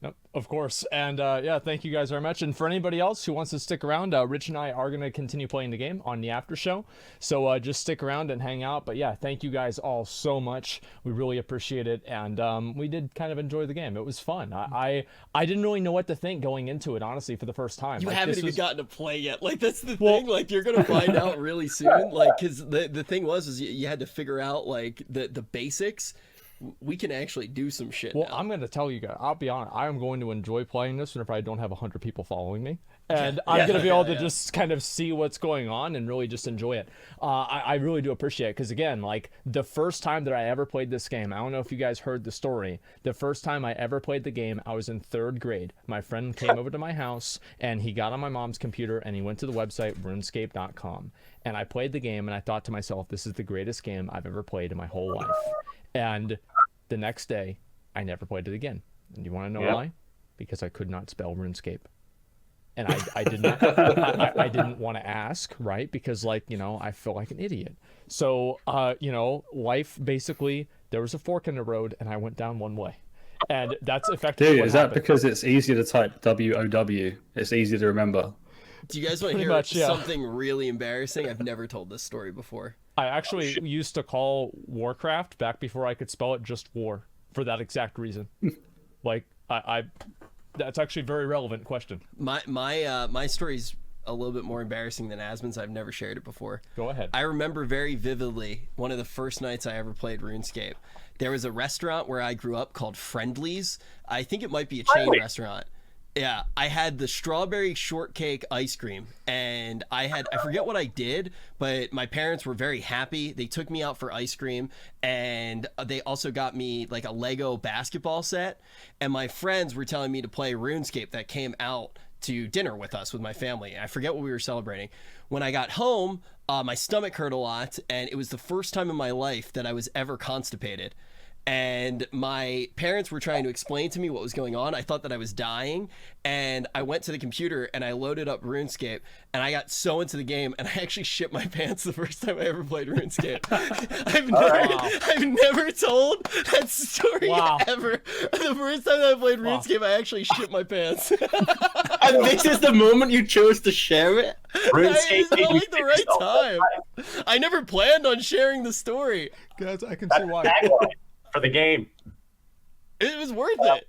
Yep, of course. And yeah, thank you guys very much. And for anybody else who wants to stick around, Rich and I are going to continue playing the game on the after show. So just stick around and hang out. But yeah, thank you guys all so much. We really appreciate it. And we did kind of enjoy the game. It was fun. I didn't really know what to think going into it, honestly, for the first time. You haven't even gotten to play yet. Like, that's the thing. Like, you're going to find out really soon. Like, because the thing was you had to figure out, like, the basics. We can actually do some shit now. I'm going to tell you guys, I'll be honest, I am going to enjoy playing this whenever I don't have 100 people following me. And I'm going to be able to just kind of see what's going on and really just enjoy it. I really do appreciate it because, again, like the first time that I ever played this game, I don't know if you guys heard the story. The first time I ever played the game, I was in 3rd grade. My friend came over to my house and he got on my mom's computer and he went to the website RuneScape.com. And I played the game and I thought to myself, this is the greatest game I've ever played in my whole life. And the next day, I never played it again. And you want to know why? Because I could not spell RuneScape. and I didn't I didn't want to ask, right? Because like, you know, I feel like an idiot. So you know, life basically, there was a fork in the road and I went down one way. And that's effectively Dude, what is that happened. because it's easier to type WOW? It's easier to remember. Do you guys want to Pretty hear much, yeah. something really embarrassing? I've never told this story before. I actually used to call Warcraft back before I could spell it just war for that exact reason. Like I that's actually a very relevant question. My story's a little bit more embarrassing than Asmon's. I've never shared it before. Go ahead. I remember very vividly one of the first nights I ever played RuneScape. There was a restaurant where I grew up called Friendly's. I think it might be a chain restaurant. Yeah, I had the strawberry shortcake ice cream, and I forget what I did, but my parents were very happy. They took me out for ice cream, and they also got me like a Lego basketball set, and my friends were telling me to play RuneScape that came out to dinner with us with my family. I forget what we were celebrating. When I got home, my stomach hurt a lot, and it was the first time in my life that I was ever constipated. And my parents were trying to explain to me what was going on. I thought that I was dying, and I went to the computer and I loaded up RuneScape, and I got so into the game, and I actually shit my pants the first time I ever played RuneScape. I've never told that story ever. The first time I played RuneScape, I actually shit my pants. And this is the moment you chose to share it? RuneScape It's not like the right time. I never planned on sharing the story. Guys, I can That's see the why. tagline for the game. It was worth it.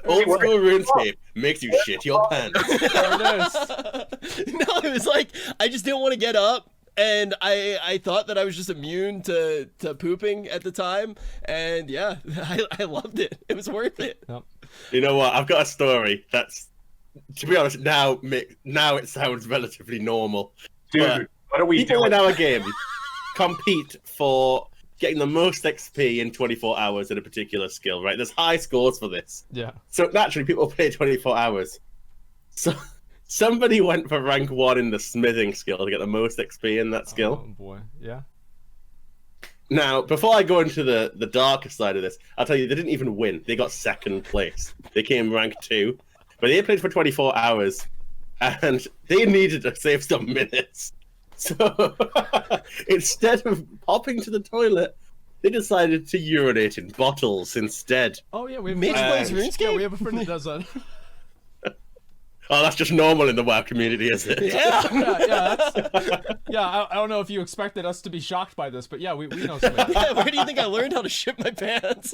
Old school RuneScape makes you shit your pants. There it is. No, it was like I just didn't want to get up, and I thought that I was just immune to pooping at the time, and yeah, I loved it. It was worth it. Yep. You know what? I've got a story that's, to be honest, now it sounds relatively normal. Dude, But what are we people doing? in our game compete for getting the most XP in 24 hours in a particular skill, right? There's high scores for this. Yeah. So naturally, people play 24 hours. So somebody went for rank 1 in the smithing skill to get the most XP in that skill. Oh boy. Yeah. Now, before I go into the darker side of this, I'll tell you, they didn't even win. They got second place. They came rank 2. But they played for 24 hours, and they needed to save some minutes. So instead of popping to the toilet, they decided to urinate in bottles instead. Oh yeah, we have Mitch plays yeah, RuneScape? we have a friend that does that. Oh, that's just normal in the WoW community, is it? Yeah. I don't know if you expected us to be shocked by this, but yeah, we know something. Yeah, where do you think I learned how to shit my pants?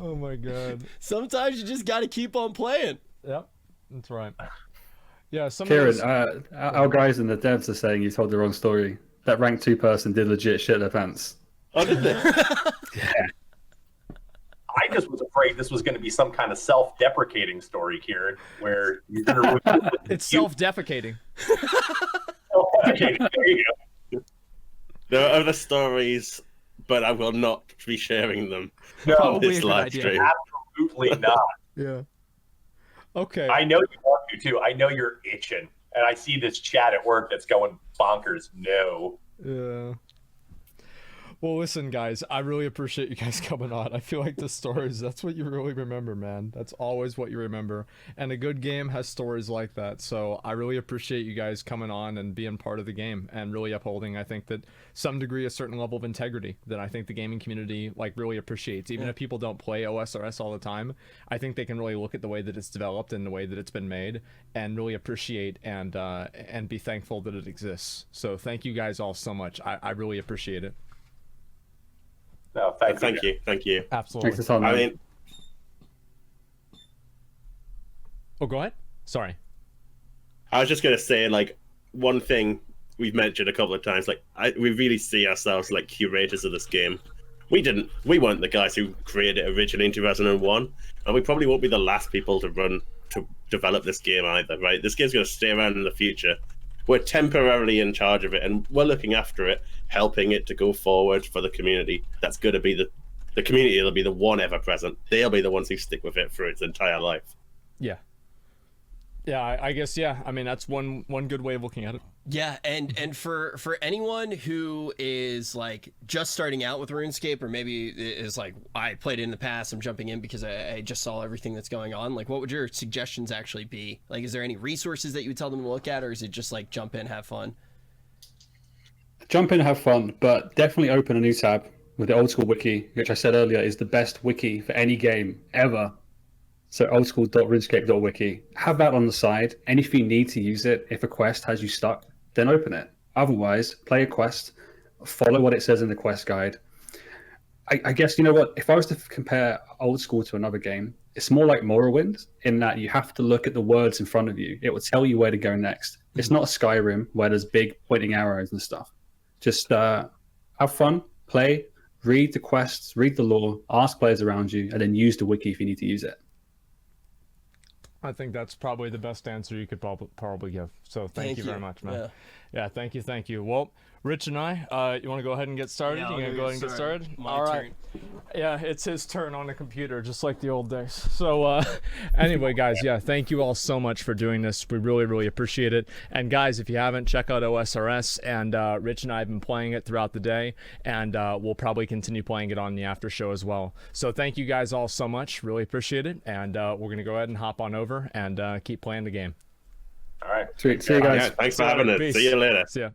Oh my god. Sometimes you just got to keep on playing. Yep, that's right. Yeah, some Kieran, of those... our guys in the devs are saying you told the wrong story. That rank 2 person did legit shit their pants. Oh, did they? Yeah. I just was afraid this was going to be some kind of self-deprecating story, Kieran, where you're going to It's self-defecating. self-deprecating. There you go. There are other stories, but I will not be sharing them No, on Probably a this good live idea. stream. absolutely not. Yeah. Okay. I know you want to too. I know you're itching, and I see this chat at work that's going bonkers. No. Yeah. Well, listen, guys, I really appreciate you guys coming on. I feel like the stories, that's what you really remember, man. That's always what you remember. And a good game has stories like that. So I really appreciate you guys coming on and being part of the game and really upholding, I think, that some degree, a certain level of integrity that I think the gaming community like really appreciates. Even if people don't play OSRS all the time, I think they can really look at the way that it's developed and the way that it's been made and really appreciate and be thankful that it exists. So thank you guys all so much. I really appreciate it. No, Thank you. Absolutely. Thanks for time, I man. mean, Oh, go ahead. Sorry. I was just gonna say, like, one thing we've mentioned a couple of times, like, we really see ourselves like curators of this game. We weren't the guys who created it originally in 2001, and we probably won't be the last people to develop this game either, right? This game's gonna stay around in the future. We're temporarily in charge of it, and we're looking after it, helping it to go forward for the community. That's gonna be the community. Will be the one ever present. They'll be the ones who stick with it for its entire life. Yeah. Yeah, I guess, yeah. I mean, that's one good way of looking at it. Yeah, and for anyone who is like just starting out with RuneScape, or maybe is like, I played it in the past, I'm jumping in because I just saw everything that's going on, like, what would your suggestions actually be? Like, is there any resources that you would tell them to look at, or is it just like jump in, have fun? Jump in, have fun, but definitely open a new tab with the old school wiki, which I said earlier is the best wiki for any game ever. So oldschool.runescape.wiki. Have that on the side. And if you need to use it, if a quest has you stuck, then open it. Otherwise, play a quest, follow what it says in the quest guide. I guess, you know what, if I was to compare old school to another game, it's more like Morrowind in that you have to look at the words in front of you. It will tell you where to go next. It's not a Skyrim where there's big pointing arrows and stuff. Just have fun, play, read the quests, read the lore, ask players around you, and then use the wiki if you need to use it. I think that's probably the best answer you could probably give. So thank you very much, man. Yeah, thank you. Well, Rich and I, you want to go ahead and get started? Yeah, You gonna go ahead and get started? My turn. Yeah, it's his turn on the computer, just like the old days. So anyway, guys, yeah, thank you all so much for doing this. We really, really appreciate it. And guys, if you haven't, check out OSRS. And Rich and I have been playing it throughout the day, and we'll probably continue playing it on the after show as well. So thank you guys all so much. Really appreciate it. And we're gonna go ahead and hop on over and keep playing the game. All right. Sweet. See you guys. Yeah, thanks for having us. Peace. See you later. See ya.